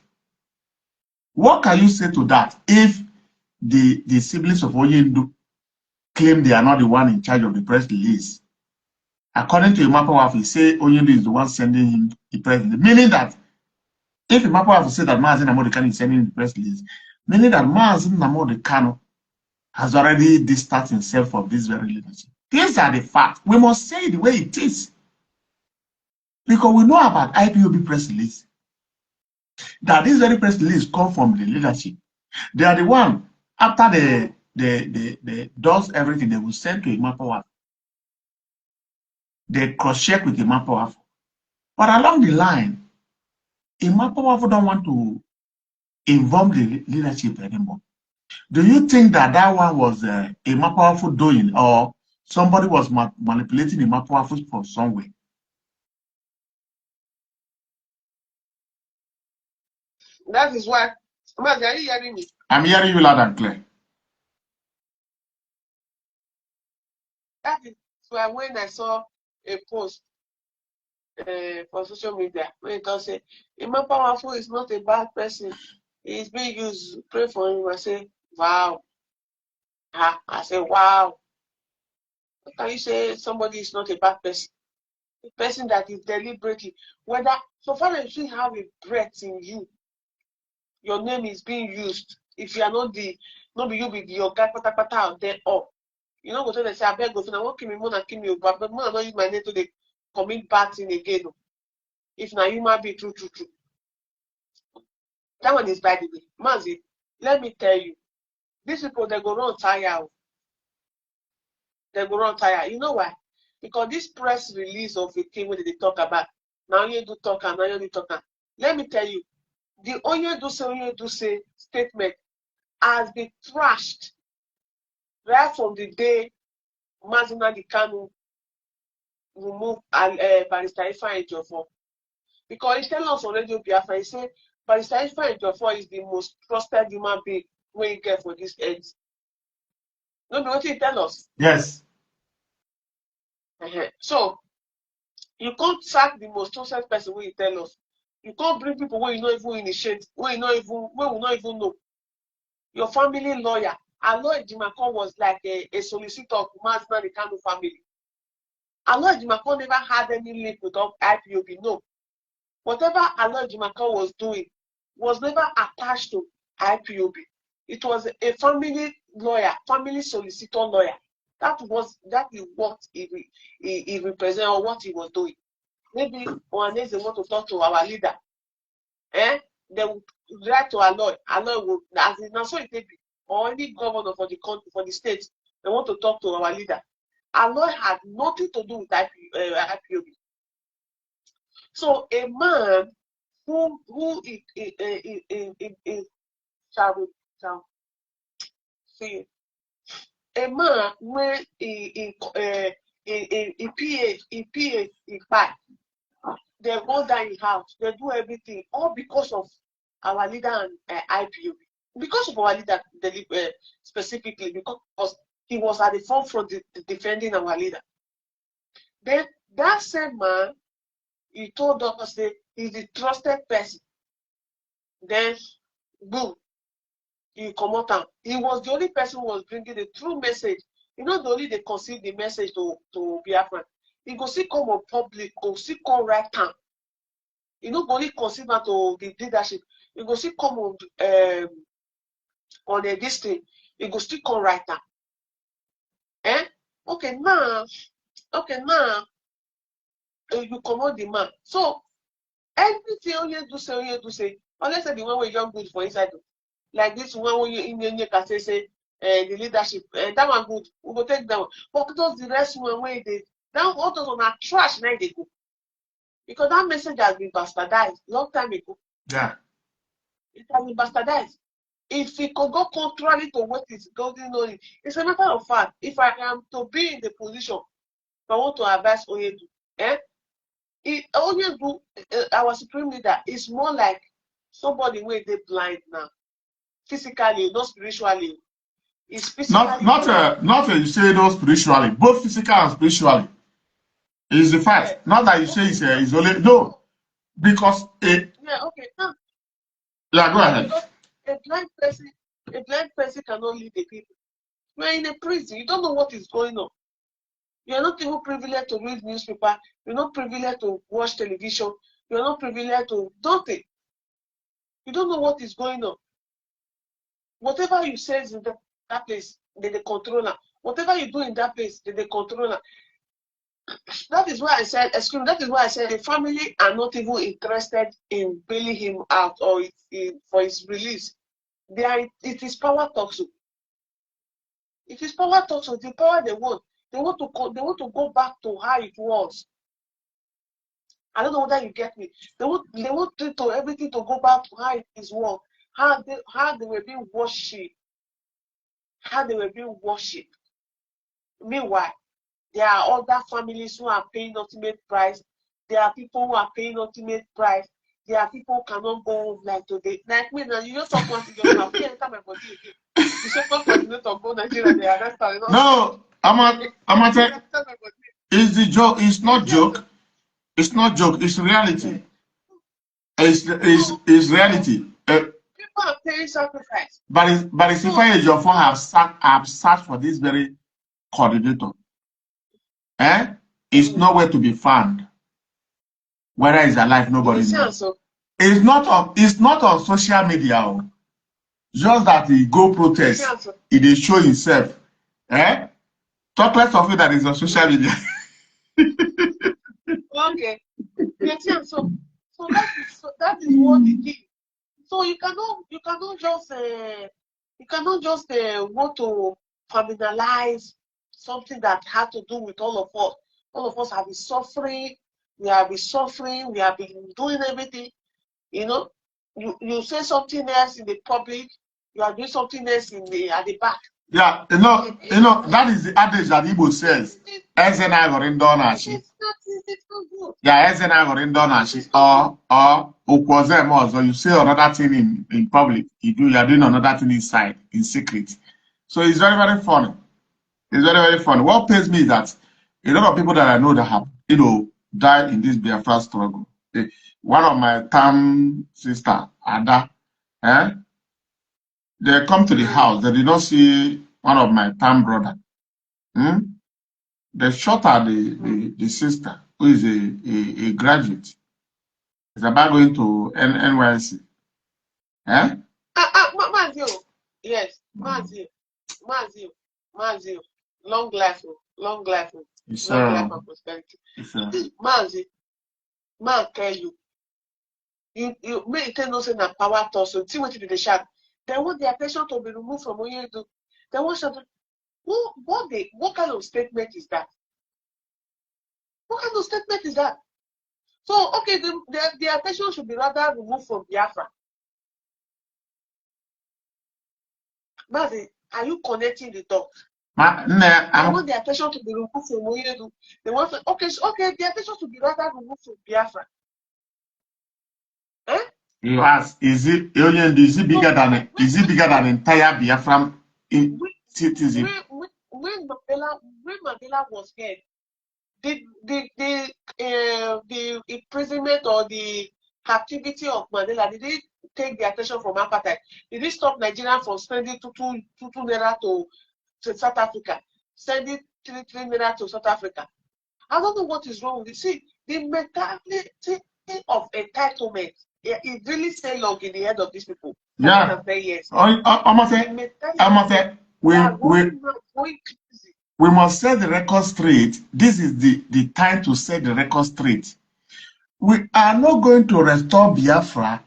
What can you say to that if the siblings of Onyedu claim they are not the one in charge of the press release? According to Imapawafu, say Onyedu is the one sending him the press release, meaning that if Imapawafu say that Mazi Nnamdi Kanu is sending the press release, meaning that Mazi Nnamdi Kanu has already distanced himself from this very leadership. These are the facts. We must say it the way it is. Because we know about IPOB press release. That this very press release come from the leadership. They are the one, after they does everything, they will send to Imapawafu. They cross-check with Imapawafu. But along the line, Imapawafu don't want to involve the leadership anymore. Do you think that one was Imapawafu doing, or somebody was manipulating Imapawafu from somewhere? That is why. Mazi, are you hearing me? I'm hearing you loud and clear. That is why when I saw a post for social media, when it does say, Imapawafu is not a bad person. He is being used. Pray for him. I say, wow. I say, wow. How can you say somebody is not a bad person? A person that is deliberately, whether so far as you have a breath in you, your name is being used. If you are not be you with your guy pata out there up. You know, go to the say, I beg go to I won't kill me more than kill me, but more not use my name to the commit bad thing again. If now you might be true. That one is by the way. Mazi, let me tell you, these people they go run tire. They go run tire. You know why? Because this press release of a thing where they talk about now you do talk and now you do talk. Let me tell you, the Onyedu say statement has been trashed right from the day Mazi Nnamdi Kanu removed Barrister Ifeanyi Ejiofor. Because he tell us on Radio Biafra, he said Barrister Ifeanyi Ejiofor is the most trusted human being we get for this earth. No, what he tell us? Yes. So you can't sack the most trusted person when you tell us. You can't bring people where you not even initiate, where we not even know. Your family lawyer, Aloy Ejimakor was like a solicitor of Mazi Nnamdi Kanu family. Aloy Ejimakor never had any link with IPOB, no. Whatever Aloy Ejimakor was doing was never attached to IPOB. It was a family lawyer, family solicitor lawyer. That is what he represented or what he was doing. Maybe one day they want to talk to our leader. They will write to our lawyer. Our lawyer will, as in so it may be, or any governor for the country, for the state, they want to talk to our leader. Our lawyer had nothing to do with IPOB. So a man who shall see a man when he buy, they go down in house, they do everything, all because of our leader and IPOB. Because of our leader specifically, because he was at the forefront defending our leader. Then that same man, he told us that he's a trusted person. Then, boom, he come out. He was the only person who was bringing the true message. You know, the only they conceived the message to Biafra. He go see come on public, go see come right time. You know, only conceive to the leadership. He go see come on this thing. He go still come right now. Okay, now, you come on the man. So everything you do say, unless the one where you're good for inside. Like this one when you can say the leadership, that one good, we will take that one. But those the rest one where they that all those on are trash now they go. Because that message has been bastardized long time ago. Yeah. It has been bastardized. If it could go contrary to what is going on, it's a matter of fact. If I am to be in the position, if I want to advise Oyedu, Oyedu, our supreme leader, is more like somebody where they blind now, physically, not spiritually. It's physically not you say no spiritually, both physical and spiritually. Is the fact. Yeah. Not that you say it's only no, because okay. Yeah, go ahead. A blind person cannot lead the people. You're in a prison, you don't know what is going on. You're not even privileged to read newspaper, you're not privileged to watch television, you're not privileged to nothing. You don't know what is going on. Whatever you say is in that place, they control her. Whatever you do in that place, they control her. That is why I said, the family are not even interested in bailing him out or for his release. It is power toxic. It is power toxic. The power they want. They want to go back to how it was. I don't know whether you get me. They want everything to go back to how it was. How they were being worshipped. How they were being worshipped. Meanwhile, there are other families who are paying ultimate price. There are people who are paying ultimate price. There are people who cannot go home like today. Like me now, you don't talk one thing, you have to enter my body again. You say first coordinator go Nigeria, they arrest her. No, I'm saying it's the joke. It's not joke. It's not joke. It's reality. It's reality. People are paying sacrifice. But it's if I have searched for this very coordinator. It's nowhere to be found. Whether he's alive, nobody knows. It's not on social media. Just that he go protest, he dey show himself. Talk less of it that is on social media. Okay. So that is what it is. So you cannot just want to criminalize something that had to do with all of us. All of us have been suffering. We have been doing everything. You know, you say something else in the public, you are doing something else at the back. Yeah, you know that is the adage that Igbo says. Yeah, or you say another thing in public, you are doing another thing inside, in secret. So it's very, very funny. It's very, very funny. What pains me is that a lot of people that I know that have, died in this Biafra struggle. One of my tam sister, Ada, they come to the house, they did not see one of my tam brother. They shot at the sister, who is a graduate. It's about going to NYC. My Mazio, yes, Mazio, long life, long life, long life and prosperity. Mazi, man tell you may tell no say na power toss. So see what you do the shark. They want their attention to be removed from what you do. They want something. What kind of statement is that? What kind of statement is that? So okay, the attention should be rather removed from Biafra. Mazi, are you connecting the dots? They want the attention to be removed from what you do. They want to, okay, the attention should be rather removed from Biafra. Eh? You ask, is it bigger than entire Biafran citizen? When Mandela was here, the imprisonment or the captivity of Mandela, did it take the attention from apartheid? Did it stop Nigeria from spending two naira to South Africa, sending 3 naira to South Africa? I don't know what is wrong with it. See, the mentality of entitlement, it really stay long in the head of these people. Yeah. Yes. We must set the record straight. This is the time to set the record straight. We are not going to restore Biafra.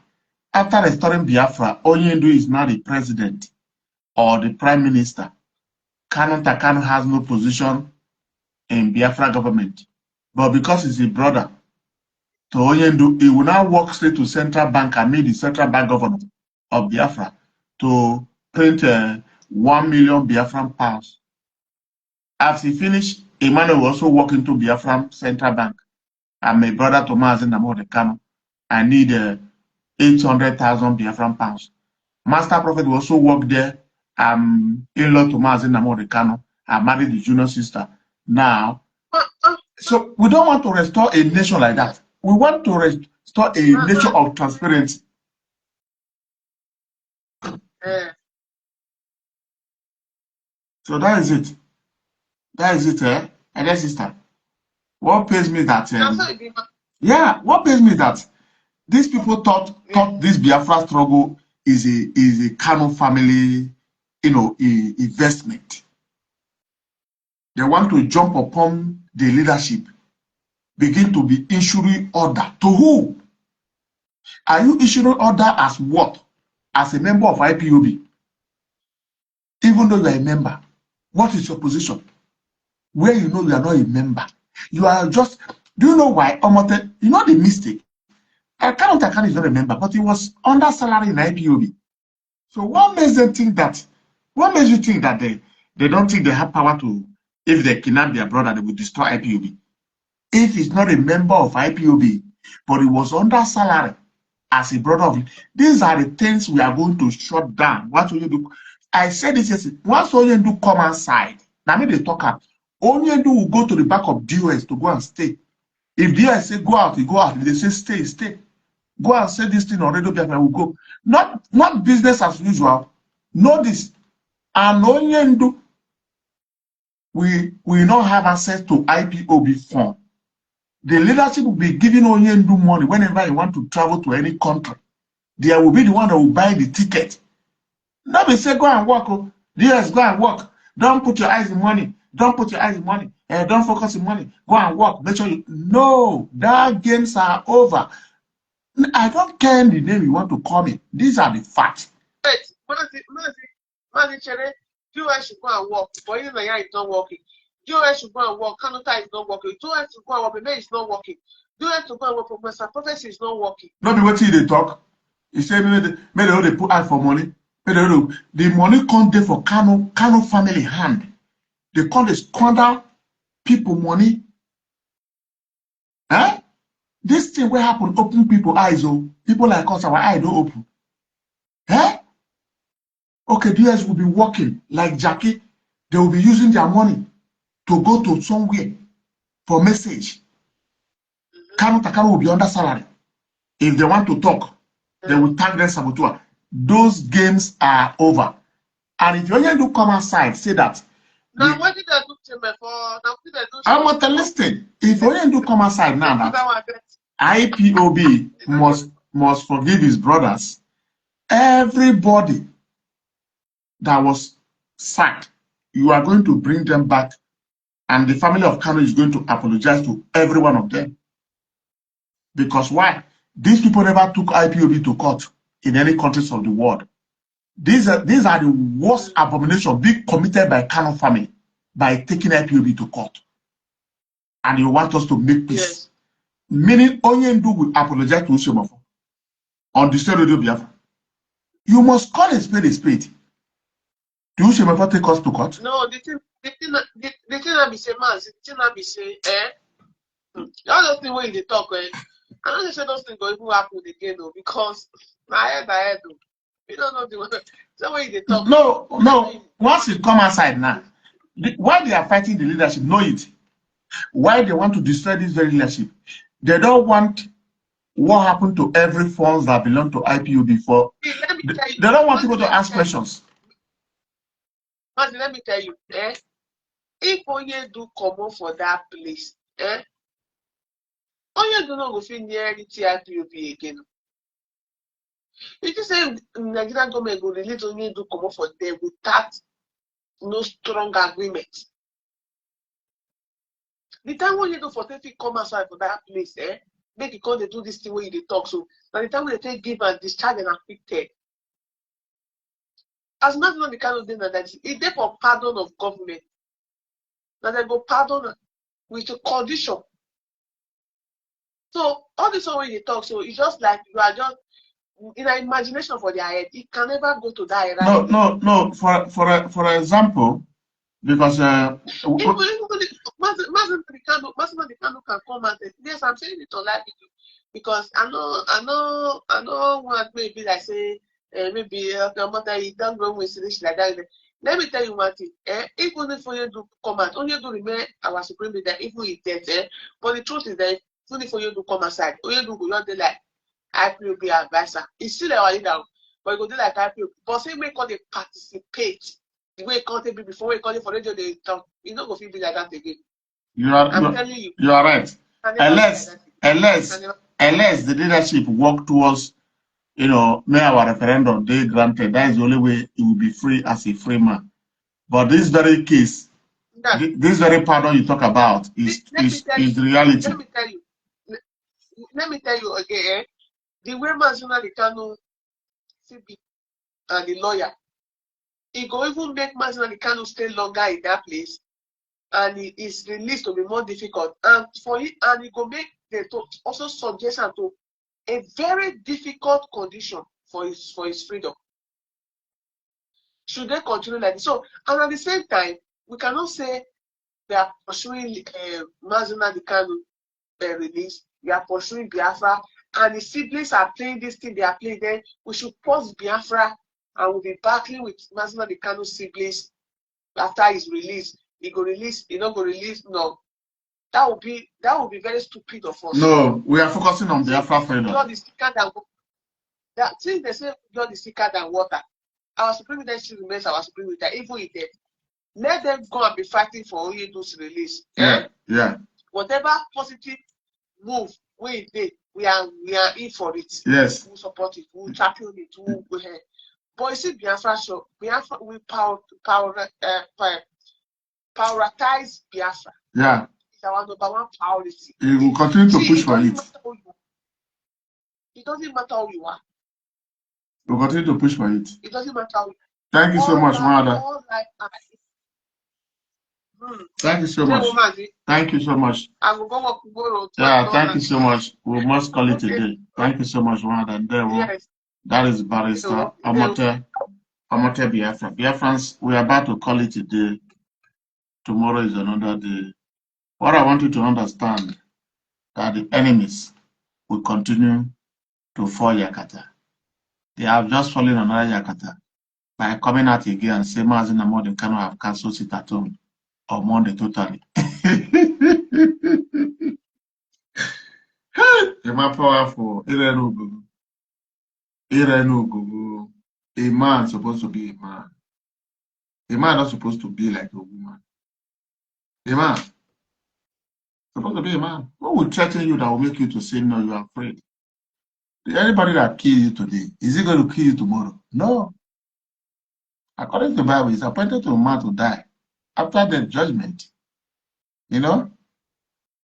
After restoring Biafra, Onyendu is not the president or the prime minister. Kanu has no position in Biafra government. But because he's a brother to Onyendu, he will now walk straight to central bank and meet the central bank governor of Biafra to print 1 million Biafran pounds. As he finished, Emmanuel will also walk into Biafran central bank. And my brother Thomas NNAMDI KANU, I need 800,000 Biafran pounds. Master Prophet will also work there. In-law Thomas NNAMDI KANU, I married the junior sister. Now, so we don't want to restore a nation like that. We want to restore a nation of transparency. So that is it. That is it, eh? And then, sister, what pays me that? Yeah, what pays me that these people thought this Biafra struggle is a Kanu family, investment. They want to jump upon the leadership, begin to be issuing order to who? Are you issuing order as what? As a member of IPOB? Even though you are a member, what is your position? Where you know you are not a member, you are just. Do you know why? Omote, you know the mistake. Kanu is not a member, but he was under salary in IPOB. So what makes them think that? What makes you think that they don't think they have power to, if they kidnap their brother, they will destroy IPOB? If he's not a member of IPOB, but he was under salary as a brother of it, these are the things we are going to shut down. What will you do? I said this yesterday. Once Onyendu come outside, now me they talk out. Onyendu will go to the back of DOS to go and stay. If DOS say go out, he go out. If they say stay, stay. Go and say this thing on Radio Biafra, will go. Not business as usual. Know this. And Onyendu, we not have access to IPOB fund. The leadership will be giving Onyendu money whenever you want to travel to any country. They will be the one that will buy the ticket. Not be say go and work. Oh. Yes, go and work. Don't put your eyes in money. Don't put your eyes in money. Don't focus in money. Go and work. Make sure you. No, that games are over. I don't care the name you want to call me. These are the facts. Wait, Chere, US should go and work. But even Naya is not working. US should go and work. Kanuta is not working. US should go and work. But is not working. US should go and work. Professor Prophecy is not working. Not be what they talk. You say maybe they put out for money. The money come there for Kanu family hand. They call the squander people money. Eh? This thing will happen, open people eyes. Oh, people like us, our eye don't open. Eh? Okay, DS will be working like Jackie. They will be using their money to go to somewhere for message. Kanu will be under salary. If they want to talk, they will tag them saboteur. Those games are over. And if you only do come outside, say that. Now, what did I do to me for? I'm not listening. If you only do come outside now, that IPOB must forgive his brothers. Everybody that was sacked, you are going to bring them back, and the family of Kanu is going to apologize to every one of them. Because why? These people never took IPOB to court in any countries of the world. These are the worst abominations being committed by Kanu family by taking IPOB to court. And you want us to make peace. Yes. Meaning, Onyendu will apologize to Usiomofo on the state radio Biafra. You must call a spade a spade. Do Usiomofo take us to court? No, the thing I be say, man, the thing I be say, all those things when they talk, I don't say those things go even happen again, though, because my head, though. You don't know the so when they talk. No. Once it come outside now, why they are fighting the leadership, know it. Why they want to destroy this very leadership. They don't want what happened to every funds that belong to IPU before. See, They don't want people to ask questions. But let me tell you, if Onye do come on for that place, Onye do not go fit near any IPOB again. If you say Nigerian government will release Onye do come on for them without no strong agreement. The time when you do for take come outside for that place, make it cause they do this thing where they talk. So by the time when they take give and discharge and afflicted. As much as the kind of thing that is, it's there for pardon of government. That they go pardon with a condition. So all this way they talk, so it's just like you are just in an imagination for their head. It can never go to that era. No. For example, because Even the Kanu can come and say, yes, I'm saying it on live video because I know what maybe I say maybe you don't go with this like that. Let me tell you one thing. Even if you do come out, only do remain our supreme leader, even if dead. But the truth is that even if you do come aside, only do go there like IPOB advisor. It's still our leader, but you go there like IPOB. But say we call they participate. The way it can't be before we call it for radio, they talk. You know, go feel be like that again. I'm telling you. You are right. Unless the leadership work towards, may our referendum they granted. That is the only way it will be free as a free man. But this very case, this very pardon you talk about is the reality. Let me tell you again. The way Mazuna Kanu CB and the lawyer, he go even make Mazuna Kanu stay longer in that place, and his release to be more difficult. And for it, and he go make the also suggestion to a very difficult condition for his freedom. Should they continue like this? So, and at the same time, we cannot say they are pursuing Mazuna Kanu release. We are pursuing Biafra, and the siblings are playing this thing they are playing. Then we should pause Biafra, and we'll be battling with Mazuna Kanu siblings after his release. He go release, he not go release. No, that would be very stupid of us. No, we are focusing on Biafra freedom. God is thicker than that. Since they say God is thicker than water, our supreme leader still remains our supreme leader, even if dead. Let them go and be fighting for Oyedo's release. Yeah. Whatever positive move we did, we are in for it. Yes. We'll support it. We'll champion it. We'll go ahead. But you see, Biafra show. Biafra will prioritize Biafra. Yeah. It's our number one priority. We will continue to push for it. It doesn't matter who you are. We'll continue to push for it. It doesn't matter how you are. Thank you so much, Mother. Thank you so much. Thank you so much. I will go up tomorrow. Yeah, thank you so much. We must call it today. Thank you so much, Mother. Yes. That is Barrister Omote Biafra. Biafrans, we are about to call it today. Tomorrow is another day. What I want you to understand that the enemies will continue to fall Yakata. They have just fallen another Yakata by coming out again and saying NNAMDI Kanu have cancelled sit at home or Monday totally. It's powerful. A man supposed to be a man. A man not supposed to be like a woman. A man supposed to be a man. What will threaten you that will make you to say no, you are afraid? Anybody that kills you today, is he going to kill you tomorrow? No. According to the Bible, it's appointed to a man to die after the judgment. You know?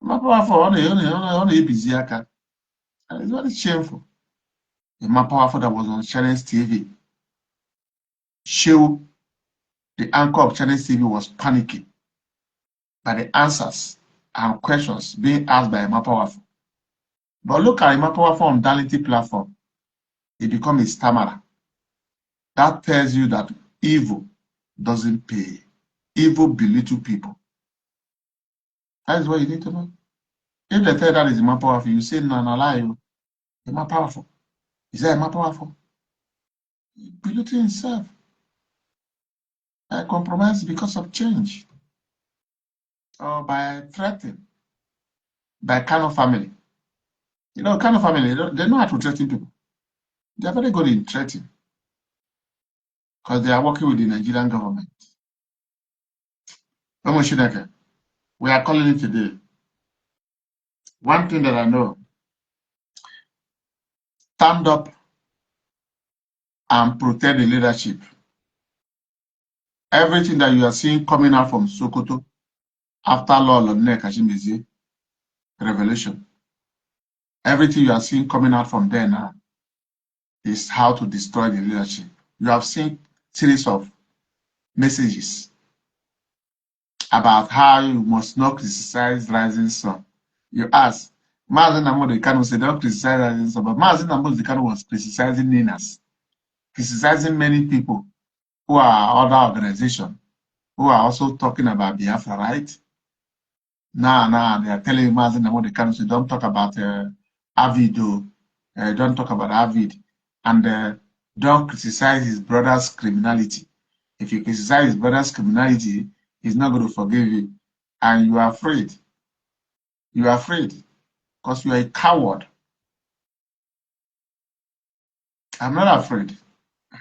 More powerful on the ABZ. And it's very shameful. The more powerful that was on Channels TV. Show the anchor of Channels TV was panicking by the answers and questions being asked by Emma Powerful. But look at Emma Powerful on Dality platform. He become a stammerer. That tells you that evil doesn't pay. Evil belittle people. That is what you need to know. If they tell that is Emma Powerful, you say, no, no, lie. Emma Powerful. Is that Emma Powerful? He belittle himself. I compromise because of change. Or by threatening. By Kanu family. You know, Kanu family, they know how to threaten people. They are very good in threatening. Because they are working with the Nigerian government. We are calling it today. One thing that I know, stand up and protect the leadership. Everything that you are seeing coming out from Sokoto after Law Lodne Kashimizi revelation, everything you are seeing coming out from there now is how to destroy the leadership. You have seen series of messages about how you must not criticize rising sun. You ask, Mazen Namodi Kanu said, don't criticize rising sun, but Mazen Namodi Kanu was criticizing Ninas, criticizing many people who are other organizations, who are also talking about Biafra, right? Now, they are telling Mazen Namodi Kanu, so don't talk about Avido, don't talk about Avid, and don't criticize his brother's criminality. If you criticize his brother's criminality, he's not going to forgive you. And you are afraid. You are afraid because you are a coward. I'm not afraid.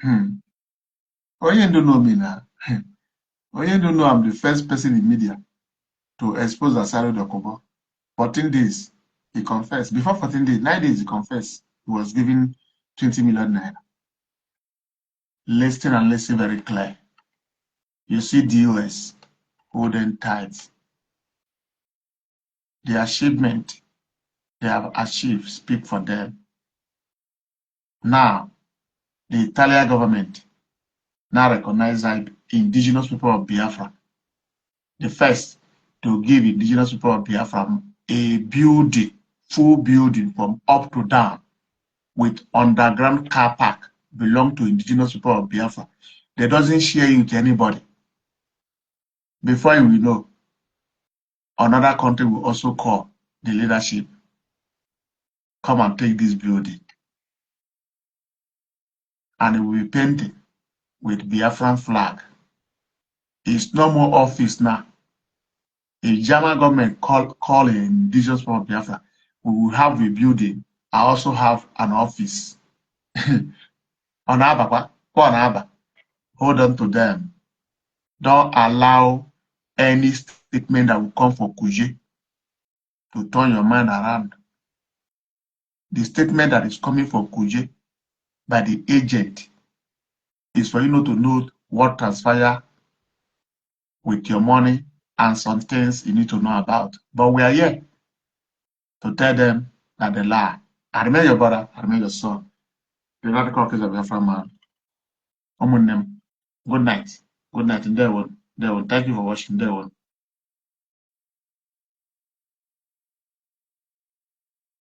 Oh, you don't know me now. Oh, you don't know I'm the first person in media to expose Asaro Dokobo. 14 days, he confessed. Before 14 days, 9 days, he confessed. He was given 20 million naira. Listen and listen very clear. You see DOS holding tight. The achievement they have achieved speak for them. Now, the Italian government now recognize that indigenous people of Biafra, the first to give indigenous people of Biafra a building, full building from up to down with underground car park belong to indigenous people of Biafra. They doesn't share you to anybody. Before you know, another country will also call the leadership, come and take this building. And it will be painted with Biafran flag. It's no more office now. If German government call an indigenous people of Biafra, we will have a building. I also have an office. On Aba, hold on to them. Don't allow any statement that will come from Kuje to turn your mind around. The statement that is coming from Kuje by the agent is for you not to know what transpire with your money and some things you need to know about. But we are here to tell them that they lie. I remember your brother, I remember your son. The radical case of your man. Good night. Good night. And there one. Thank you for watching. There one.